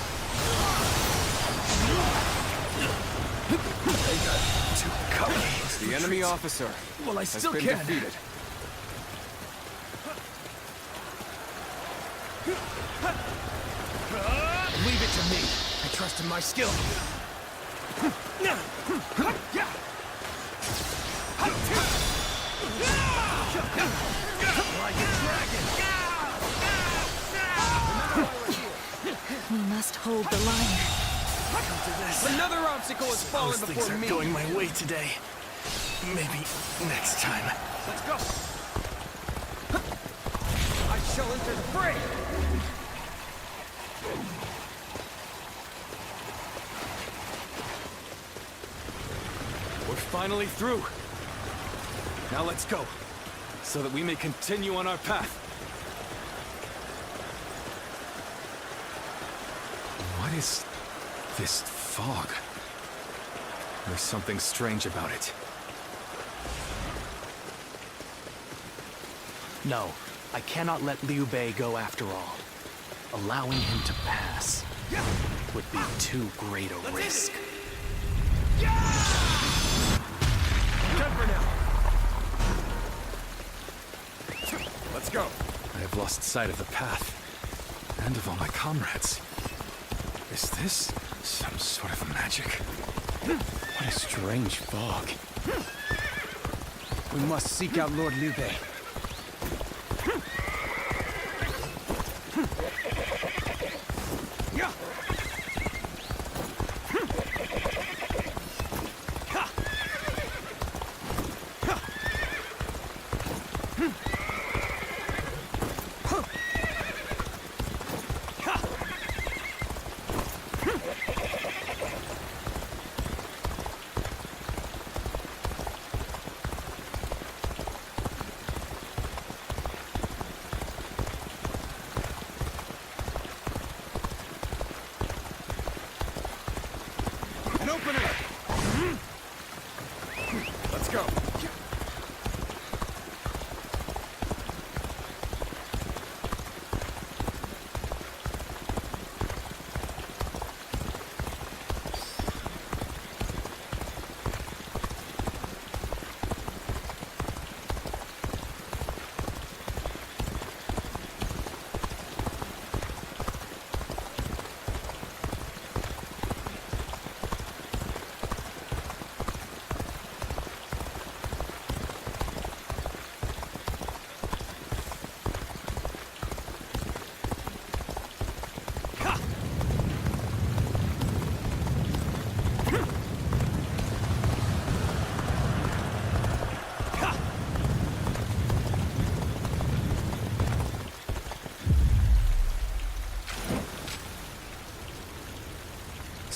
Too cocky.
The enemy officer has been defeated.
Leave it to me. I trust in my skill.
We must hold the line.
Another obstacle has fallen before
Things
me.
are going my way today. Maybe next time.
Let's go. I shall enter the fray.
We're finally through. Now let's go, so that we may continue on our path. What is this fog? There's something strange about it. No, I cannot let Liu Bei go after all. Allowing him to pass would be too great a risk. Done for now. Let's go. I have lost sight of the path, and of all my comrades. Is this some sort of magic?
What a strange fog. We must seek out Lord Liu Bei.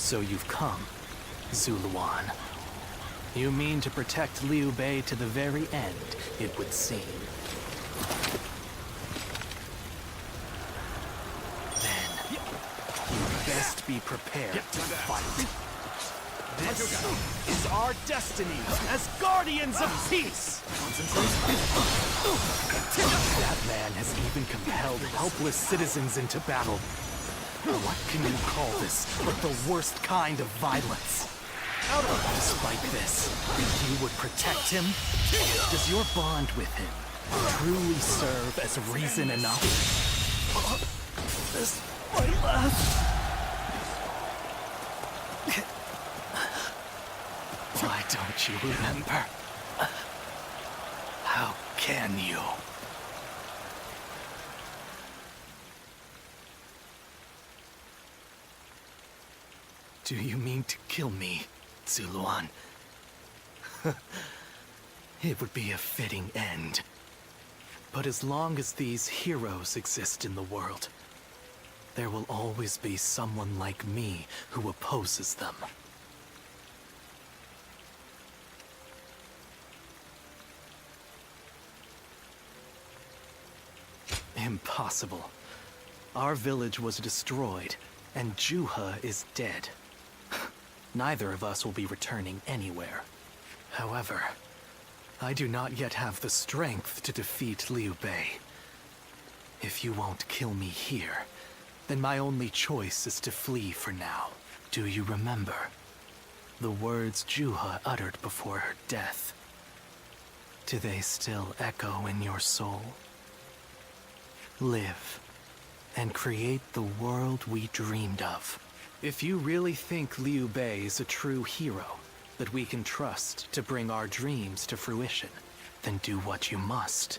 So you've come, Zuluan. You mean to protect Liu Bei to the very end, it would seem. Then, you'd best be prepared to fight.
This is our destiny as guardians of peace!
That man has even compelled helpless citizens into battle. What can you call this but the worst kind of violence? Despite this, you would protect him? Does your bond with him truly serve as reason enough? This my last. Why don't you remember? How can you? Do you mean to kill me, Zuluan? It would be a fitting end. But as long as these heroes exist in the world, there will always be someone like me who opposes them. Impossible. Our village was destroyed, and Juha is dead. Neither of us will be returning anywhere. However, I do not yet have the strength to defeat Liu Bei. If you won't kill me here, then my only choice is to flee for now. Do you remember the words Juha uttered before her death? Do they still echo in your soul? Live, and create the world we dreamed of. If you really think Liu Bei is a true hero that we can trust to bring our dreams to fruition, then do what you must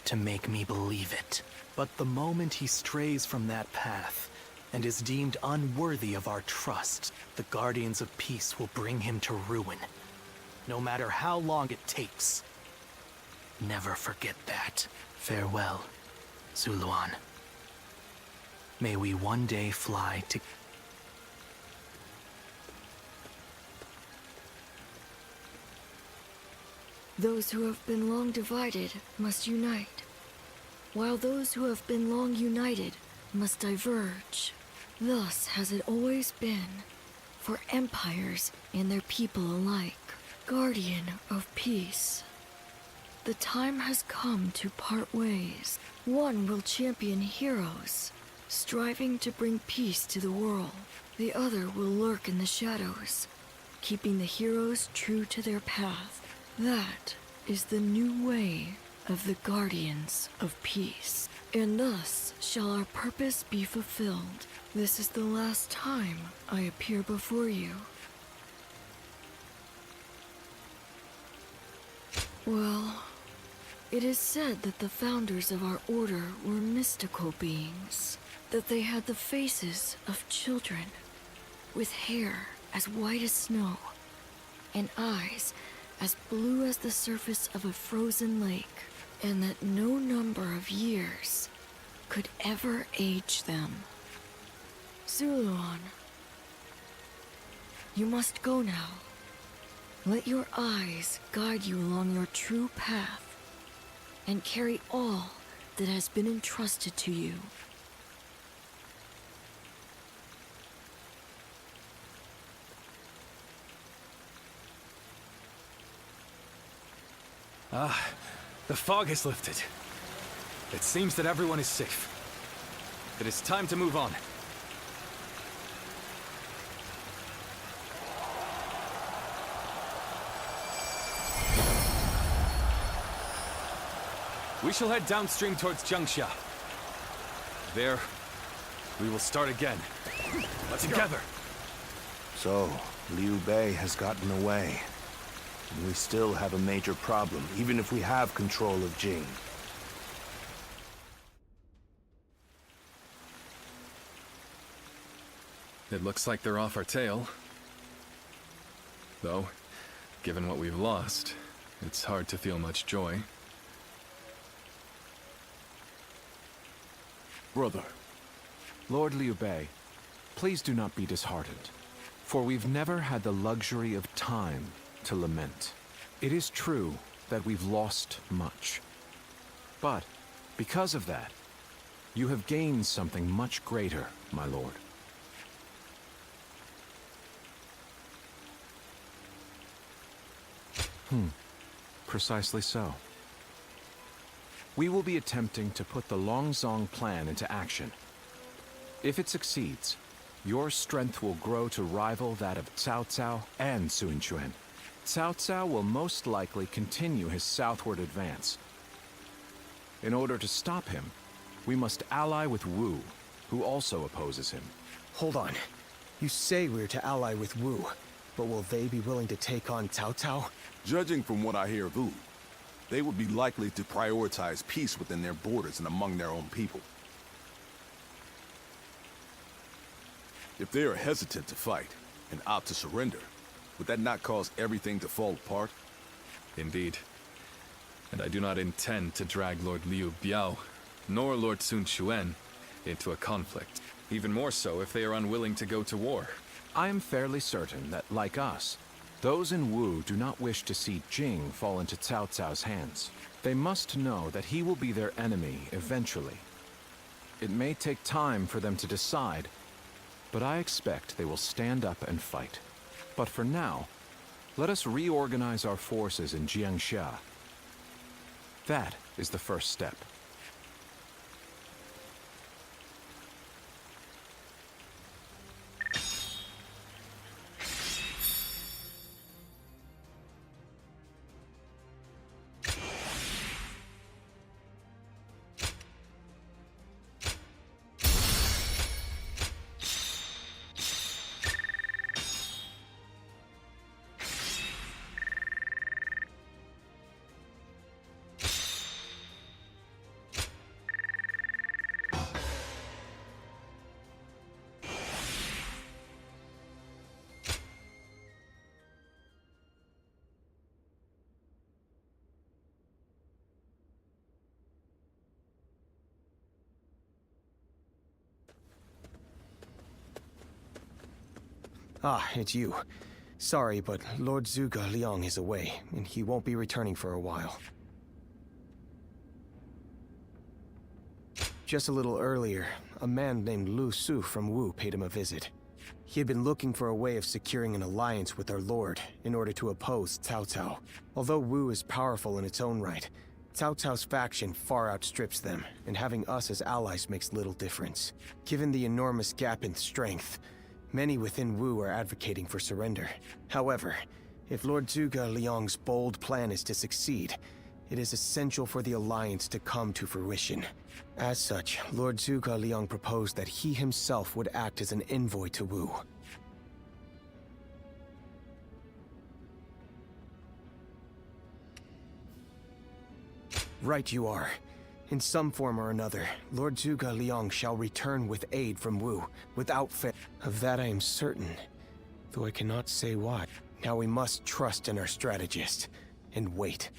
to make me believe it. But the moment he strays from that path and is deemed unworthy of our trust, the Guardians of Peace will bring him to ruin, no matter how long it takes. Never forget that. Farewell, Zuluan. May we one day fly to...
Those who have been long divided must unite, while those who have been long united must diverge. Thus has it always been, for empires and their people alike. Guardian of peace. The time has come to part ways. One will champion heroes, striving to bring peace to the world. The other will lurk in the shadows, keeping the heroes true to their path. That is the new way of the Guardians of Peace. And thus shall our purpose be fulfilled. This is the last time I appear before you. Well, it is said that the founders of our order were mystical beings, that they had the faces of children, with hair as white as snow, and eyes as blue as the surface of a frozen lake, and that no number of years could ever age them. Zuluan, you must go now. Let your eyes guide you along your true path, and carry all that has been entrusted to you.
The fog has lifted. It seems that everyone is safe. It is time to move on. We shall head downstream towards Jiangxia. There, we will start again. Together.
So, Liu Bei has gotten away. And we still have a major problem, even if we have control of Jing.
It looks like they're off our tail. Though, given what we've lost, it's hard to feel much joy.
Brother. Lord Liu Bei, please do not be disheartened. For we've never had the luxury of time to lament. It is true that we've lost much. But because of that, you have gained something much greater, my lord. Precisely so. We will be attempting to put the Longzong plan into action. If it succeeds, your strength will grow to rival that of Cao Cao and Sun Quan. Cao Cao will most likely continue his southward advance. In order to stop him, we must ally with Wu, who also opposes him.
Hold on. You say we're to ally with Wu, but will they be willing to take on Cao Cao?
Judging from what I hear of Wu, they would be likely to prioritize peace within their borders and among their own people. If they are hesitant to fight and opt to surrender, would that not cause everything to fall apart?
Indeed. And I do not intend to drag Lord Liu Biao, nor Lord Sun Quan, into a conflict. Even more so if they are unwilling to go to war.
I am fairly certain that, like us, those in Wu do not wish to see Jing fall into Cao Cao's hands. They must know that he will be their enemy eventually. It may take time for them to decide, but I expect they will stand up and fight. But for now, let us reorganize our forces in Jiangxia. That is the first step.
Ah, it's you. Sorry, but Lord Zhuge Liang is away, and he won't be returning for a while. Just a little earlier, a man named Lu Su from Wu paid him a visit. He had been looking for a way of securing an alliance with our lord in order to oppose Cao Cao. Although Wu is powerful in its own right, Cao Cao's faction far outstrips them, and having us as allies makes little difference. Given the enormous gap in strength, many within Wu are advocating for surrender. However, if Lord Zhuge Liang's bold plan is to succeed, it is essential for the alliance to come to fruition. As such, Lord Zhuge Liang proposed that he himself would act as an envoy to Wu. Right you are. In some form or another, Lord Zhuge Liang shall return with aid from Wu, without fail. Of that I am certain, though I cannot say why. Now we must trust in our strategist, and wait.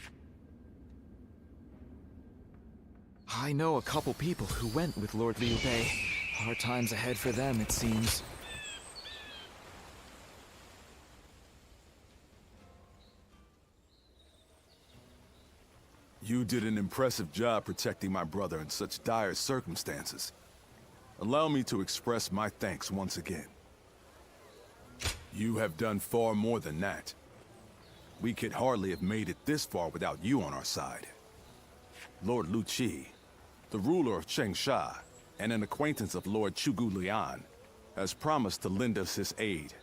I know a couple people who went with Lord Liu Bei. Hard times ahead for them, it seems.
You did an impressive job protecting my brother in such dire circumstances. Allow me to express my thanks once again. You have done far more than that. We could hardly have made it this far without you on our side. Lord Lu Qi, the ruler of Chengsha, and an acquaintance of Lord Zhuge Liang, has promised to lend us his aid.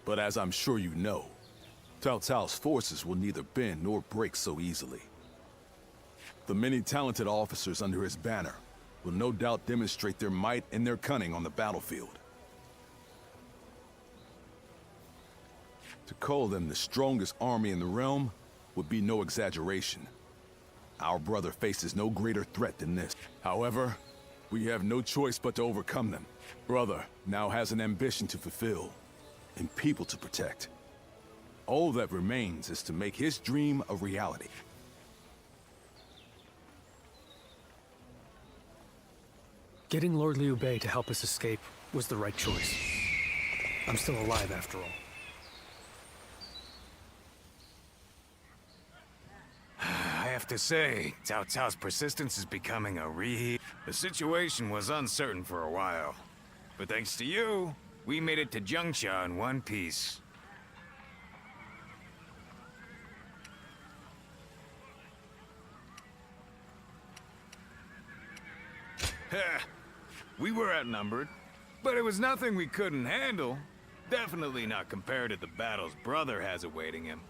But as I'm sure you know, Cao Cao's forces will neither bend nor break so easily. The many talented officers under his banner will no doubt demonstrate their might and their cunning on the battlefield. To call them the strongest army in the realm would be no exaggeration. Our brother faces no greater threat than this. However, we have no choice but to overcome them. Brother now has an ambition to fulfill, and people to protect. All that remains is to make his dream a reality.
Getting Lord Liu Bei to help us escape was the right choice. I'm still alive after all.
I have to say, Cao Cao's persistence is becoming a The situation was uncertain for a while. But thanks to you, we made it to Zhengsha in one piece. We were outnumbered, but it was nothing we couldn't handle. Definitely not compared to the battles Brother has awaiting him.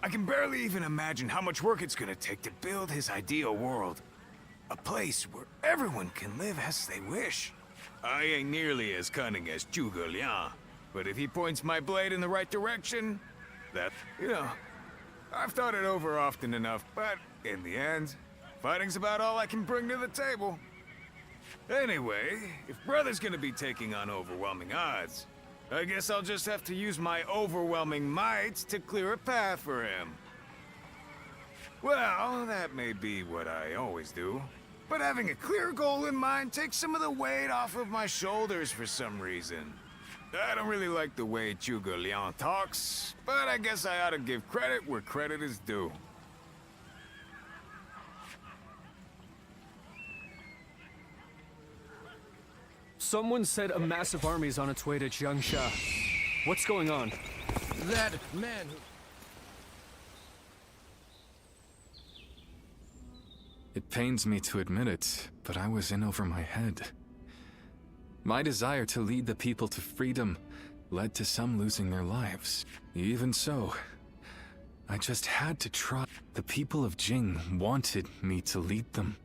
I can barely even imagine how much work it's gonna take to build his ideal world. A place where everyone can live as they wish. I ain't nearly as cunning as Zhuge Liang, but if he points my blade in the right direction, I've thought it over often enough, but in the end, fighting's about all I can bring to the table. Anyway, if Brother's gonna be taking on overwhelming odds, I guess I'll just have to use my overwhelming might to clear a path for him. Well, that may be what I always do, but having a clear goal in mind takes some of the weight off of my shoulders for some reason. I don't really like the way Zhuge Liang talks, but I guess I ought to give credit where credit is due.
Someone said a massive army is on its way to Zhengsha. What's going on?
That man who...
It pains me to admit it, but I was in over my head. My desire to lead the people to freedom led to some losing their lives. Even so, I just had to try. The people of Jing wanted me to lead them.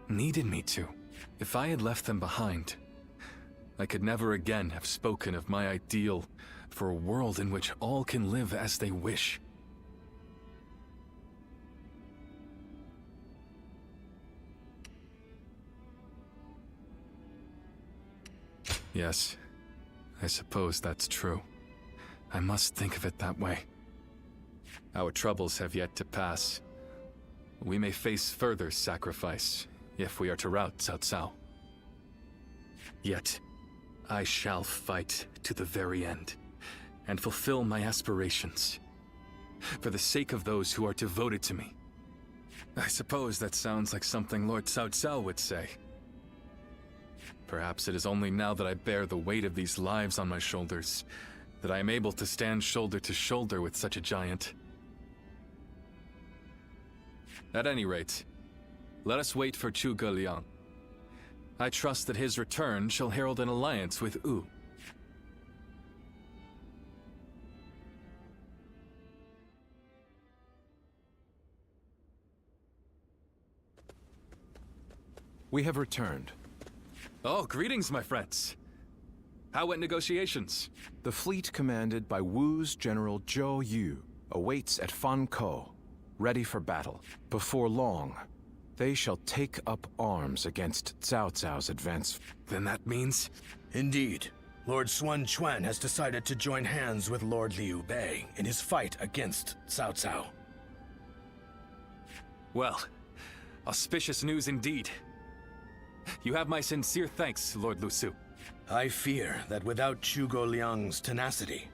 Needed me to. If I had left them behind, I could never again have spoken of my ideal for a world in which all can live as they wish. Yes, I suppose that's true. I must think of it that way. Our troubles have yet to pass. We may face further sacrifice if we are to rout Cao Cao. Yet, I shall fight to the very end, and fulfill my aspirations, for the sake of those who are devoted to me. I suppose that sounds like something Lord Cao Cao would say. Perhaps it is only now that I bear the weight of these lives on my shoulders that I am able to stand shoulder to shoulder with such a giant. At any rate, let us wait for Zhuge Liang. I trust that his return shall herald an alliance with Wu.
We have returned.
Oh, greetings, my friends. How went negotiations?
The fleet commanded by Wu's General Zhou Yu awaits at Fan Ko, ready for battle. Before long, they shall take up arms against Cao Cao's advance.
Then that means?
Indeed. Lord Sun Quan has decided to join hands with Lord Liu Bei in his fight against Cao Cao.
Well, auspicious news indeed. You have my sincere thanks, Lord Lu Su.
I fear that without Zhuge Liang's tenacity,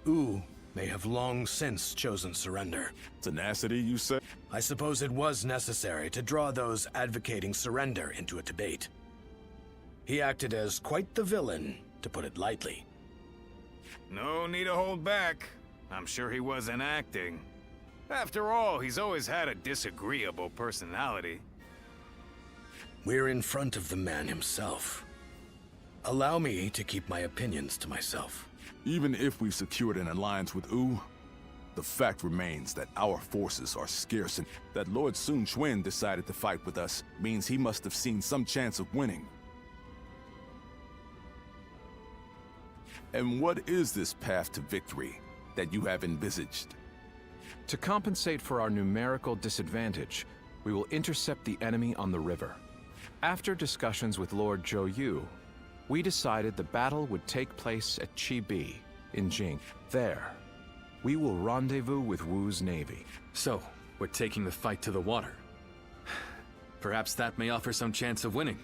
Wu may have long since chosen surrender.
Tenacity, you say?
I suppose it was necessary to draw those advocating surrender into a debate. He acted as quite the villain, to put it lightly.
No need to hold back. I'm sure he wasn't acting. After all, he's always had a disagreeable personality.
We're in front of the man himself. Allow me to keep my opinions to myself.
Even if we've secured an alliance with Wu, the fact remains that our forces are scarce, and that Lord Sun Quan decided to fight with us means he must have seen some chance of winning. And what is this path to victory that you have envisaged?
To compensate for our numerical disadvantage, we will intercept the enemy on the river. After discussions with Lord Zhou Yu, we decided the battle would take place at Chibi in Jing. There, we will rendezvous with Wu's navy.
So, we're taking the fight to the water. Perhaps that may offer some chance of winning.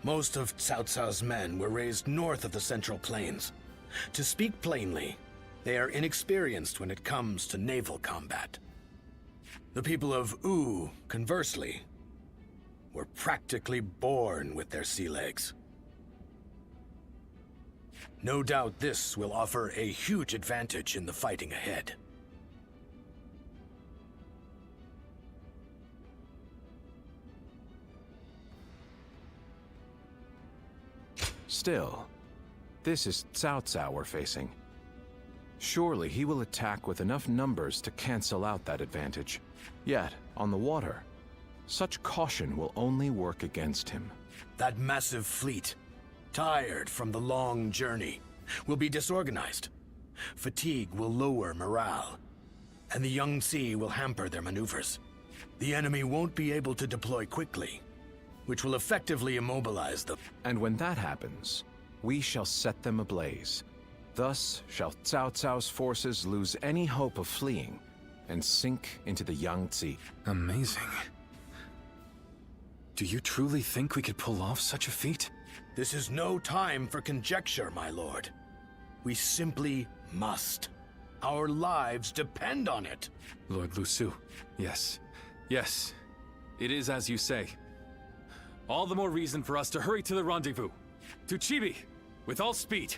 Most of Cao Cao's men were raised north of the Central Plains. To speak plainly, they are inexperienced when it comes to naval combat. The people of Wu, conversely, were practically born with their sea legs. No doubt this will offer a huge advantage in the fighting ahead.
Still, this is Cao Cao we're facing. Surely he will attack with enough numbers to cancel out that advantage. Yet, on the water, such caution will only work against him.
That massive fleet, tired from the long journey, will be disorganized. Fatigue will lower morale, and the Yangtze will hamper their maneuvers. The enemy won't be able to deploy quickly, which will effectively immobilize them.
And when that happens, we shall set them ablaze. Thus shall Cao Cao's forces lose any hope of fleeing and sink into the Yangtze.
Amazing. Do you truly think we could pull off such a feat?
This is no time for conjecture, my lord. We simply must. Our lives depend on it.
Lord Lu Su, yes. Yes, it is as you say. All the more reason for us to hurry to the rendezvous. To Chibi, with all speed.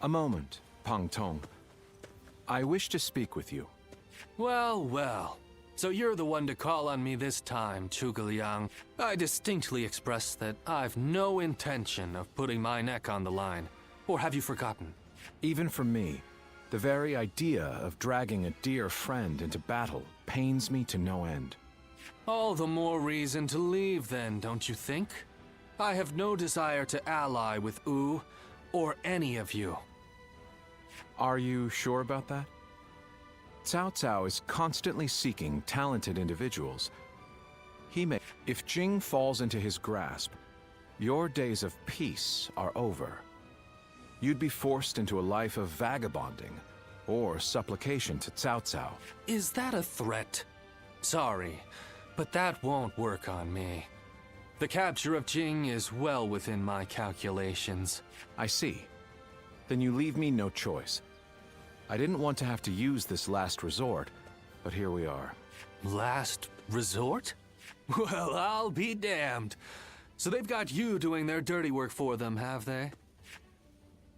A moment, Pang Tong. I wish to speak with you.
Well, well. So you're the one to call on me this time, Zhuge Liang. I distinctly expressed that I've no intention of putting my neck on the line. Or have you forgotten?
Even for me, the very idea of dragging a dear friend into battle pains me to no end.
All the more reason to leave then, don't you think? I have no desire to ally with Wu, or any of you.
Are you sure about that? Cao Cao is constantly seeking talented individuals. If Jing falls into his grasp, your days of peace are over. You'd be forced into a life of vagabonding, or supplication to Cao Cao.
Is that a threat? Sorry, but that won't work on me. The capture of Jing is well within my calculations.
I see. Then you leave me no choice. I didn't want to have to use this last resort, but here we are.
Last resort? Well, I'll be damned. So they've got you doing their dirty work for them, have they?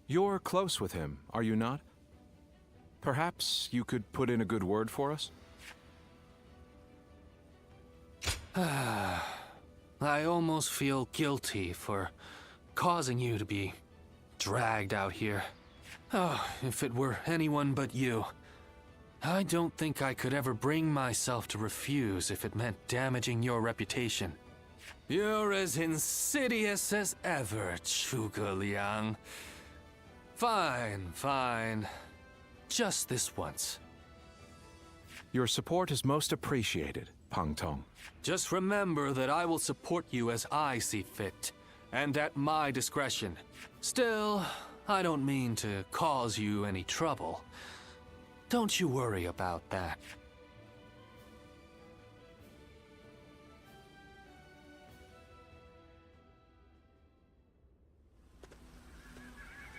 You're close with him, are you not? Perhaps you could put in a good word for us?
I almost feel guilty for causing you to be dragged out here. Oh, if it were anyone but you. I don't think I could ever bring myself to refuse if it meant damaging your reputation. You're as insidious as ever, Zhuge Liang. Fine, fine. Just this once.
Your support is most appreciated, Pang Tong.
Just remember that I will support you as I see fit, and at my discretion. Still, I don't mean to cause you any trouble. Don't you worry about that.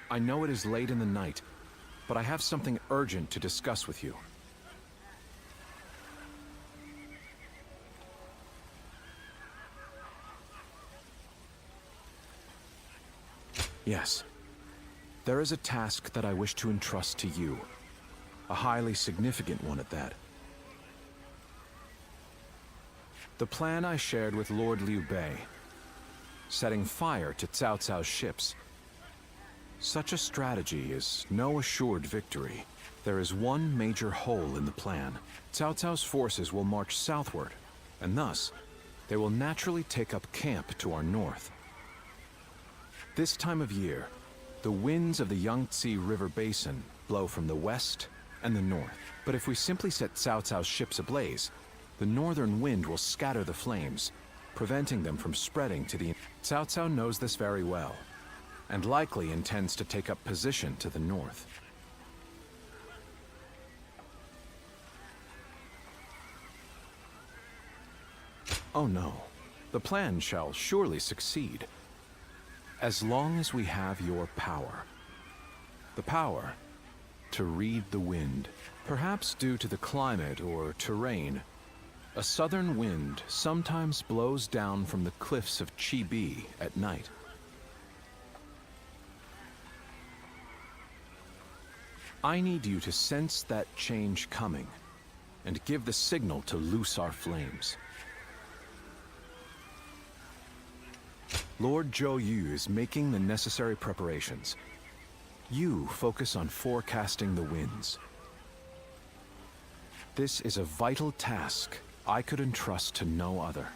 I know it is late in the night, but I have something urgent to discuss with you. Yes. There is a task that I wish to entrust to you. A highly significant one at that. The plan I shared with Lord Liu Bei. Setting fire to Cao Cao's ships. Such a strategy is no assured victory. There is one major hole in the plan. Cao Cao's forces will march southward, and thus, they will naturally take up camp to our north. This time of year, the winds of the Yangtze River Basin blow from the west and the north. But if we simply set Cao Cao's ships ablaze, the northern wind will scatter the flames, preventing them from spreading to the... Cao Cao knows this very well, and likely intends to take up position to the north. Oh no. The plan shall surely succeed. As long as we have your power. The power to read the wind. Perhaps due to the climate or terrain, a southern wind sometimes blows down from the cliffs of Chibi at night. I need you to sense that change coming and give the signal to loose our flames. Lord Zhou Yu is making the necessary preparations. You focus on forecasting the winds. This is a vital task I could entrust to no other.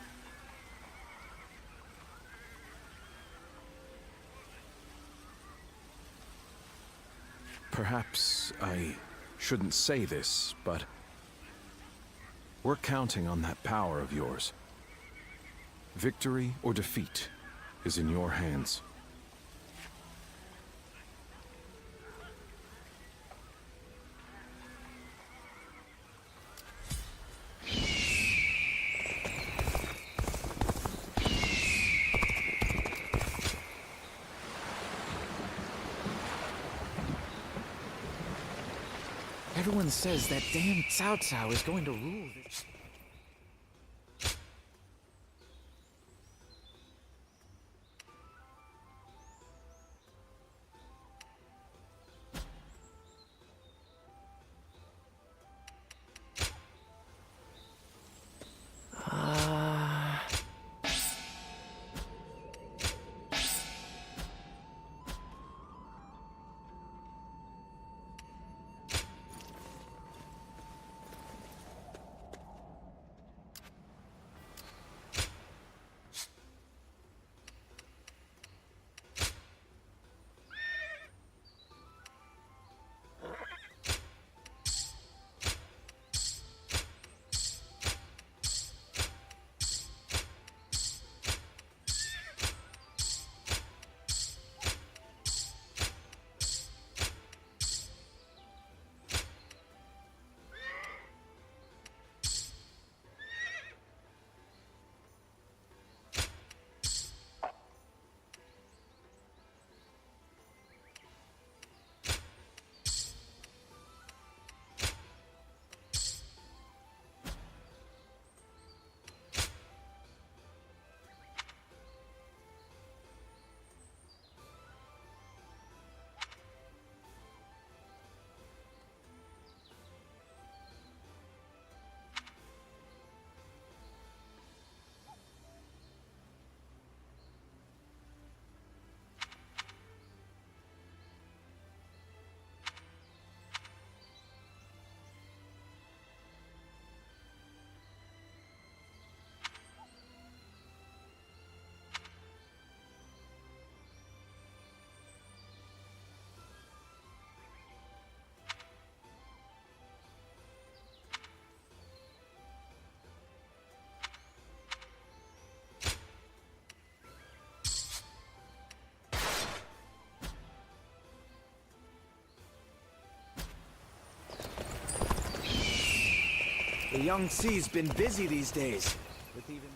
Perhaps I shouldn't say this, but we're counting on that power of yours. Victory or defeat is in your hands.
Everyone says that damn Cao Cao is going to rule this. The Young Sea's been busy these days. With even...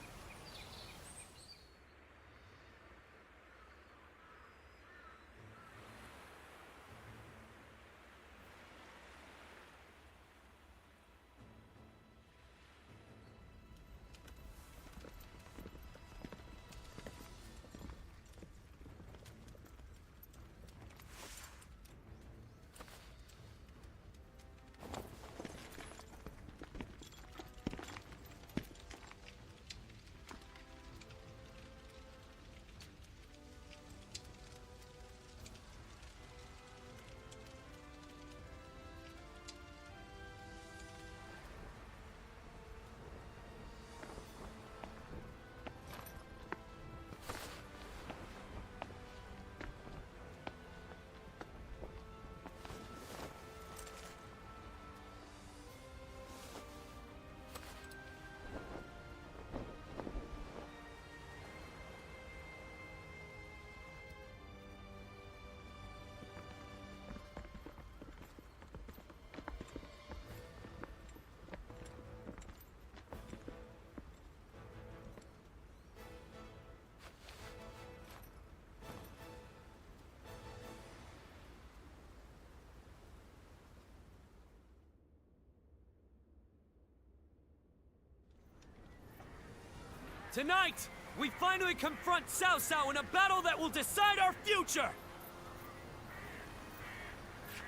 Tonight, we finally confront Cao Cao in a battle that will decide our future!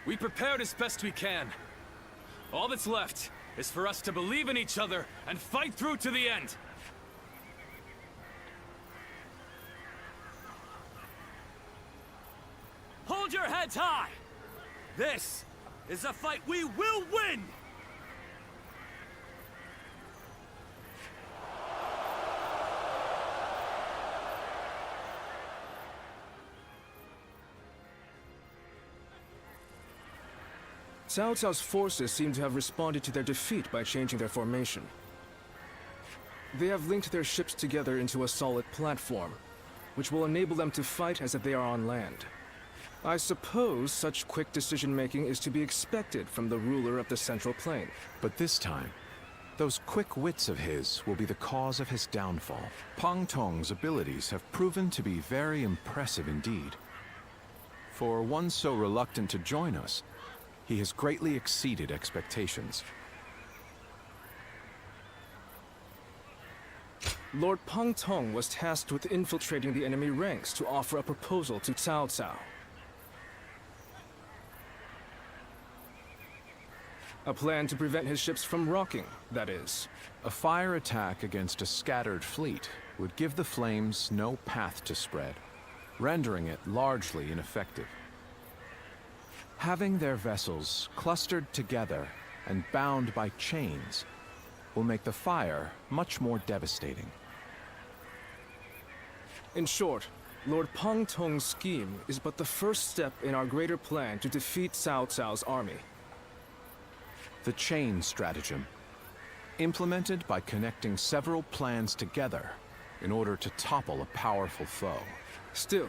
We prepared as best we can. All that's left is for us to believe in each other and fight through to the end. Hold your heads high! This is a fight we will win!
Cao Cao's forces seem to have responded to their defeat by changing their formation. They have linked their ships together into a solid platform, which will enable them to fight as if they are on land. I suppose such quick decision-making is to be expected from the ruler of the Central Plain.
But this time, those quick wits of his will be the cause of his downfall. Pang Tong's abilities have proven to be very impressive indeed. For one so reluctant to join us, he has greatly exceeded expectations.
Lord Pang Tong was tasked with infiltrating the enemy ranks to offer a proposal to Cao Cao. A plan to prevent his ships from rocking, that is.
A fire attack against a scattered fleet would give the flames no path to spread, rendering it largely ineffective. Having their vessels clustered together and bound by chains will make the fire much more devastating.
In short, Lord Pang Tong's scheme is but the first step in our greater plan to defeat Cao Cao's army.
The chain stratagem, implemented by connecting several plans together in order to topple a powerful foe.
Still,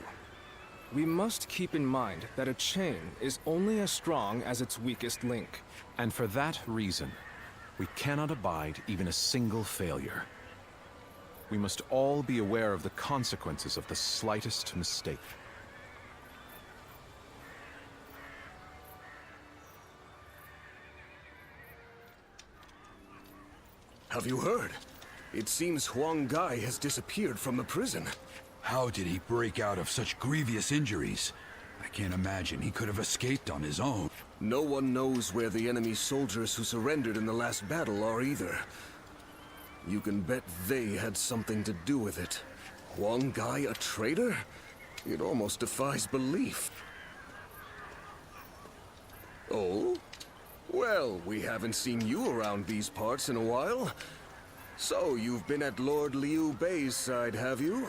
we must keep in mind that a chain is only as strong as its weakest link.
And for that reason, we cannot abide even a single failure. We must all be aware of the consequences of the slightest mistake.
Have you heard? It seems Huang Gai has disappeared from the prison.
How did he break out of such grievous injuries? I can't imagine he could have escaped on his own.
No one knows where the enemy soldiers who surrendered in the last battle are either. You can bet they had something to do with it. Huang Gai a traitor? It almost defies belief. Oh? Well, we haven't seen you around these parts in a while. So, you've been at Lord Liu Bei's side, have you?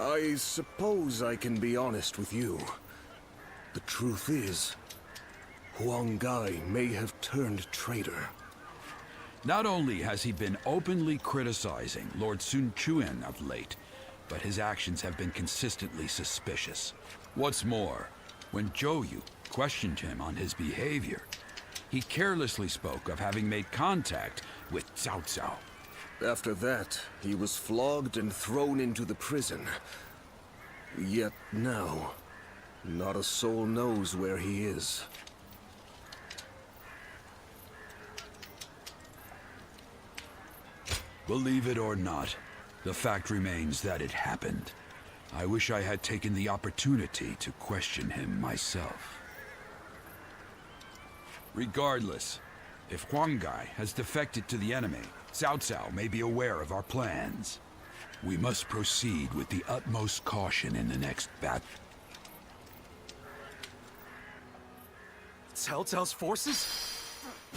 I suppose I can be honest with you. The truth is, Huang Gai may have turned traitor.
Not only has he been openly criticizing Lord Sun Quan of late, but his actions have been consistently suspicious. What's more, when Zhou Yu questioned him on his behavior, he carelessly spoke of having made contact with Cao Cao.
After that, he was flogged and thrown into the prison. Yet now, not a soul knows where he is.
Believe it or not, the fact remains that it happened. I wish I had taken the opportunity to question him myself. Regardless, if Huang Gai has defected to the enemy, Cao Cao may be aware of our plans. We must proceed with the utmost caution in the next battle.
Cao Cao's forces?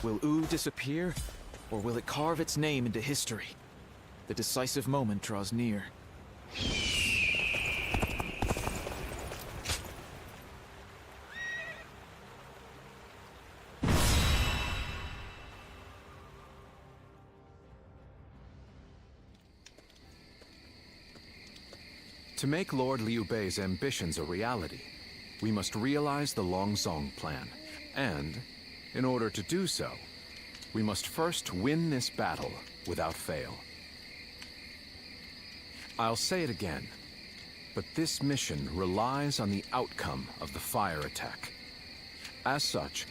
Will Wu disappear, or will it carve its name into history? The decisive moment draws near.
To make Lord Liu Bei's ambitions a reality, we must realize the Longzong plan. And, in order to do so, we must first win this battle without fail. I'll say it again, but this mission relies on the outcome of the fire attack. As such,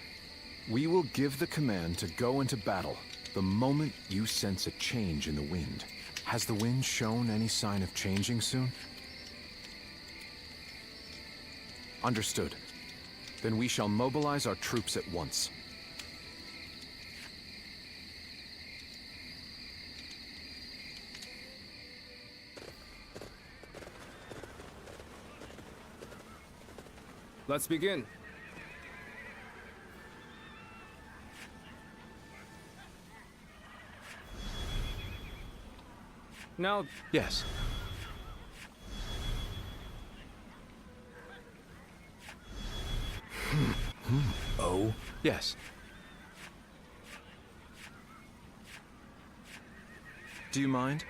We will give the command to go into battle the moment you sense a change in the wind. Has the wind shown any sign of changing soon? Understood. Then we shall mobilize our troops at once.
Let's begin. Now...
Yes.
Oh?
Yes. Do you mind?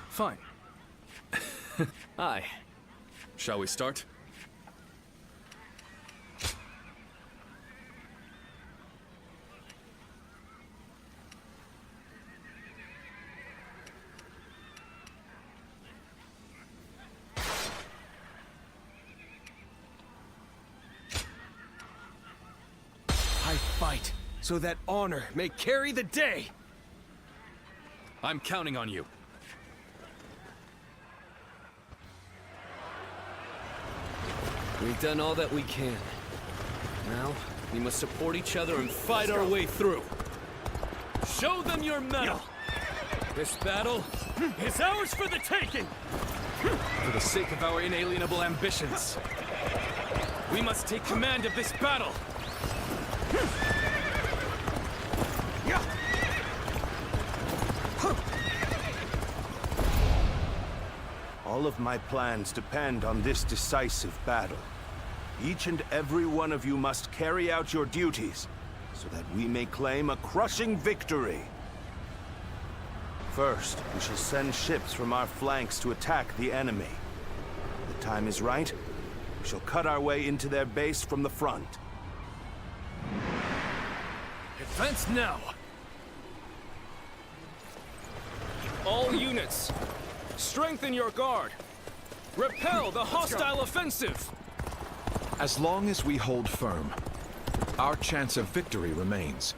Fine. Aye.
Shall we start?
I fight so that honor may carry the day.
I'm counting on you. We've done all that we can. Now, we must support each other and fight our way through. Show them your mettle! This battle is ours for the taking! For the sake of our inalienable ambitions, we must take command of this battle!
All of my plans depend on this decisive battle. Each and every one of you must carry out your duties, so that we may claim a crushing victory. First, we shall send ships from our flanks to attack the enemy. When the time is right, we shall cut our way into their base from the front.
Advance now!
All units, strengthen your guard. Repel the hostile offensive!
As long as we hold firm, our chance of victory remains.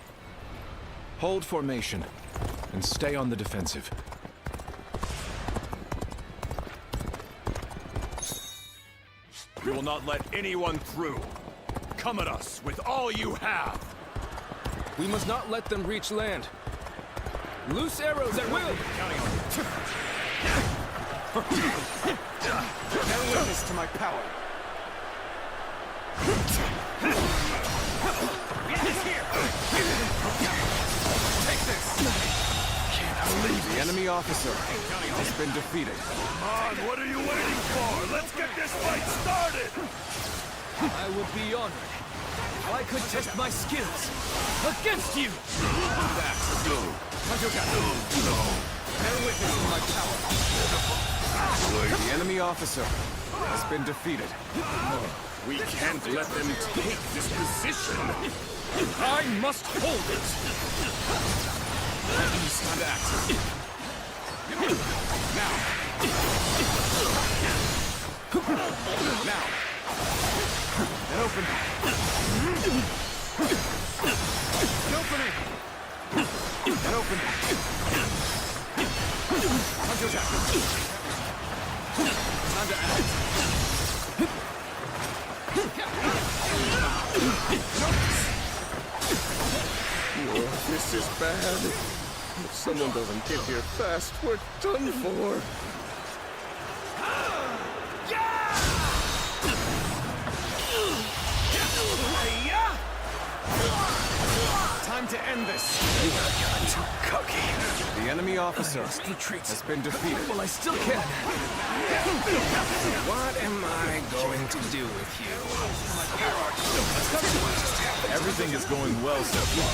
Hold formation, and stay on the defensive.
We will not let anyone through. Come at us with all you have.
We must not let them reach land. Loose arrows at will!
Bear witness to my power.
Take this!
Can't believe the enemy officer has been defeated.
Come on, what are you waiting for? Let's get this fight started!
I would be honored if I could test my skills against you!
Bear witness to my power. The enemy officer has been defeated.
We can't let them take this position!
I must hold it!
Time to act. Now! Now!
An opening!
An opening!
An opening!
Counter attack! Time to act.
Oh, this is bad. If someone doesn't get here fast, we're done for.
Time to end this.
You are getting too cocky. The enemy officer has been defeated.
Well, I still can.
What am I going to do with you?
Everything is going well so far.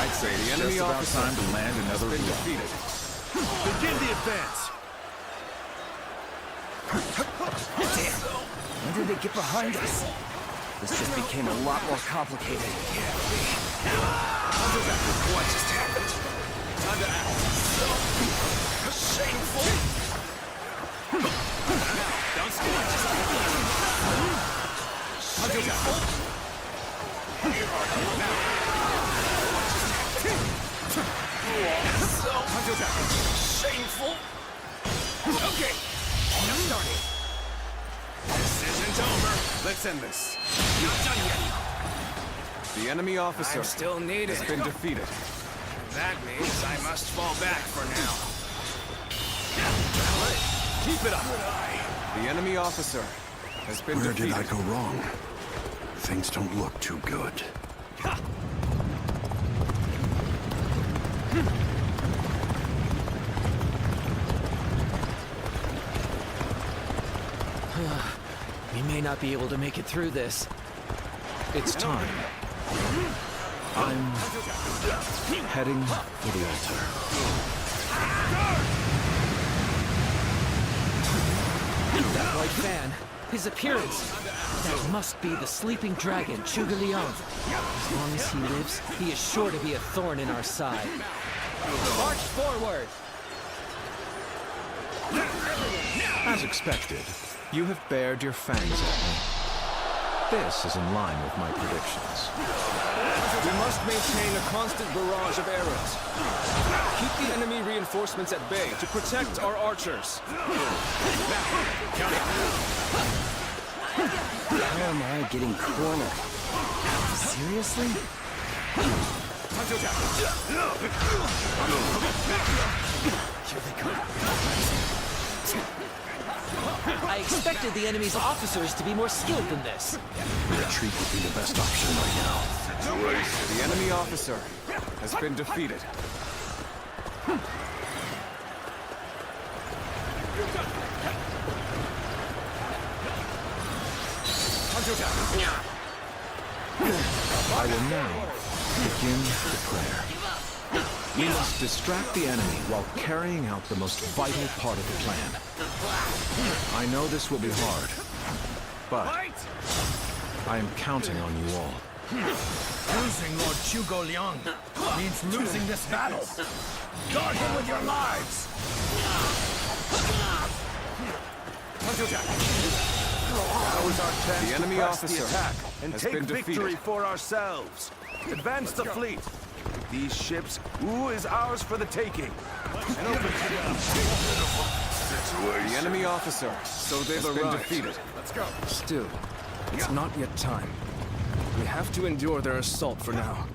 I'd say
The
it's
enemy
just about
officer
time to land
has
another
been
blow.
defeated.
Begin the advance!
When did they get behind us? This just became a lot more complicated.
What just happened? Time to act. Shameful!
Don't squat. So shameful. Okay, just starting. This isn't over.
Let's end this.
Not done yet.
The enemy officer
I'm still needed.
has been defeated.
That means I must fall back for now.
Keep it up. The enemy officer has been
Where
defeated.
did I go wrong? Things don't look too good.
We may not be able to make it through this.
It's time. I'm heading for the altar.
That white fan, his appearance. That must be the sleeping dragon, Zhuge Liang. As long as he lives, he is sure to be a thorn in our side. March forward!
As expected, you have bared your fangs at me. This is in line with my predictions.
We must maintain a constant barrage of arrows. Keep the enemy reinforcements at bay to protect our archers.
How am I getting cornered? Seriously? Here they come. I expected the enemy's officers to be more skilled than this.
Retreat would be the best option right now.
The enemy officer has been defeated. I will now begin the prayer. We must distract the enemy while carrying out the most vital part of the plan. I know this will be hard, but I am counting on you all.
Losing Lord Zhuge Liang means losing this battle. Guard him with your lives!
Now is our chance
The enemy
to press
officer
the attack and
has
take
been
victory
defeated.
for ourselves. Advance the fleet. With these ships, Wu is ours for the taking. And open to
The enemy officer has been defeated.
Let's go. Still, it's not yet time. We have to endure their assault for now.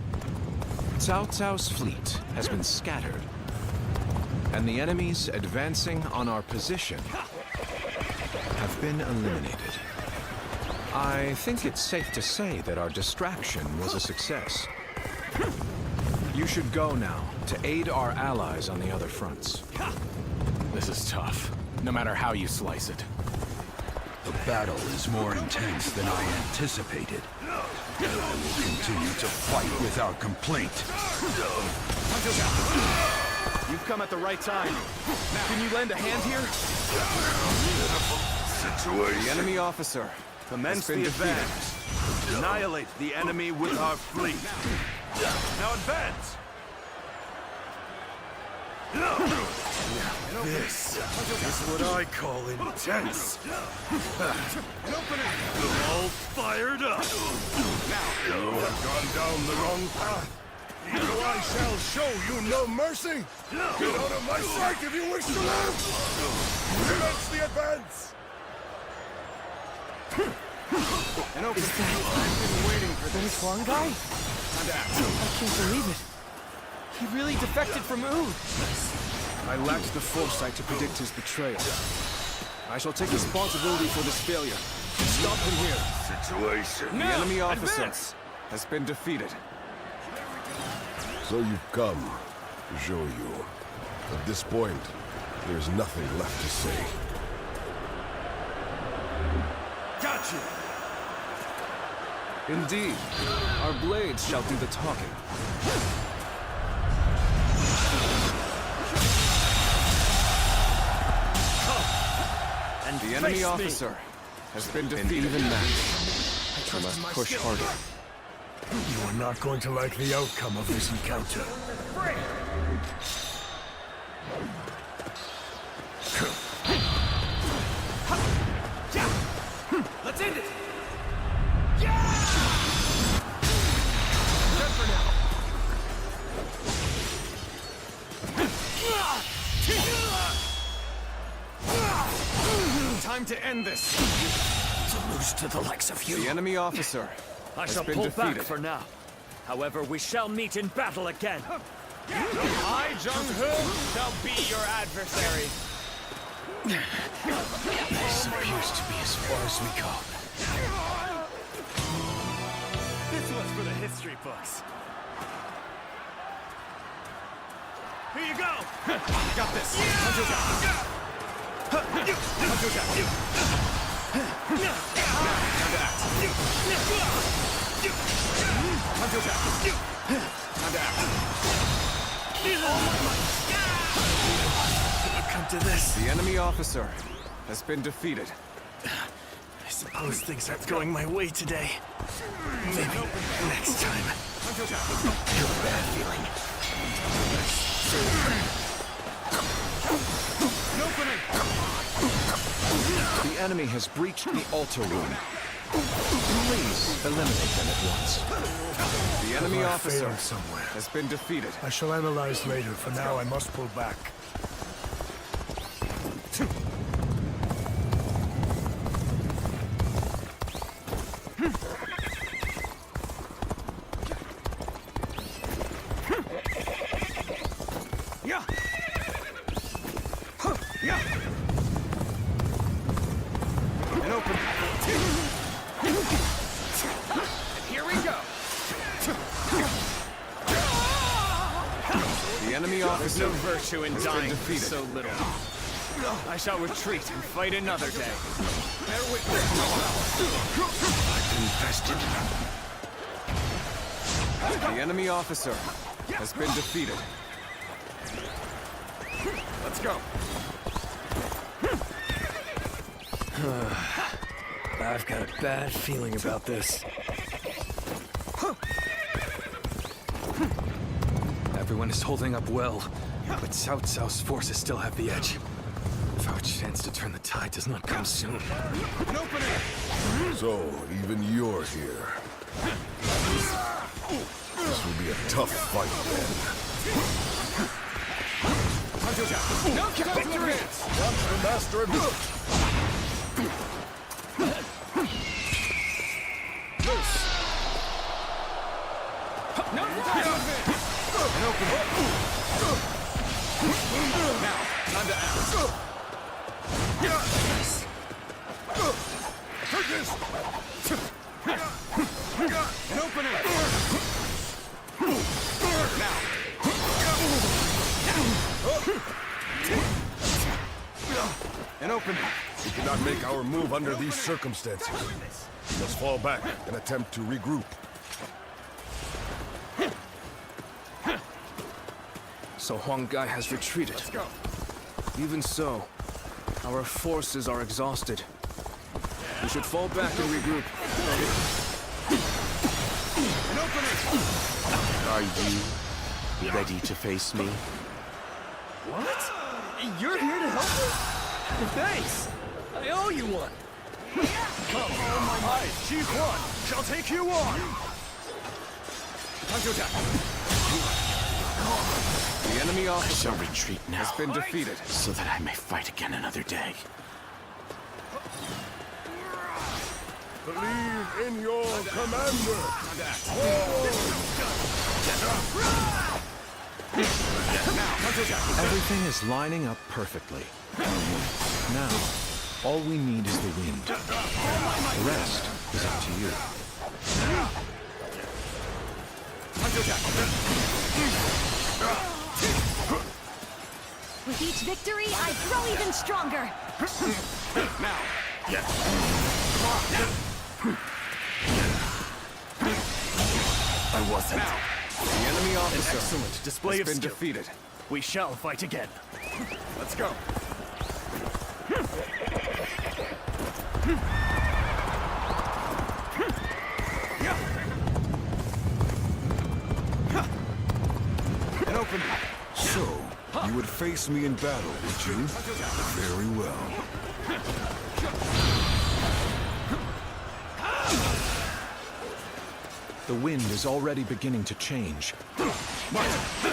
Cao Cao's fleet has been scattered, and the enemies advancing on our position have been eliminated. I think it's safe to say that our distraction was a success. You should go now to aid our allies on the other fronts.
This is tough, no matter how you slice it.
The battle is more intense than I anticipated. I will continue to fight without complaint.
You've come at the right time. Can you lend a hand here?
The enemy officer
Commence
has been
the
defeated.
advance. Annihilate the enemy with our fleet. Now advance!
This is what I call intense. All fired up. You have gone down the wrong path. So I shall show you no mercy. Get out of my sight if you wish to live. Commence the advance.
I've been waiting for this. The Huang guy? I can't believe it. He really defected from Wu.
I lacked the foresight to predict his betrayal. I shall take responsibility for this failure. Stop him here.
The enemy officer has been defeated.
So you've come, Zhou Yu. At this point, there's nothing left to say.
Gotcha.
Indeed, our blades shall do the talking.
The enemy officer has been defeated. Even match. I must push harder.
You are not going to like the outcome of this encounter.
to end this.
To lose to the likes of you.
The enemy officer
I
has
shall
been
pull
defeated.
back for now. However, we shall meet in battle again.
I, Jung-Ho, shall be your adversary.
This appears to be as far as we go. This one's for the history books. Here you go!
Got this!
Come to this.
The enemy officer has been defeated.
I suppose things aren't going my way today. Maybe next time. Your bad feeling.
The enemy has breached the altar room. Please eliminate them at once. The enemy officer has been defeated.
I shall analyze later. For now, I must pull back.
Here we go.
The enemy officer
There's no virtue in
has
dying
been
for
defeated.
so little. I shall retreat and fight another day. Bear witness.
Infested. The enemy officer has been defeated.
Let's go.
I've got a bad feeling about this.
Everyone is holding up well, but Cao Cao's forces still have the edge. If our chance to turn the tide does not come soon.
So, even you're here. This will be a tough fight, then.
No victory!
Watch the master and
No
And open it. Now, time to act.
Take this!
And open it. Now. And open it.
We cannot make our move under these circumstances. We must fall back and attempt to regroup.
So Huang Gai has retreated.
Let's go.
Even so, our forces are exhausted. We should fall back and regroup.
Are you ready to face me?
What? You're here to help me? Thanks. I owe you one. Come, I, Chi Huan, shall take you on.
The enemy
I
officer
shall retreat now,
has been defeated.
so that I may fight again another day.
Believe in your commander!
Everything is lining up perfectly. Now, all we need is the wind. The rest is up to you.
With each victory, I grow even stronger.
I wasn't.
The enemy officer
An excellent display
has
of
been
skill.
defeated.
We shall fight again.
Let's go.
And open.
So, you would face me in battle, would you? Very well.
The wind is already beginning to change. Do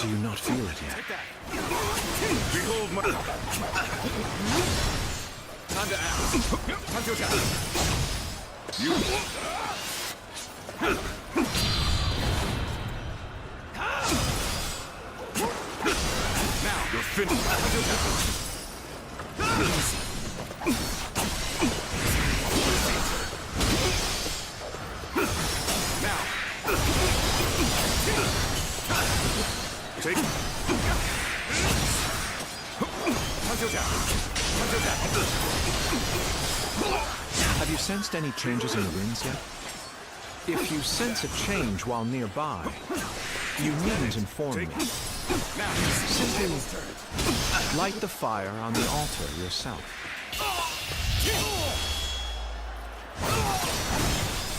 you not feel it yet?
Behold my...
Time to act. Time to attack. You. Now you're finished. Time to attack. Now. Take.
Have you sensed any changes in the winds yet? If you sense a change while nearby, you needn't inform me. Simply light the fire on the altar yourself.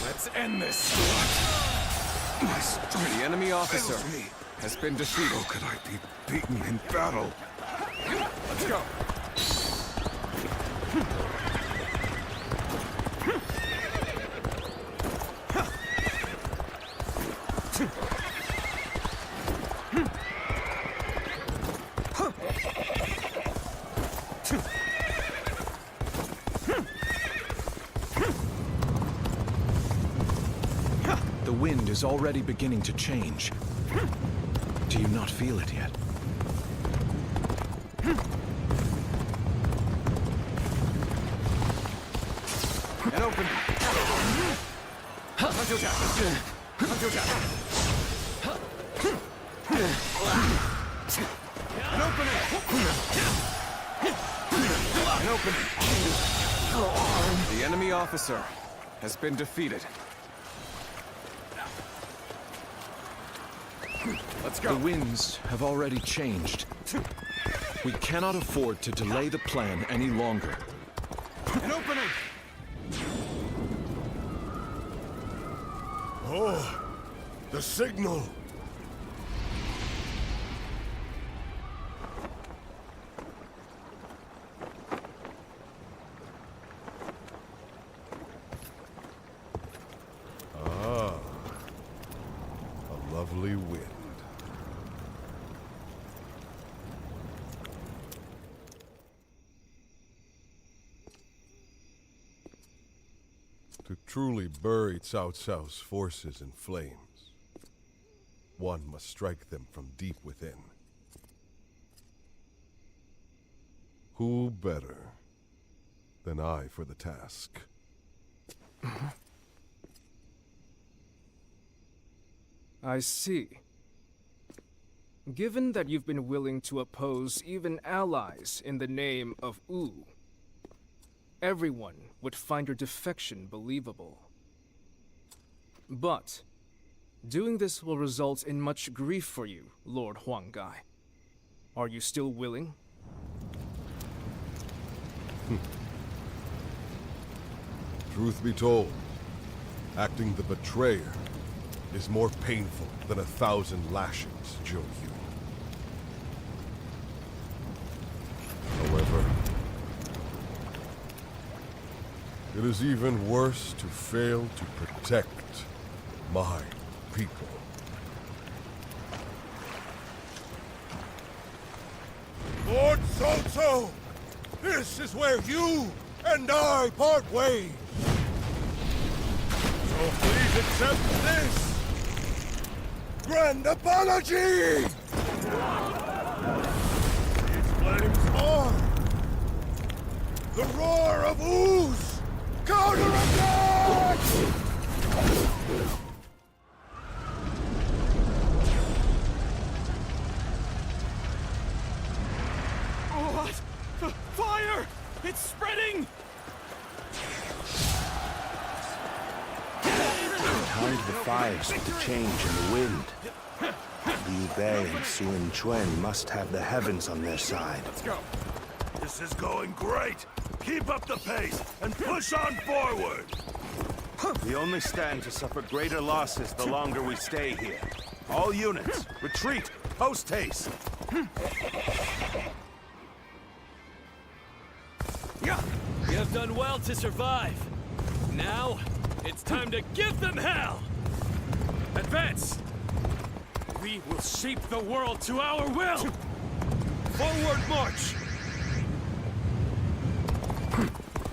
Let's end this. The enemy officer has been defeated.
How could I be beaten in battle?
Let's go.
The wind is already beginning to change. Do you not feel it yet?
And open. Time to attack. Time to attack. And open it. And open it. The enemy officer has been defeated. Let's go.
The winds have already changed. We cannot afford to delay the plan any longer.
An opening!
Oh, the signal! Ah, a lovely wind. To truly bury Cao Cao's forces in flames, one must strike them from deep within. Who better than I for the task?
I see. Given that you've been willing to oppose even allies in the name of Wu, everyone would find your defection believable. But doing this will result in much grief for you, Lord Huanggai. Are you still willing?
Truth be told, acting the betrayer is more painful than 1,000 lashings, Zhou Yu. However, it is even worse to fail to protect my people. Lord Cao Cao, this is where you and I part ways. So please accept this grand apology! These flames are the roar of ooze! Counterattack!
What? Fire! It's spreading!
Tied the fires with the change in the wind. Liu Bei and Sun Quan must have the heavens on their side.
Let's go.
This is going great! Keep up the pace and push on forward! We only stand to suffer greater losses the longer we stay here. All units, retreat, post-haste!
You have done well to survive. Now, it's time to give them hell! Advance! We will shape the world to our will! Forward march!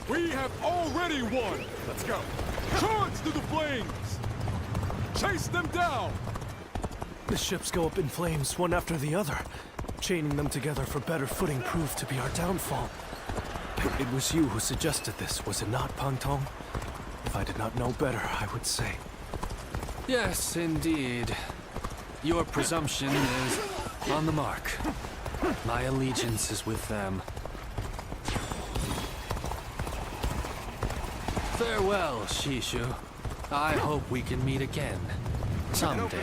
We have already won! Let's go. Charge to the flames! Chase them down!
The ships go up in flames, one after the other. Chaining them together for better footing proved to be our downfall. It was you who suggested this, was it not, Pantong? If I did not know better, I would say.
Yes, indeed. Your presumption is on the mark. My allegiance is with them. Farewell, Shishu. I hope we can meet again. Someday.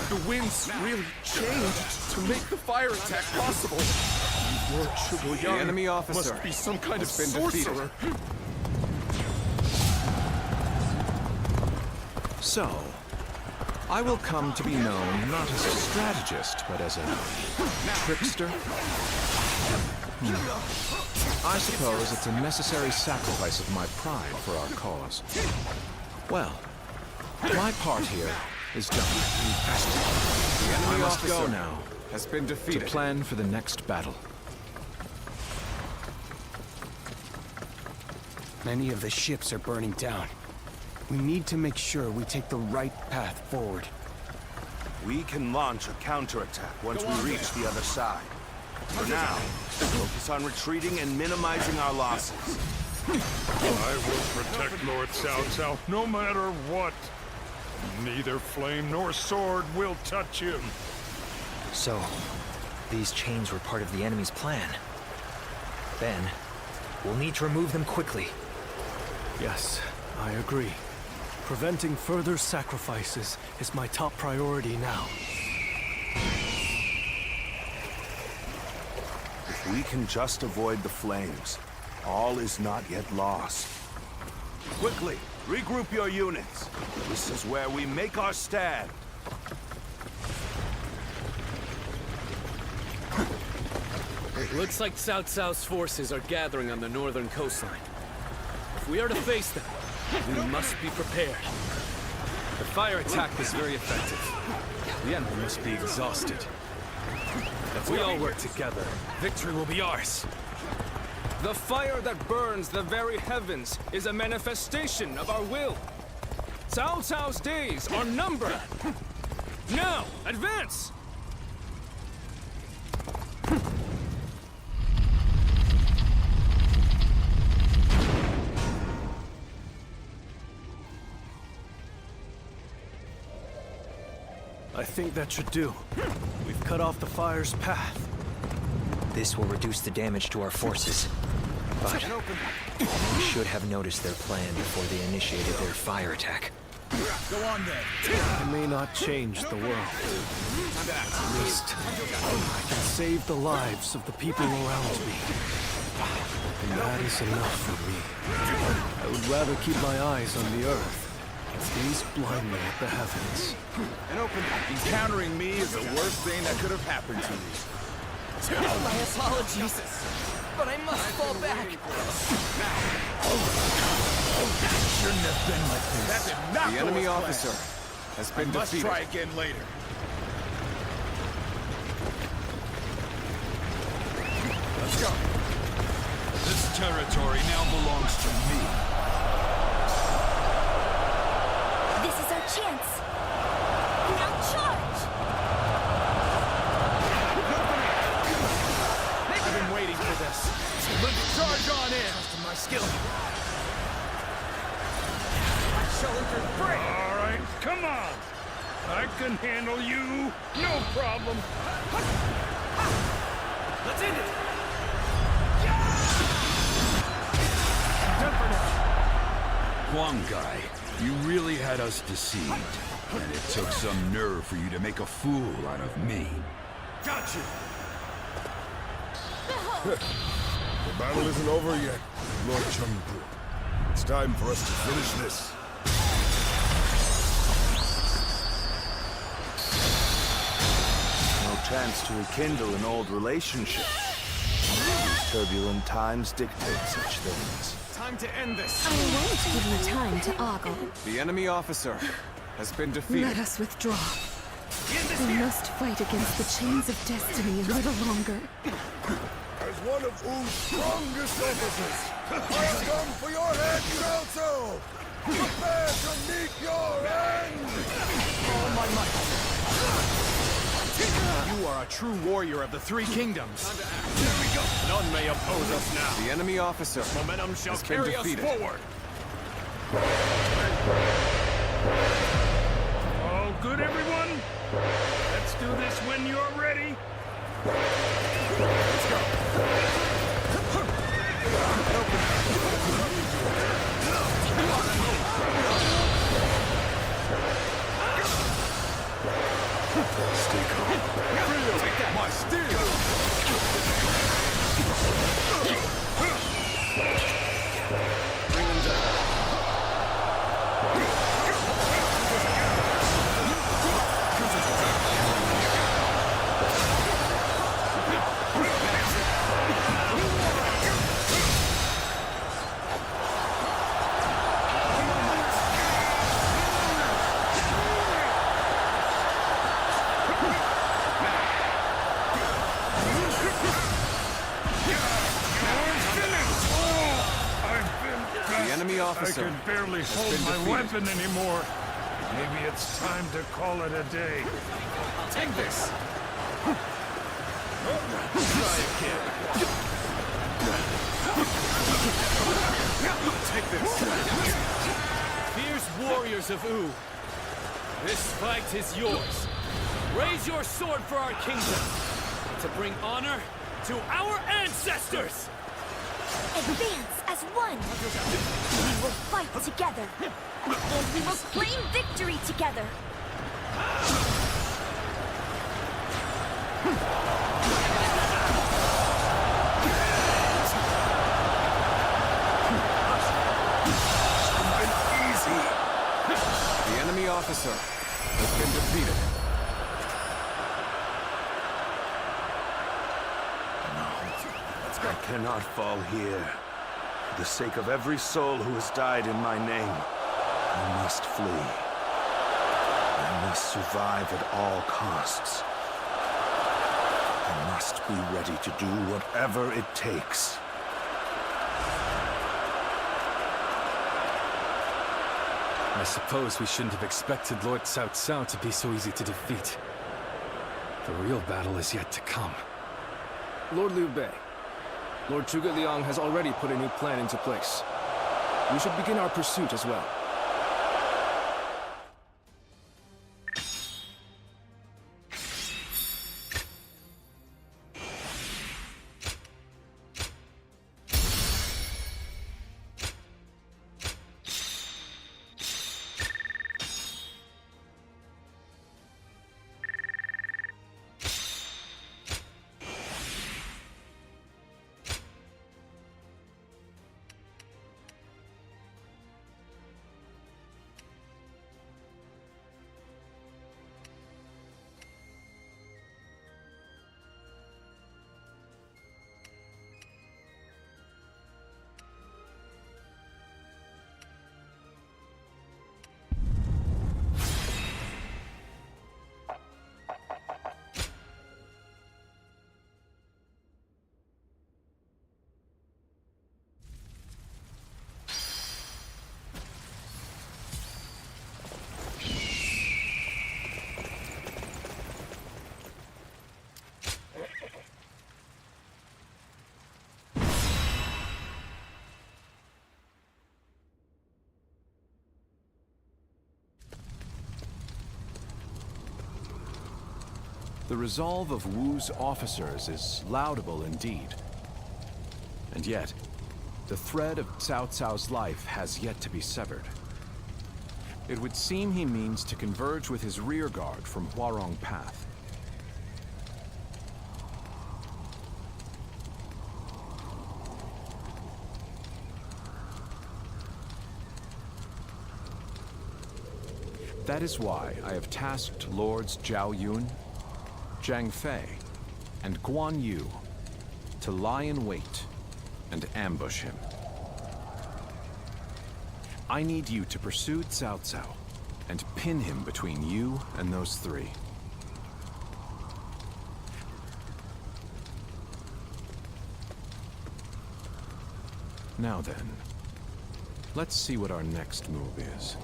The winds really changed to make the fire attack possible. Lord Zhuge
The enemy officer
must be some kind of
has been
sorcerer.
So, I will come to be known not as a strategist, but as a trickster. I suppose it's a necessary sacrifice of my pride for our cause. Well, my part here is done. I must go now.
Has been defeated.
To plan for the next battle.
Many of the ships are burning down. We need to make sure we take the right path forward.
We can launch a counterattack once we reach the other side. For now, focus on retreating and minimizing our losses.
I will protect Lord Cao Cao no matter what. Neither flame nor sword will touch him.
So, these chains were part of the enemy's plan. Then, we'll need to remove them quickly.
Yes, I agree. Preventing further sacrifices is my top priority now.
If we can just avoid the flames, all is not yet lost. Quickly, regroup your units. This is where we make our stand.
It looks like Cao Cao's forces are gathering on the northern coastline. If we are to face them, we must be prepared. The fire attack was very effective. The enemy must be exhausted. If we all work together, victory will be ours.
The fire that burns the very heavens is a manifestation of our will. Cao Cao's days are numbered. Now, advance!
I think that should do. We've cut off the fire's path.
This will reduce the damage to our forces. But we should have noticed their plan before they initiated their fire attack.
Go on then.
I may not change the world. At least, I can save the lives of the people around me. And that is enough for me. I would rather keep my eyes on the earth. Gaze blindly at the heavens.
Encountering me is the worst thing that could have happened to you.
My apologies, but I must fall back.
Shouldn't have been like this. That did not
The
go
enemy
as planned.
officer has been
Must
defeated.
try again later. Let's go. This territory now belongs to me.
This is our chance. Now charge!
I've been waiting for this.
Let's charge on in.
Trust in my skill.
All right, come on. I can handle you. No problem.
Let's end it!
Huang Gai, you really had us deceived. And it took some nerve for you to make a fool out of me.
Gotcha.
The battle isn't over yet, Lord Chengdu. It's time for us to finish this.
No chance to rekindle an old relationship. These turbulent times dictate such things.
Time to end this.
I won't give you time to ogle.
The enemy officer has been defeated.
Let us withdraw. We must fight against the chains of destiny a little longer.
As one of U's strongest officers, I have come for your head, Cao Cao! Prepare to meet your end!
All my might. You are a true warrior of the Three Kingdoms. Here we go. None may oppose us now.
The enemy officer
Momentum shall
has been
carry us
defeated.
forward.
All good, everyone? Let's do this when you're ready.
Let's go.
Stay calm.
Take that. My steel.
Bring them down.
The enemy
I
officer
can barely
has
hold
been
my
defeated.
weapon anymore. Maybe it's time to call it a day.
Take this. Try again. Take this. Fierce warriors of U, this fight is yours. Raise your sword for our kingdom, to bring honor to our ancestors!
Advance as one! We will fight together, and we will claim victory together!
The enemy officer has been defeated.
I cannot fall here. For the sake of every soul who has died in my name, I must flee. I must survive at all costs. I must be ready to do whatever it takes.
I suppose we shouldn't have expected Lord Cao Cao to be so easy to defeat. The real battle is yet to come.
Lord Liu Bei, Lord Zhuge Liang has already put a new plan into place. We should begin our pursuit as well.
The resolve of Wu's officers is laudable indeed. And yet, the thread of Cao Cao's life has yet to be severed. It would seem he means to converge with his rearguard from Huarong Path. That is why I have tasked Lords Zhao Yun, Zhang Fei, and Guan Yu to lie in wait and ambush him. I need you to pursue Cao Cao and pin him between you and those three. Now then, let's see what our next move is.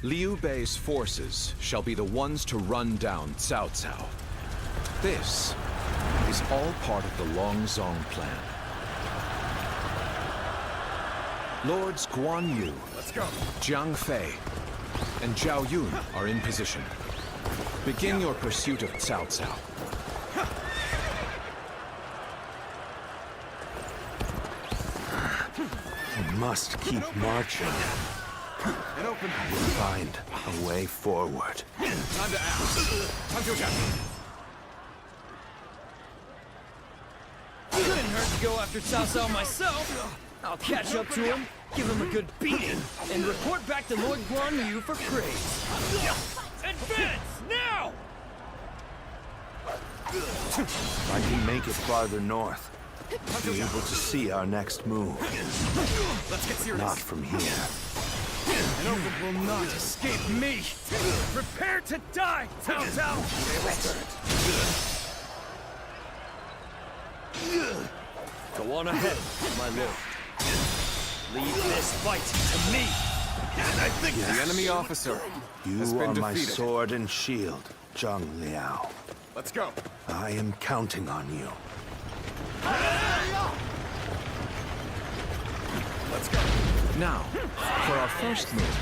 Liu Bei's forces shall be the ones to run down Cao Cao. This is all part of the Longzong plan. Lords Guan Yu, Jiang Fei, and Zhao Yun are in position. Begin your pursuit of Cao Cao.
We must keep marching. We'll find a way forward.
Time to act. Time to attack. Couldn't hurt to go after Cao Cao myself. I'll catch up to him, give him a good beating, and report back to Lord Guan Yu for praise. Advance, now!
If I can make it farther north, I'll be able to see our next move.
Let's get serious.
Not from here.
Nova will not escape me! Prepare to die, Cao Cao! Go on ahead, my lord. Leave this fight to me! And I think
yes.
The enemy officer has
You
been
are my
defeated.
sword and shield, Zhang Liao.
Let's go.
I am counting on you.
Let's go. Now, for our first move,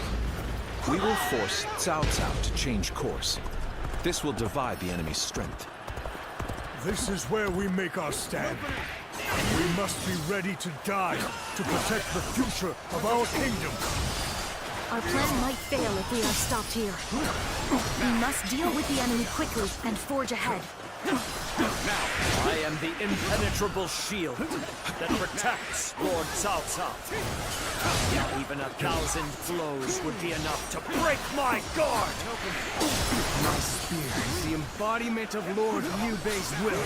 we will force Cao Cao to change course. This will divide the enemy's strength.
This is where we make our stand. We must be ready to die to protect the future of our kingdom.
Our plan might fail if we are stopped here. We must deal with the enemy quickly and forge ahead.
Now, I am the impenetrable shield that protects Lord Cao Cao. Even 1,000 blows would be enough to break my guard!
My spear is the embodiment of Lord Liu Bei's will.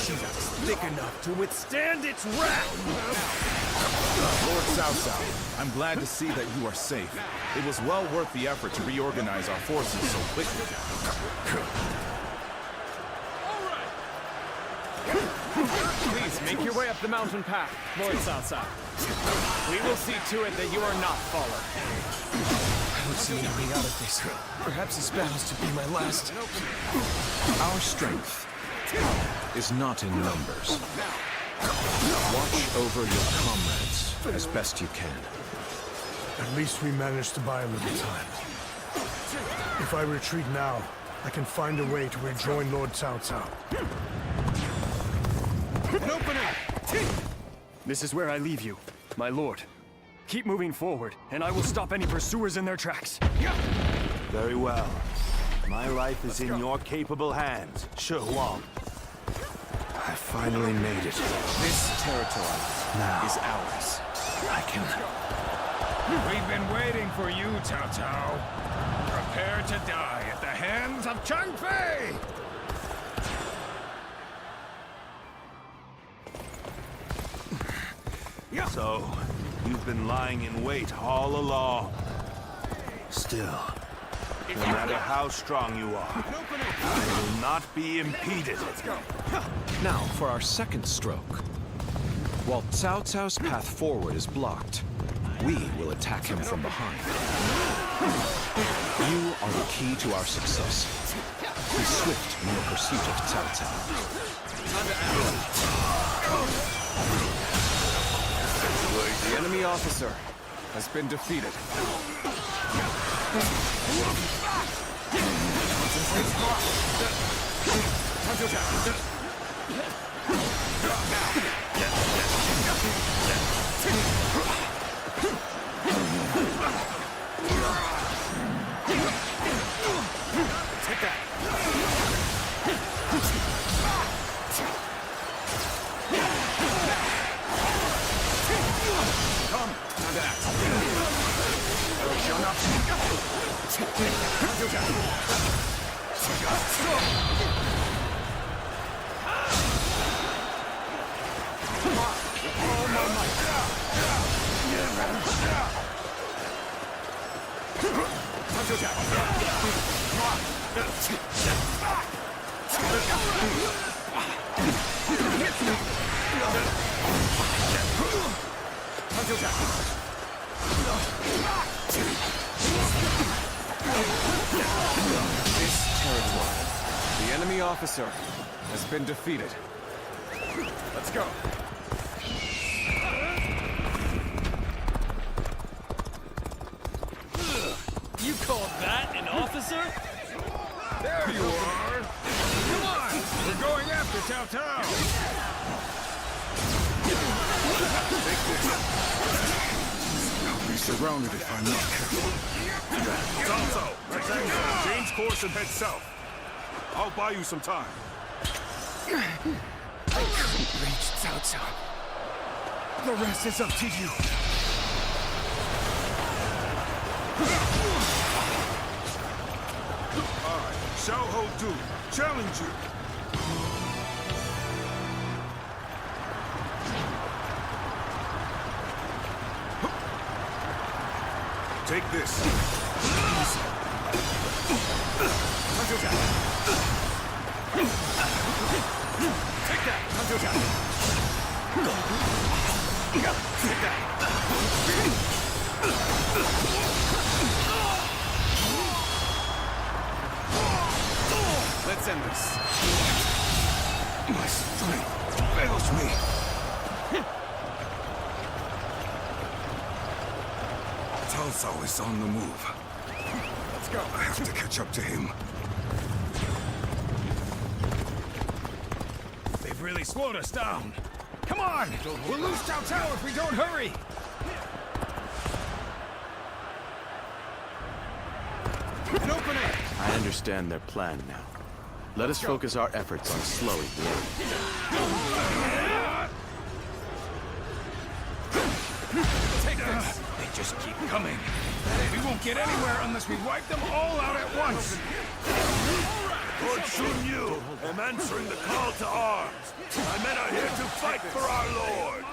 She's thick enough to withstand its wrath!
Lord Cao Cao, I'm glad to see that you are safe. It was well worth the effort to reorganize our forces so quickly.
Please make your way up the mountain path, Lord Cao Cao. We will see to it that you are not followed.
I don't see any way out of this. Perhaps this battle's to be my last.
Our strength is not in numbers. Watch over your comrades as best you can.
At least we managed to buy a little time. If I retreat now, I can find a way to rejoin Lord Cao Cao.
An opening!
This is where I leave you, my lord. Keep moving forward, and I will stop any pursuers in their tracks.
Very well. My life is in your capable hands, Shi Huang. I finally made it.
This territory
Now
is ours.
I can...
We've been waiting for you, Cao Cao. Prepare to die at the hands of Chang Fei!
So, you've been lying in wait all along. Still, no matter how strong you are, I will not be impeded.
Now, for our second stroke. While Cao Cao's path forward is blocked, we will attack him from behind. You are the key to our success. Be swift in your pursuit of Cao Cao. enemy officer has been defeated.
Take that! Come, time to act.
This territory. The enemy officer has been defeated. Let's go.
You called that an officer?
There you are! Come on! We're going after Cao Cao! I'll be surrounded if I'm not careful. Cao Cao, change course and head south. I'll buy you some time.
I couldn't reach Cao Cao. The rest is up to you.
All right, Xiao Ho Du, challenge you. Take this. Take that. Take that.
Let's end this.
My strength fails me. Cao Cao is on the move. Let's go. I have to catch up to him.
They've really slowed us down. Come on! We'll lose Cao Cao if we don't hurry!
An opening! I understand their plan now. Let us focus our efforts on slowing the enemy.
Take this! They just keep coming. We won't get anywhere unless we wipe them all out at once.
Lord Sun Yu, am answering the call to arms. My men are here to fight for our lord.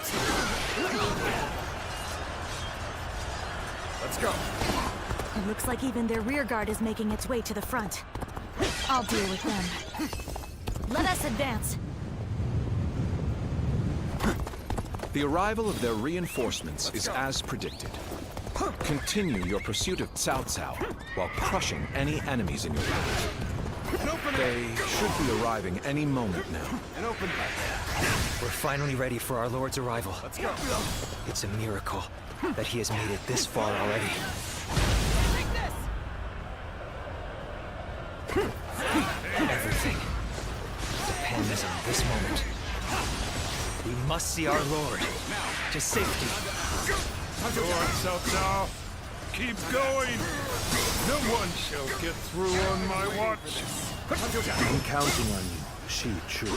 Let's go.
It looks like even their rear guard is making its way to the front. I'll deal with them. Let us advance.
The arrival of their reinforcements is as predicted. Continue your pursuit of Cao Cao while crushing any enemies in your path. They should be arriving any moment now.
We're finally ready for our Lord's arrival.
Let's go.
It's a miracle that he has made it this far already. Everything depends on this moment. We must see our Lord to safety.
Lord Cao Cao, keep going. No one shall get through on my watch.
I'm counting on you, Shi Chu. A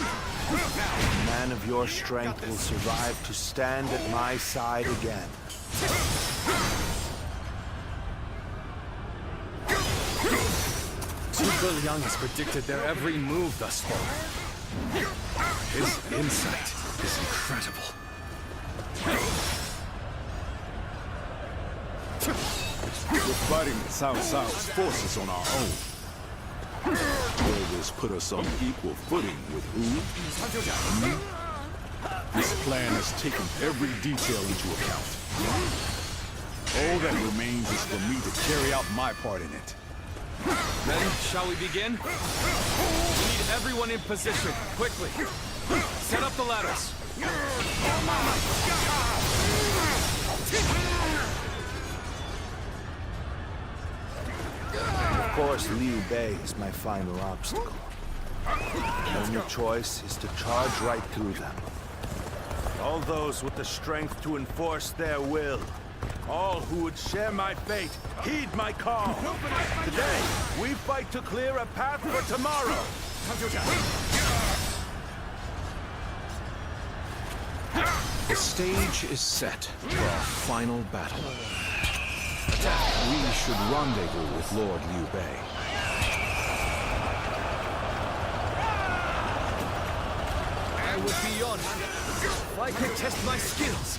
man of your strength will survive to stand at my side again.
Zhuge Liang has predicted their every move thus far. His insight is incredible.
We're fighting Cao Cao's forces on our own. Will this put us on equal footing with who? Me? This plan has taken every detail into account. All that remains is for me to carry out my part in it.
Ready? Shall we begin? We need everyone in position, quickly. Set up the ladders.
Of course, Liu Bei is my final obstacle. The only choice is to charge right through them. All those with the strength to enforce their will. All who would share my fate, heed my call. Today, we fight to clear a path for tomorrow.
The stage is set for our final battle. We should rendezvous with Lord Liu Bei.
I would be honored if I could test my skills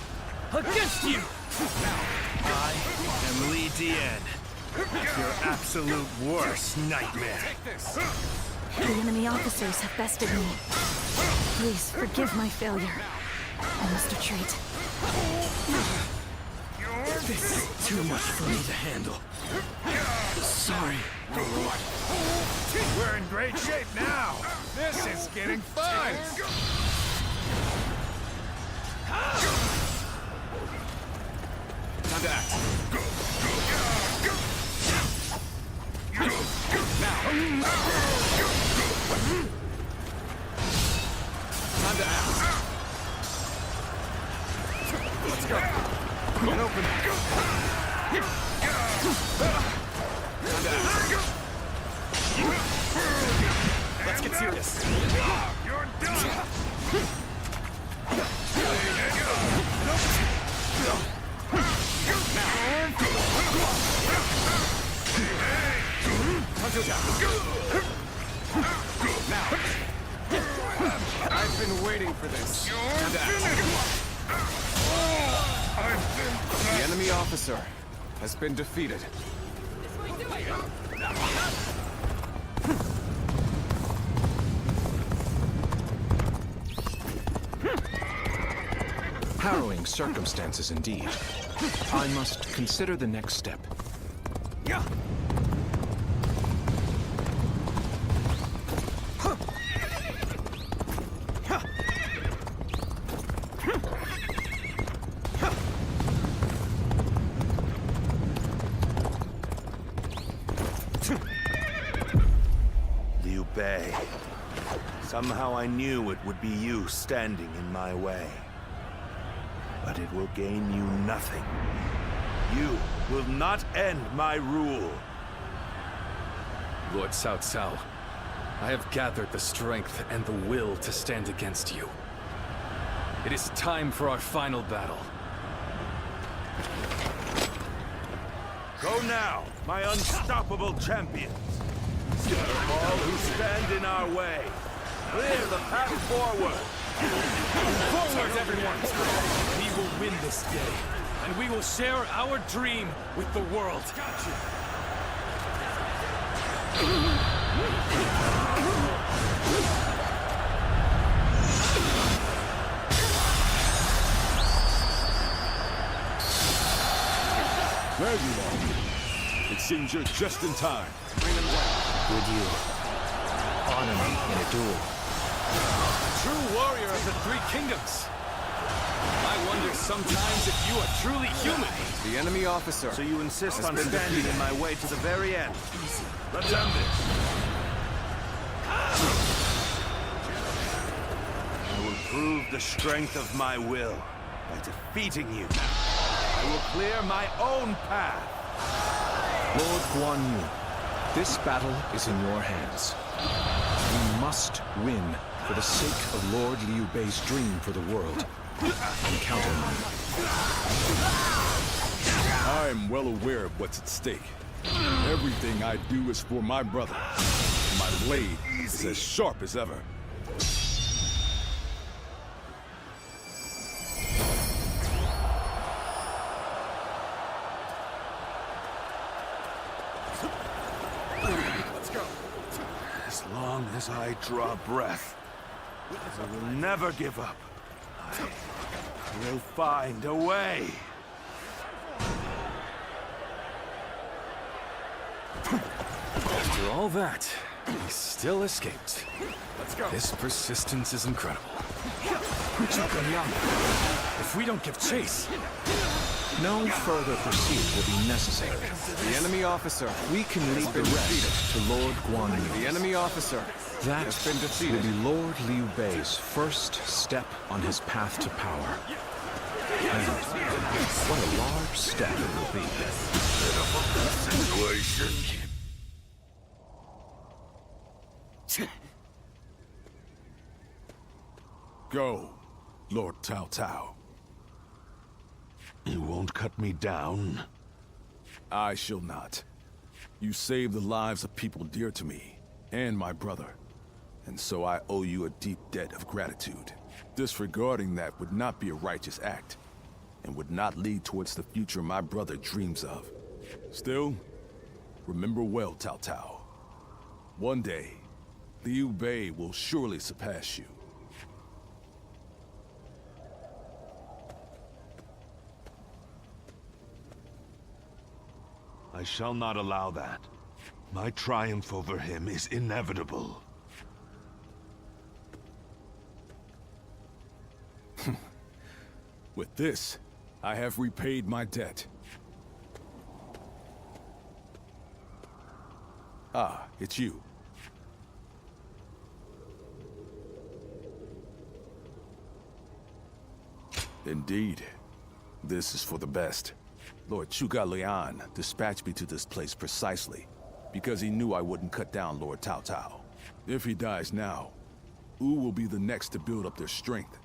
against you!
I am Li Dian, your absolute worst nightmare.
The enemy officers have bested me. Please forgive my failure. I must retreat.
This is too much for me to handle. Sorry, my lord. We're in great shape now. This is getting fun.
Time to act. Time to act. Let's go. And open. Time to act. Let's get serious.
You're done.
Now. I've been waiting for this.
The enemy officer has been defeated.
Harrowing circumstances indeed. I must consider the next step.
Liu Bei. Somehow I knew it would be you standing in my way. But it will gain you nothing. You will not end my rule.
Lord Cao Cao, I have gathered the strength and the will to stand against you. It is time for our final battle.
Go now, my unstoppable champions. Scatter all who stand in our way. Clear the path forward.
Forward, everyone! We will win this day, and we will share our dream with the world. Gotcha.
There you are. It seems you're just in time.
Bring them down.
Would you honor me in a duel?
True warrior of the Three Kingdoms. I wonder sometimes if you are truly human.
The enemy officer.
So you insist on standing in my way to the very end. Let's end this. I will prove the strength of my will by defeating you. I will clear my own path.
Lord Guan Yu, this battle is in your hands. You must win for the sake of Lord Liu Bei's dream for the world. Encounter me.
I am well aware of what's at stake. Everything I do is for my brother. My blade is as sharp as ever.
Let's go. As long as I draw breath, I will never give up. I will find a way.
After all that,
He still escaped.
Let's go.
This persistence is incredible. If we don't give chase...
No further pursuit will be necessary.
The enemy officer.
We can lead the rest to Lord Guan Yu.
The enemy officer.
That
has been defeated.
will be Lord Liu Bei's first step on his path to power. And what a large step it will be.
Go, Lord Cao Cao.
You won't cut me down?
I shall not. You saved the lives of people dear to me, and my brother. And so I owe you a deep debt of gratitude. Disregarding that would not be a righteous act, and would not lead towards the future my brother dreams of. Still, remember well, Cao Cao. One day, Liu Bei will surely surpass you.
I shall not allow that. My triumph over him is inevitable.
With this, I have repaid my debt. Ah, it's you. Indeed. This is for the best. Lord Zhuge Liang dispatched me to this place precisely because he knew I wouldn't cut down Lord Cao Cao. If he dies now, Wu will be the next to build up their strength.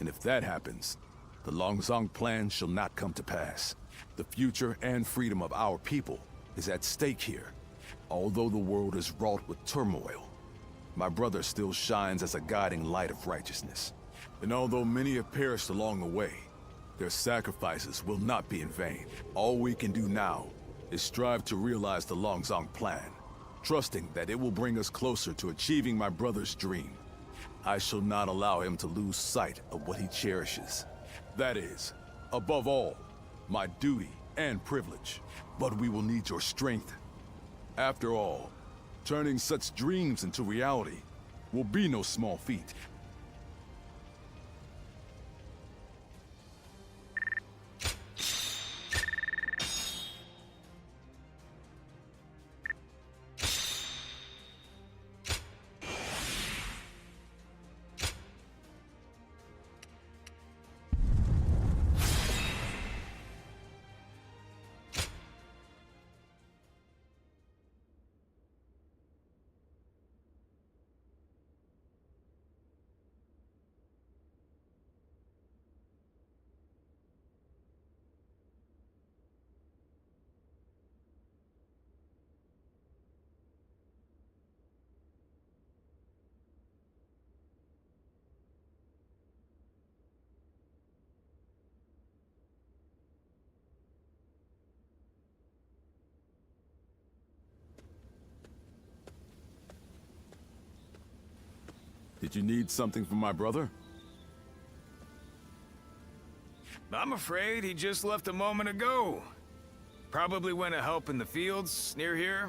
And if that happens, the Longzong plan shall not come to pass. The future and freedom of our people is at stake here. Although the world is wrought with turmoil, my brother still shines as a guiding light of righteousness. And although many have perished along the way, their sacrifices will not be in vain. All we can do now is strive to realize the Longzong plan, trusting that it will bring us closer to achieving my brother's dream. I shall not allow him to lose sight of what he cherishes. That is, above all, my duty and privilege. But we will need your strength. After all, turning such dreams into reality will be no small feat. Did you need something from my brother?
I'm afraid he just left a moment ago. Probably went to help in the fields near here.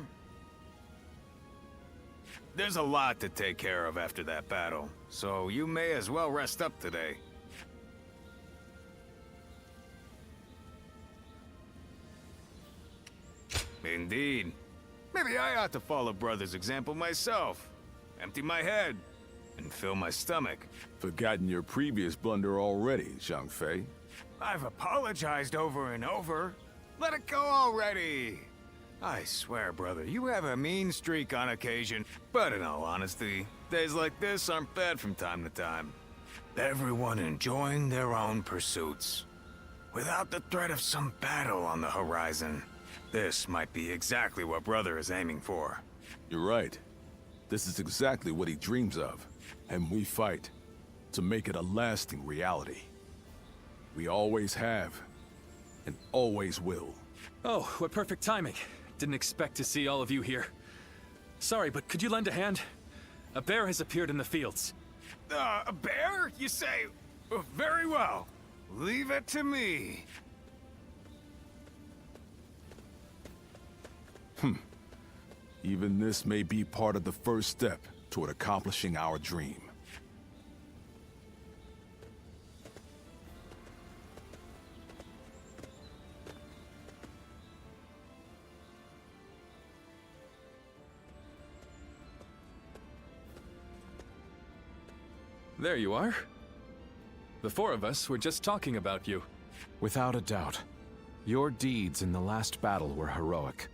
There's a lot to take care of after that battle, so you may as well rest up today. Indeed. Maybe I ought to follow Brother's example myself. Empty my head and fill my stomach.
Forgotten your previous blunder already, Zhang Fei.
I've apologized over and over. Let it go already. I swear, brother, you have a mean streak on occasion. But in all honesty, days like this aren't bad from time to time. Everyone enjoying their own pursuits. Without the threat of some battle on the horizon. This might be exactly what brother is aiming for.
You're right. This is exactly what he dreams of. And we fight to make it a lasting reality. We always have, and always will.
Oh, what perfect timing. Didn't expect to see all of you here. Sorry, but could you lend a hand? A bear has appeared in the fields.
A bear, you say? Very well. Leave it to me.
Even this may be part of the first step toward accomplishing our dream.
There you are. The four of us were just talking about you.
Without a doubt. Your deeds in the last battle were heroic.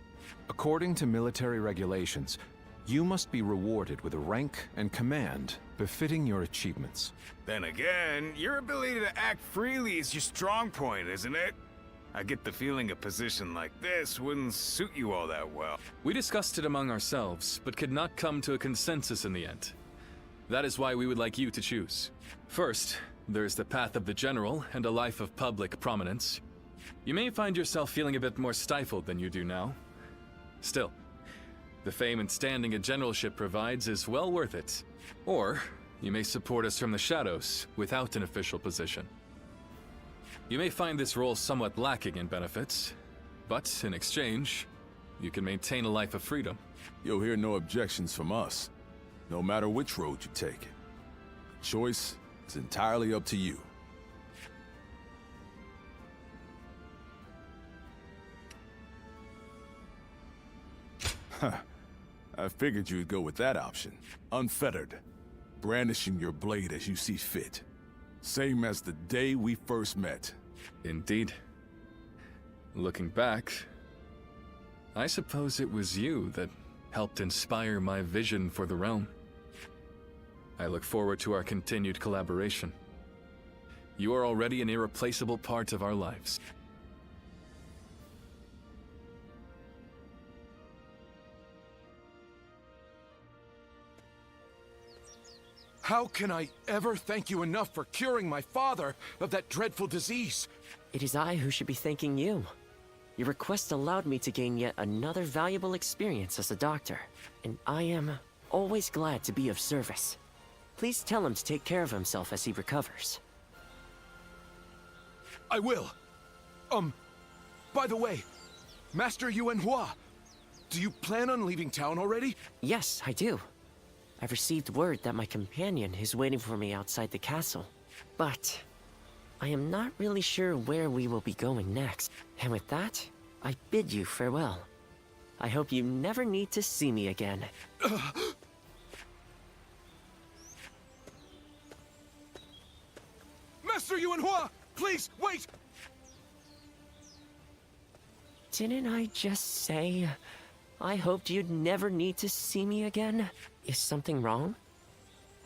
According to military regulations, you must be rewarded with a rank and command befitting your achievements.
Then again, your ability to act freely is your strong point, isn't it? I get the feeling a position like this wouldn't suit you all that well.
We discussed it among ourselves, but could not come to a consensus in the end. That is why we would like you to choose. First, there's the path of the general and a life of public prominence. You may find yourself feeling a bit more stifled than you do now. Still, the fame and standing a generalship provides is well worth it. Or, you may support us from the shadows without an official position. You may find this role somewhat lacking in benefits, but in exchange, you can maintain a life of freedom.
You'll hear no objections from us, no matter which road you take. The choice is entirely up to you. I figured you'd go with that option. Unfettered. Brandishing your blade as you see fit. Same as the day we first met.
Indeed. Looking back, I suppose it was you that helped inspire my vision for the realm. I look forward to our continued collaboration. You are already an irreplaceable part of our lives.
How can I ever thank you enough for curing my father of that dreadful disease?
It is I who should be thanking you. Your request allowed me to gain yet another valuable experience as a doctor, and I am always glad to be of service. Please tell him to take care of himself as he recovers.
I will. By the way, Master Yuan Hua, do you plan on leaving town already?
Yes, I do. I've received word that my companion is waiting for me outside the castle. But I am not really sure where we will be going next. And with that, I bid you farewell. I hope you never need to see me again.
Master Yuan Hua, please, wait!
Didn't I just say I hoped you'd never need to see me again? Is something wrong?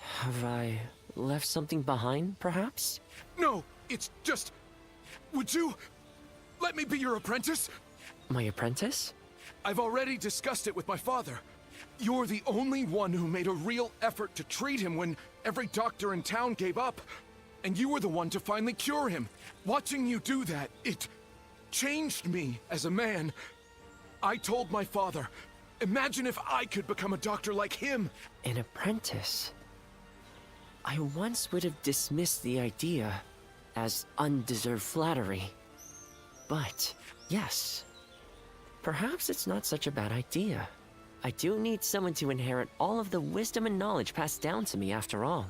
Have I left something behind, perhaps?
No, it's just... Would you let me be your apprentice?
My apprentice?
I've already discussed it with my father. You're the only one who made a real effort to treat him when every doctor in town gave up. And you were the one to finally cure him. Watching you do that, it changed me as a man. I told my father, imagine if I could become a doctor like him.
An apprentice? I once would have dismissed the idea as undeserved flattery. But, yes, perhaps it's not such a bad idea. I do need someone to inherit all of the wisdom and knowledge passed down to me after all.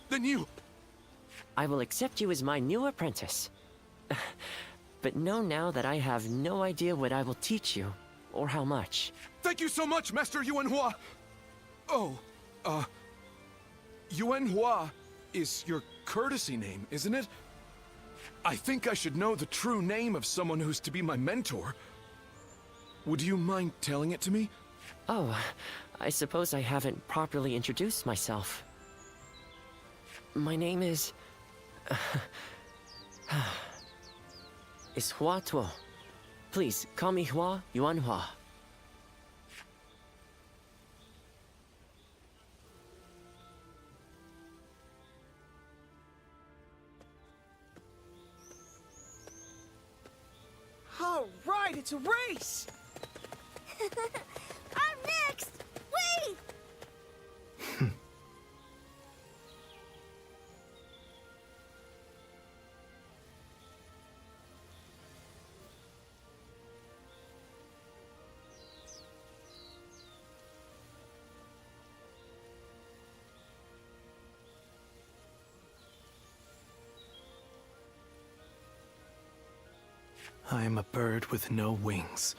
Then you...
I will accept you as my new apprentice. But know now that I have no idea what I will teach you, or how much.
Thank you so much, Master Yuan Hua! Oh, Yuan Hua is your courtesy name, isn't it? I think I should know the true name of someone who's to be my mentor. Would you mind telling it to me?
Oh, I suppose I haven't properly introduced myself. My name is... is Hua Tuo. Please, call me Hua Yuan Hua.
All right, it's a race!
I'm next! Wait!
I am a bird with no wings,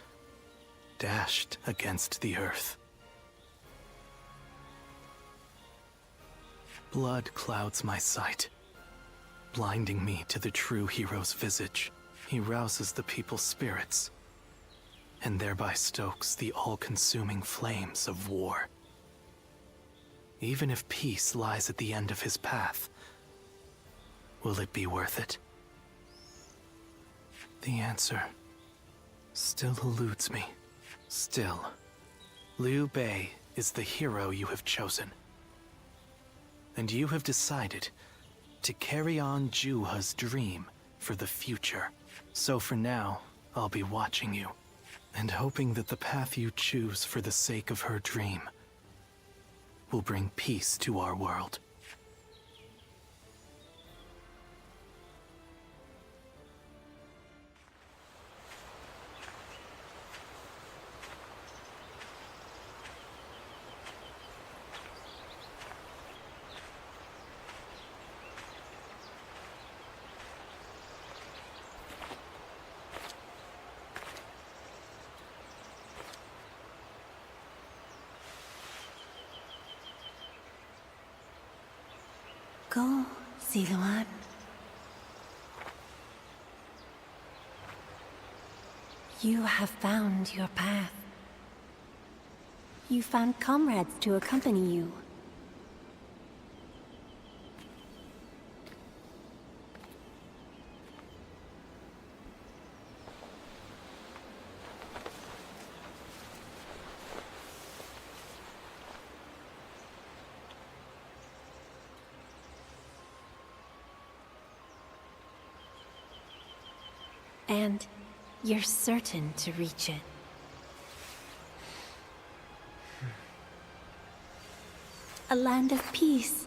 dashed against the earth. Blood clouds my sight, blinding me to the true hero's visage. He rouses the people's spirits, and thereby stokes the all-consuming flames of war. Even if peace lies at the end of his path, will it be worth it? The answer still eludes me. Still, Liu Bei is the hero you have chosen. And you have decided to carry on Juha's dream for the future. So for now, I'll be watching you, and hoping that the path you choose for the sake of her dream will bring peace to our world.
Go, Ziluan. You have found your path. You found comrades to accompany you. And you're certain to reach it. A land of peace,